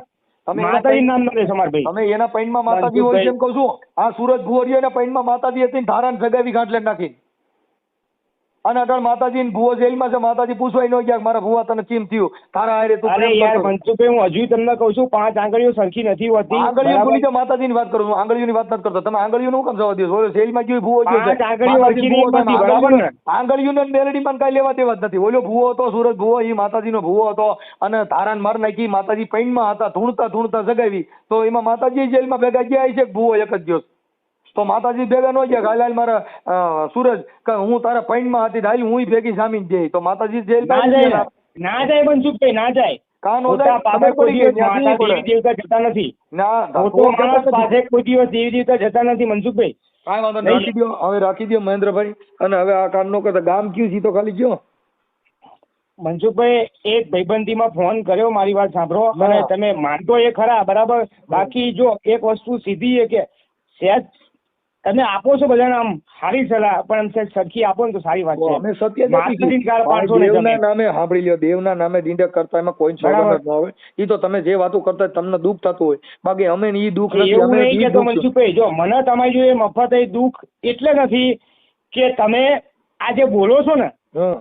માતાજી નામ ન લેશો મારા ભાઈ. અમે એના પૈણમાં માતાજી હોય છે એમ કહું છું. આ સુરજ ભુવરિયો એના પૈણમાં માતાજી હતી ને ધારાને સગાવી ગાંઠલે નાખી અને અટલ માતાજી ને ભુવો જેલમાં છે. માતાજી પૂછવાય ન ગયા મારા ભુવા તને કેમ થયું તારા હારે તું અરે યાર મનસુખભાઈ હું હજુ તમને કહું છું 5 આંગળીઓ સરખી નથી હોતી. આંગળીઓ ભૂલી જાઓ. માતાજીની વાત કરું છું. આંગળીઓની વાત નથી કરતો. તમે આંગળીઓનું શું કામ જવા દો? બોલો જેલમાં ગયો ભુવો ગયો છે. 5 આંગળીઓ સરખી નહીં હોતી, બરાબર ને? આંગળીઓને મેલડીમાં કાંઈ લેવા દેવા જ નથી. ઓલો ભુવો હતો સુરજ ભુવો, એ માતાજીનો ભુવો હતો અને ધારાને માર નાખી. માતાજી પૈણમાં હતા, ધૂણતા જગાવી. તો એમાં માતાજી જેલમાં ભેગા ગયા છે ભુવો એક જ દિવસ. તો માતાજી ભેગા ન ગયા. હાલ મારા સુરજ હું તારા પૈણમાં હતી હાલ હું ભેગી સામીન જઈ. તો માતાજી જેલ ના જાય મનસુખભાઈ, ના જાય. કાં નો મોટા પાસે કોઈ દિવસ માતા દેવી દેવતા જતા નથી. મોટો માણસ પાસે કોઈ દિવસ દેવી દેવતા જતા નથી મનસુખભાઈ. કાંઈ વાંધો નહીં. રાખી દો હવે, રાખી દો મહેન્દ્રભાઈ. અને હવે આ કામ નો કરતા ગામ કયું છે તો ખાલી કયો. મનસુખભાઈ એક ભાઈબંધીમાં ફોન કર્યો, મારી વાત સાંભળો. અને તમે માનતો એ ખરા બરાબર. બાકી જો એક વસ્તુ સીધી છે કે સહેજ તમે આપો છો બધાને આમ સારી સલાહ, પણ આમ સહેજ સરખી આપો ને તો સારી વાત છે. અમે સત્ય માતાજીની ગાળ પાડશો ને દેવના તમે. નામે સાંભળી લ્યો. દેવના નામે દીંડક કરતા એમાં કોઈ સોગંદ ન આવે. એ તો તમે જે વાતો કરતા હોય તમને દુઃખ થતું હોય. બાકી અમે ઈ દુઃખ નથી. એવું અમે નહીં ઈ કેતો દુઃખ છે. મનસુખભાઈ, જો મને તમારી જોડે મફત એ દુઃખ એટલે નથી કે તમે આ જે બોલો છો ને હા.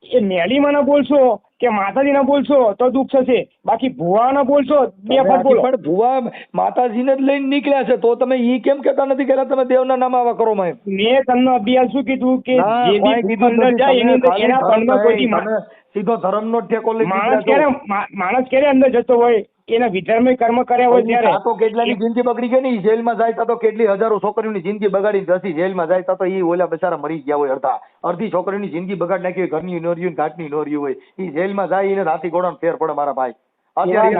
એ મેલી મને બોલશો કે માતાજીને બોલશો તો દુઃખ થશે. બાકી ભુવાને બોલશો બે વખત બોલો. પણ ભુવા માતાજીને જ લઈને નીકળ્યા છે તો તમે ઈ કેમ કહેતા નથી કે તમે દેવના નામ આવા કરો માં? મેં તમને અભ્યાસ શું કીધું કે ના, જે કોઈ બી કીધું અંદર નથી. જાય એની અંદર તમે એના ખાલી પણમાં કોઈ દી તમે સીધો ધર્મનો જ ઠેકો લઈ માણસ નીકળ્યા છો. માણસ ક્યારે અંદર જતો હોય એના વિધર્મી કર્મ કર્યા હોય ત્યારે. આ તો કેટલાની જિંદગી બગડી ગઈ ને. ઈ જેલમાં જાય તો કેટલી હજારો છોકરીઓની જિંદગી બગાડી દસી જેલમાં જાય તો ઈ ઓલા બચારા મરી ગયા હોય. અડધી છોકરીઓની જિંદગી બગાડી નાખી હોય. ઘરની નોર્યું ઘાટની નોર્યું હોય. ઈ જેલમાં જાય એને રાતી ઘોડાનો ફેર પડે મારા ભાઈ. અત્યારે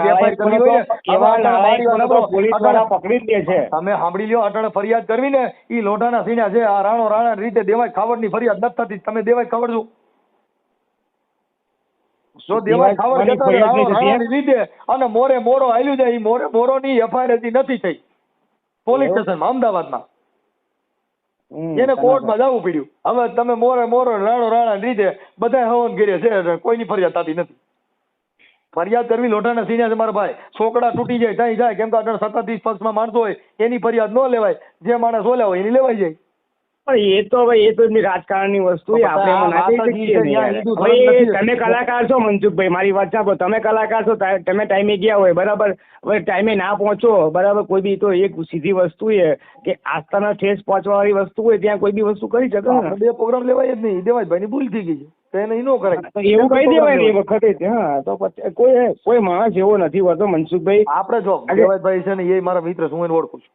એવા નાલાયકોને પોલીસ વાળા પકડી જ લે છે. તમે સાંભળી લ્યો. અટાણે ફરિયાદ કરવી ને ઈ લોઢાના સીણા છે. આ રાણા રીતે દેવાય ખાવડની ફરિયાદ નથી થતી. તમે દેવાય ખાવડ છો? જો દેવાય ખાવડ જતા રાણાની રીતે અને મોરો હાલ્યું જાય. ઈ મોરોની એફઆઈઆર હજી નથી થઈ પોલીસ સ્ટેશનમાં અમદાવાદમાં. એને કોર્ટમાં જવું પડ્યું. હવે તમે મોરો રાણાની રીતે બધા હવન કરે છે. કોઈની ફરિયાદ થતી નથી. ફરિયાદ કરવી લોઢાના સીના છે મારા ભાઈ. છોકડા તૂટી જાય ત્યાં જાય. કેમ કે 37 પક્ષમાં માણસો હોય એની ફરિયાદ ન લેવાય. જે માણસ ઓલા હોય એની લેવાઈ જાય. પણ એ તો ભાઈ એ તો રાજકારણની વસ્તુ છે. આપણે એમાં ના કહી શકીએ ને યાર. ભાઈ તમે કલાકાર છો મનસુખભાઈ, મારી વાત સાંભળો. તમે કલાકાર છો, તમે ટાઈમે ગયા હોય બરાબર. હવે ટાઈમે ના પહોંચો બરાબર. કોઈ બી તો એક સીધી વસ્તુ છે કે આસ્થાના ઠેસ પહોંચવા વાળી વસ્તુ હોય ત્યાં કોઈ બી વસ્તુ કરી શકે ને. બે પ્રોગ્રામ લેવાય જ નહીં. દેવાય ભાઈ ની ભૂલ થઈ ગઈ છે તો એને નો કરાય. એવું કહી દેવાય ને એ વખતે. હા તો પછી કોઈ માણસ એવો નથી હોતો મનસુખભાઈ. આપણે જો દેવાયભાઈ છે ને એ મારા મિત્ર છે. હું એને ઓળખું છું.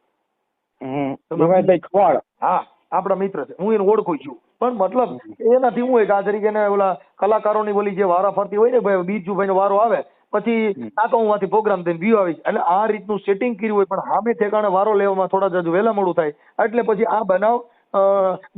દેવાયભાઈ ખવાડ. હા આપણા મિત્ર છે. હું એને ઓળખું છું. પણ મતલબ એનાથી હું એક આ તરીકે ઓલા કલાકારોની બોલી જે વારા ફરતી હોય ને ભાઈ બીજુભાઈ નો વારો આવે પછી આ તો હું આથી પ્રોગ્રામ થઈને વ્યૂ આવીશ. એટલે આ રીતનું સેટિંગ કર્યું હોય પણ સામે ઠેકાણે વારો લેવામાં થોડા જ વહેલા મોડું થાય. એટલે પછી આ બનાવ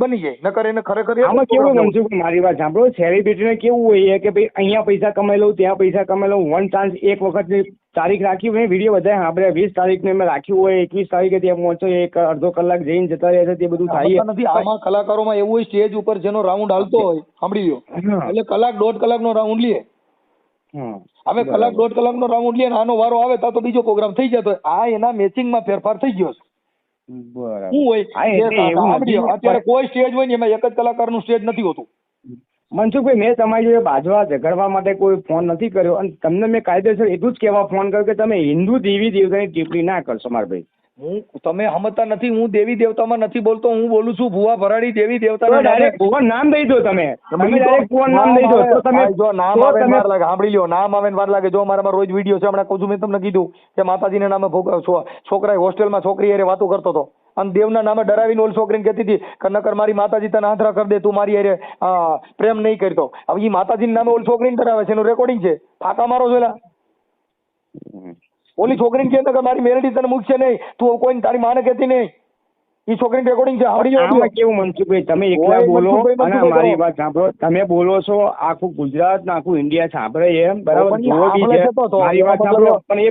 બની જાય. નકર એને ખરેખર આમાં કેવું મનસુખ મારી વાત સાંભળો. સેલિબ્રિટીને કેવું હોય કે ભાઈ અહીંયા પૈસા કમાઈ લઉં ત્યાં પૈસા કમાઈ લઉં. વન ચાન્સ એક વખત તારીખ રાખી હોય વિડીયો બધા સાંભળ્યા. 20 તારીખને મેં રાખ્યું હોય 21 તારીખે ત્યાં પહોંચો એક અડધો કલાક જઈને જતા રહે છે. તે બધું થાય નથી. આમાં કલાકારોમાં એવું હોય સ્ટેજ ઉપર જેનો રાઉન્ડ હાલતો હોય સાંભળી લો એટલે કલાક 1.5 કલાકનો રાઉન્ડ લે. હવે કલાક 1.5 કલાકનો રાઉન્ડ લે આનો વારો આવે તો બીજો પ્રોગ્રામ થઈ જતો. આ એના મેચિંગમાં ફેરફાર થઈ ગયો છે. અત્યારે કોઈ સ્ટેજ હોય ને એમાં એક જ કલાકારનું સ્ટેજ નથી હોતું. મનસુખભાઈ મેં તમારી જોડે બાજવા ઝઘડવા માટે કોઈ ફોન નથી કર્યો. અને તમને મેં કાયદેસર એટલું જ કહેવા ફોન કર્યો કે તમે હિન્દુ દેવી દેવતાની ટિપ્પણી ના કરશો મારા ભાઈ. તમે સમજતા નથી. હું દેવી દેવતામાં નથી બોલતો. હું બોલું છું ભુવા ભરાડી દેવી દેવતા. ડાયરેક્ટ ભુવન નામ દઈ દો. તમે ડાયરેક્ટ ભુવન નામ દઈ દો તો તમે જો નામ આવે વાર લાગે. સાંભળી લ્યો નામ આવે વાર લાગે. જો મારામાં રોજ વિડીયો છે. હમણાં કહું છું મેં તમને કીધું કે માતાજીના નામે છોકરા હોસ્ટેલમાં છોકરી હારે વાતો કરતો હતો અને દેવના નામે ડરાવીને ઓલ છોકરીને કહેતી હતી કે નકર મારી માતાજી તને આંધળા કરી દે, તું મારી હારે પ્રેમ નહીં કરતો. હવે એ માતાજીના નામે ઓલ છોકરીને ડરાવે છે. એનું રેકોર્ડિંગ છે. ફાકા મારો જોયેલા ઓલી છોકરીને કહે કે મારી મેલડી તને મૂકશે નહીં, તું કોઈ તારી માને કહેતી નહીં. એ છોકરીની રેકોર્ડિંગ છે. આમાં કેવું મનસુખભાઈ તમે એકલા બોલો અને મારી વાત સાંભળો. તમે બોલો છો આખું ગુજરાત ને આખું ઇન્ડિયા સાંભળે એમ બરાબર. જો બી છે મારી વાત સાંભળો. પણ એ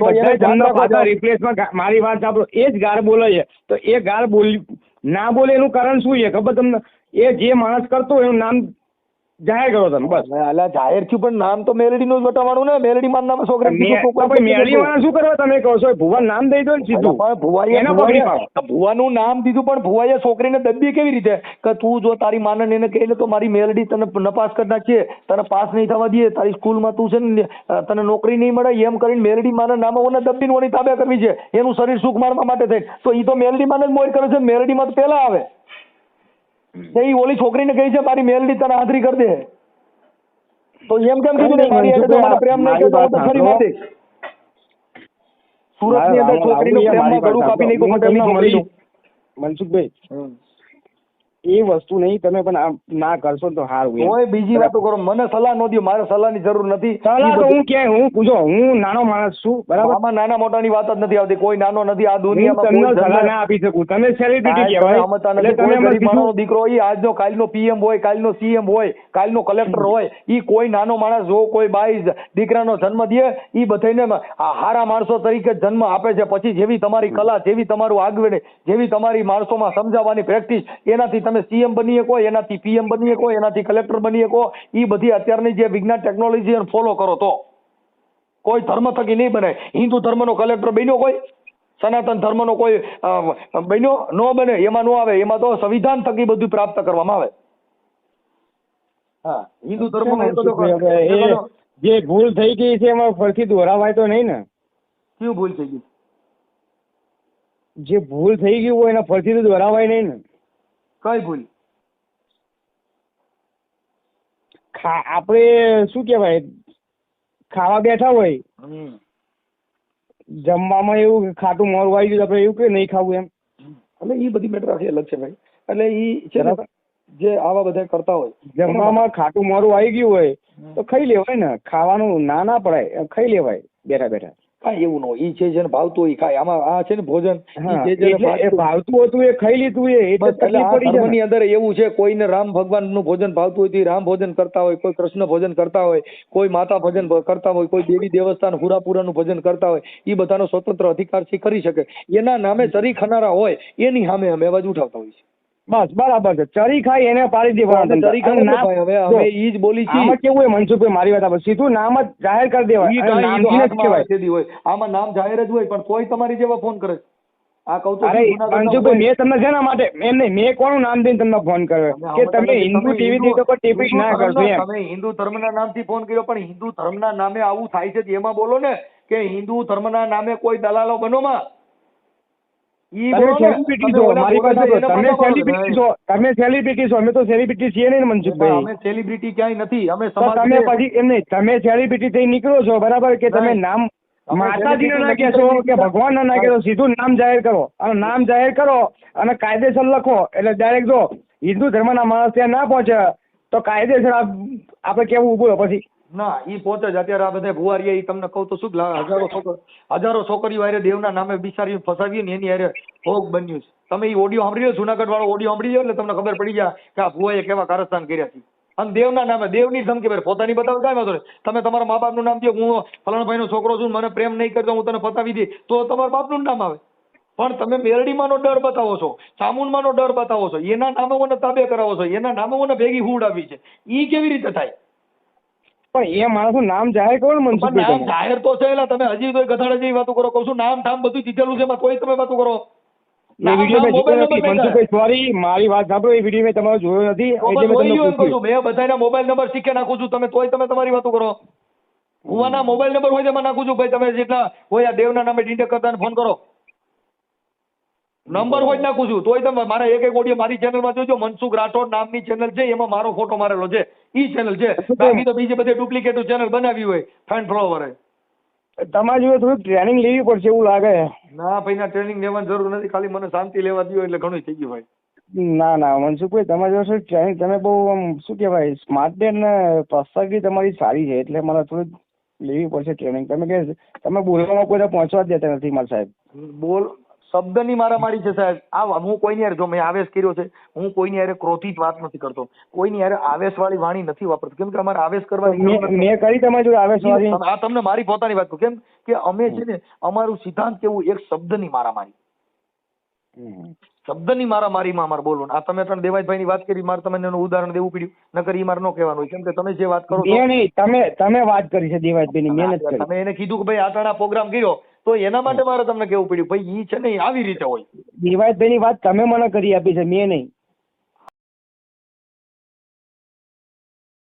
બધા રિપ્લેસમાં મારી વાત સાંભળો એ જ ગાળ બોલે છે તો એ ગાળ બોલી ના બોલે એનું કારણ શું છે ખબર તમને? એ જે માણસ કરતો હોય એનું નામ જાહેર કરો તમે બસ. અલા જાહેર થયું પણ નામ તો મેલડીનું જ વટાવવાનું ને. મેલડી માં નામ છોકરા મેળી વાળા શું કરવા તમે કહો છો? ભુવા નામ દઈ દો ને સીધું. એના પકડી પાડો. ભુવાનું નામ દીધું પણ ભુવાએ છોકરીને દબી કેવી રીતે કે તું જો તારી માને એને કહી લે તો મારી મેલડી તને નપાસ કરી નાખીએ, તને પાસ નહીં થવા દઈએ, તારી સ્કૂલમાં તું છે ને તને નોકરી નહીં મળે એમ કરીને મેલડી માને નામે ઓને દબીને ઓની તાબે કરવી છે એનું શરીર સુખ માણવા માટે થઈ. તો એ તો મેલડી માને જ મોર કરે છે. મેલડી માં તો પેલા આવે એ ઓલી છોકરીને કહી છે મારી મેલડી તને હાજરી કરી દે. તો એમ કેમ કીધું ને મારી હારે તમારે પ્રેમ નહીં કરતો હું તો ખરી માથી. સુરત ની અંદર છોકરીનું પ્રેમમાં ગળું કાપી નાખ્યું પટેલની છોકરીનું. મનસુખભાઈ એ વસ્તુ નહીં, તમે પણ આમ ના કરશો તો સારું. કોઈ બીજી વાતો કરો, મને સલાહ ન દો, મારે સલાહની જરૂર નથી. સલાહ તો હું ક્યાંય હું પૂછો, હું નાનો માણસ છું બરાબર. આમાં નાના મોટાની વાત જ નથી આવતી. કોઈ નાનો નથી આ હું દુનિયામાં. તમને સલાહ ના આપી શકું. તમે સેલિબ્રિટી કહેવાય એટલે તમે ગરીબ માણસનો દીકરો હોય, આજનો કાલનો પીએમ હોય, કાલનો સીએમ હોય, કાલનો કલેક્ટર હોય, ઈ કોઈ નાનો માણસ જો કોઈ બાઈ દીકરાનો જન્મ દે ઈ બધાને હારા માણસો તરીકે જન્મ આપે છે. પછી જેવી તમારી કલા, જેવી તમારું આગળ, જેવી તમારી માણસોમાં સમજાવવાની પ્રેક્ટિસ, એનાથી તમે સીએમ બની શકો, એનાથી પીએમ બની શકો, એનાથી કલેક્ટર બની શકો. ઈ બધી અત્યારની જે વિજ્ઞાન ટેકનોલોજી ફોલો કરો તો કોઈ ધર્મ થકી નહીં બને. હિન્દુ ધર્મનો કલેક્ટર બન્યો કોઈ? સનાતન ધર્મનો કોઈ બન્યો? નો બને. એમાં નો આવે. એમાં તો સંવિધાન થકી બધું પ્રાપ્ત કરવામાં આવે. હા, હિન્દુ ધર્મ જે ભૂલ થઈ ગઈ છે એમાં ફરીથી દોહરાવાય તો નહીં ને? શું ભૂલ થઈ ગઈ? જે ભૂલ થઈ ગઈ હોય એને ફરીથી તો દોહરાવાય નહીં ને? કઈ ભૂલ? આપણે શું કહેવાય, ખાવા બેઠા હોય, જમવામાં એવું ખાટું મોરું આવી ગયું, આપણે એવું કે નહીં ખાવું એમ. એટલે એ બધી મેટર આખી અલગ છે ભાઈ. એટલે ઈ છે ને જે આવા બધા કરતા હોય, જમવામાં ખાટું મોરું આવી ગયું હોય તો ખાઈ લેવાય ને. ખાવાનું ના ના પડાય, ખાઈ લેવાય બેઠા બેઠા. કાંઈ એવું ન હોય. ઈ છે જેને ભાવતું હોય ખાય. આમાં આ છે ને ભોજન ભાવતું હતું એ ખાઈ લીધું. ધર્મની અંદર એવું છે, કોઈને રામ ભગવાન નું ભોજન ભાવતું હોય તો રામ ભોજન કરતા હોય, કોઈ કૃષ્ણ ભોજન કરતા હોય, કોઈ માતા ભોજન કરતા હોય, કોઈ દેવી દેવસ્થાન હુરાપુરાનું ભોજન કરતા હોય. એ બધાનો સ્વતંત્ર અધિકાર છે, કરી શકે. એના નામે ચરી ખાનારા હોય એની સામે અમે અવાજ ઉઠાવતા હોય છે. બસ બરાબર છે. ચરી ખાય એને પાડી દેવાનું. ચરી ખાય હવે અમે ઈ જ બોલી છીએ. આમાં કેવું હોય મનસુખભાઈ, મારી વાત આપણે સીધું નામ જ જાહેર કરી દેવાય. આમાં નામ જાહેર જ હોય પણ કોઈ તમારી જેવા ફોન કરે. આ કહું તો મનસુખભાઈ મેં તમને શેના માટે એમ નહીં, મેં કોનું નામ દઈને તમને ફોન કર્યો કે તમે હિન્દુ ટીવી થી તો ટીપી ના કરશો એમ. તમે હિન્દુ ધર્મના નામથી ફોન કર્યો પણ હિન્દુ ધર્મના નામે આવું થાય છે એમાં બોલો ને કે હિન્દુ ધર્મના નામે કોઈ દલાલો બનોમાં. તમે સેલિબ્રિટી છો, મારી પાસે તમે સેલિબ્રિટી છો, તમે સેલિબ્રિટી છો, અમે તો સેલિબ્રિટી છીએ નહીં મનસુખભાઈ. અમે સેલિબ્રિટી ક્યાંય નથી. અમે તમે પછી એમ નહીં, તમે સેલિબ્રિટી થઈ નીકળો છો બરાબર, કે તમે નામ માતાજીને ના કહેશો કે ભગવાનને ના કહેશો, સીધું નામ જાહેર કરો. અને નામ જાહેર કરો અને કાયદેસર લખો એટલે ડાયરેક્ટ જો હિન્દુ ધર્મના માણસ ત્યાં ના પહોંચે તો કાયદેસર આપણે કેવું ઉભું પછી ના ઈ પોતે જ અત્યારે આ બધા ભુવારીએ ઈ તમને કહું તો શું હજારો છોકરીઓ હારે દેવના નામે બિચારીઓ ફસાવી ને એની હારે ભોગ બન્યું છે. તમે ઈ ઓડિયો સાંભળ્યો? જુનાગઢ વાળો ઓડિયો સાંભળી એટલે તમને ખબર પડી જાય કે આ ભુવાએ કેવા કારસ્તાન કર્યા છે. અને દેવના નામે દેવની ધમકી ભરે. પોતાની બતાવે કાંઈ વાંધો નહીં. તમે તમારા મા બાપનું નામ દો, હું ફલાણા ભાઈનો છોકરો છું, મને પ્રેમ નહીં કરતો, હું તને પતાવી દઈ, તો તમારા બાપનું નામ આવે. પણ તમે મેલડીમાંનો ડર બતાવો છો, ચામુંડમાંનો ડર બતાવો છો, એના નામે મને તાબે કરાવો છો, એના નામે મને ભેગી હુડાવી છે. ઈ કેવી રીતે થાય? પણ એ માણસનું નામ જાહેર કરો ને મનસુખભાઈ. નામ જાહેર તો છે. તમે હજી તો ગધાડા જેવી વાતો કરો. કહું છું નામ ઠામ બધું દીધેલું છે એમાં તોય તમે વાતો કરો. એ વિડીયો મેં જોયો નથી મનસુખભાઈ, સોરી મારી વાત સાંભળો. એ વિડીયો મેં તમારો જોયો નથી એટલે મેં બધાના મોબાઈલ નંબર શીખે નાખું છું. તમે તોય તમે તમારી વાતો કરો. ભુવાના મોબાઈલ નંબર હોય તેમાં નાખું છું. ભાઈ તમે જેટલા હોય આ દેવના નામે ડિટેક્ટ કરતા ફોન કરો. નંબર હોય નાખું છું તોય તમે મારા એક ઓડિયો મારી ચેનલમાં જોજો. મનસુખ રાઠોડ નામની ચેનલ છે, એમાં મારો ફોટો મારેલો છે. ઈ ચેનલ છે. બાકી તો બીજી બધી ડુપ્લિકેટ ચેનલ બનાવી હોય ફેન ફ્લોવરે. તમારે જોડે થોડું ટ્રેનિંગ લેવી પડશે એવું લાગે. ના ભાઈ ના ટ્રેનિંગ લેવાની જરૂર નથી. ખાલી મને શાંતિ લેવા દો એટલે ઘણું થઈ ગયું ભાઈ. ના ના મનસુખભાઈ, તમારી જોડે ટ્રેનિંગ, તમે બહુ શું કહેવાય સ્માર્ટ ને પર્સનાલિટી તમારી સારી છે એટલે મારે થોડી લેવી પડશે ટ્રેનિંગ. તમે કે તમે બોલવામાં કોઈ પહોંચવા જ દેતા નથી મારા સાહેબ. બોલ શબ્દની મારામારી છે સાહેબ. આ હું કોઈની હારે જો મેં આવેશ કર્યો છે, હું કોઈની હારે ક્રોધિત વાત નથી કરતો, કોઈની હારે આવેશવાળી વાણી નથી વાપરતો. કેમ કે અમારે આવેશ કરવાની મેં કરી તમારી જોડે આવેશવાળી. આ તમને મારી પોતાની વાત કહું. કેમ કે અમે છે ને અમારું સિદ્ધાંત કેવું, એક શબ્દની મારામારી. શબ્દની મારામારીમાં મારે બોલવું. આ તમે ત્રણ દેવાયતભાઈની વાત કરી, મારે તમને એનું ઉદાહરણ દેવું પડ્યું, નકર ઈ મારે ન કહેવાનું હોય. કેમ કે તમે જે વાત કરો છો મેં નહીં, તમે વાત કરી છે દેવાયતભાઈની, મહેનત કરી. તમે એને કીધું કે ભાઈ આ ટાણા પ્રોગ્રામ કર્યો, તો એના માટે મારે તમને કેવું પડ્યું ભાઈ ઈ છે ને ઈ આવી રીતે હોય. દેવાયતભાઈની વાત તમે મને કરી આપી છે, મેં નહીં.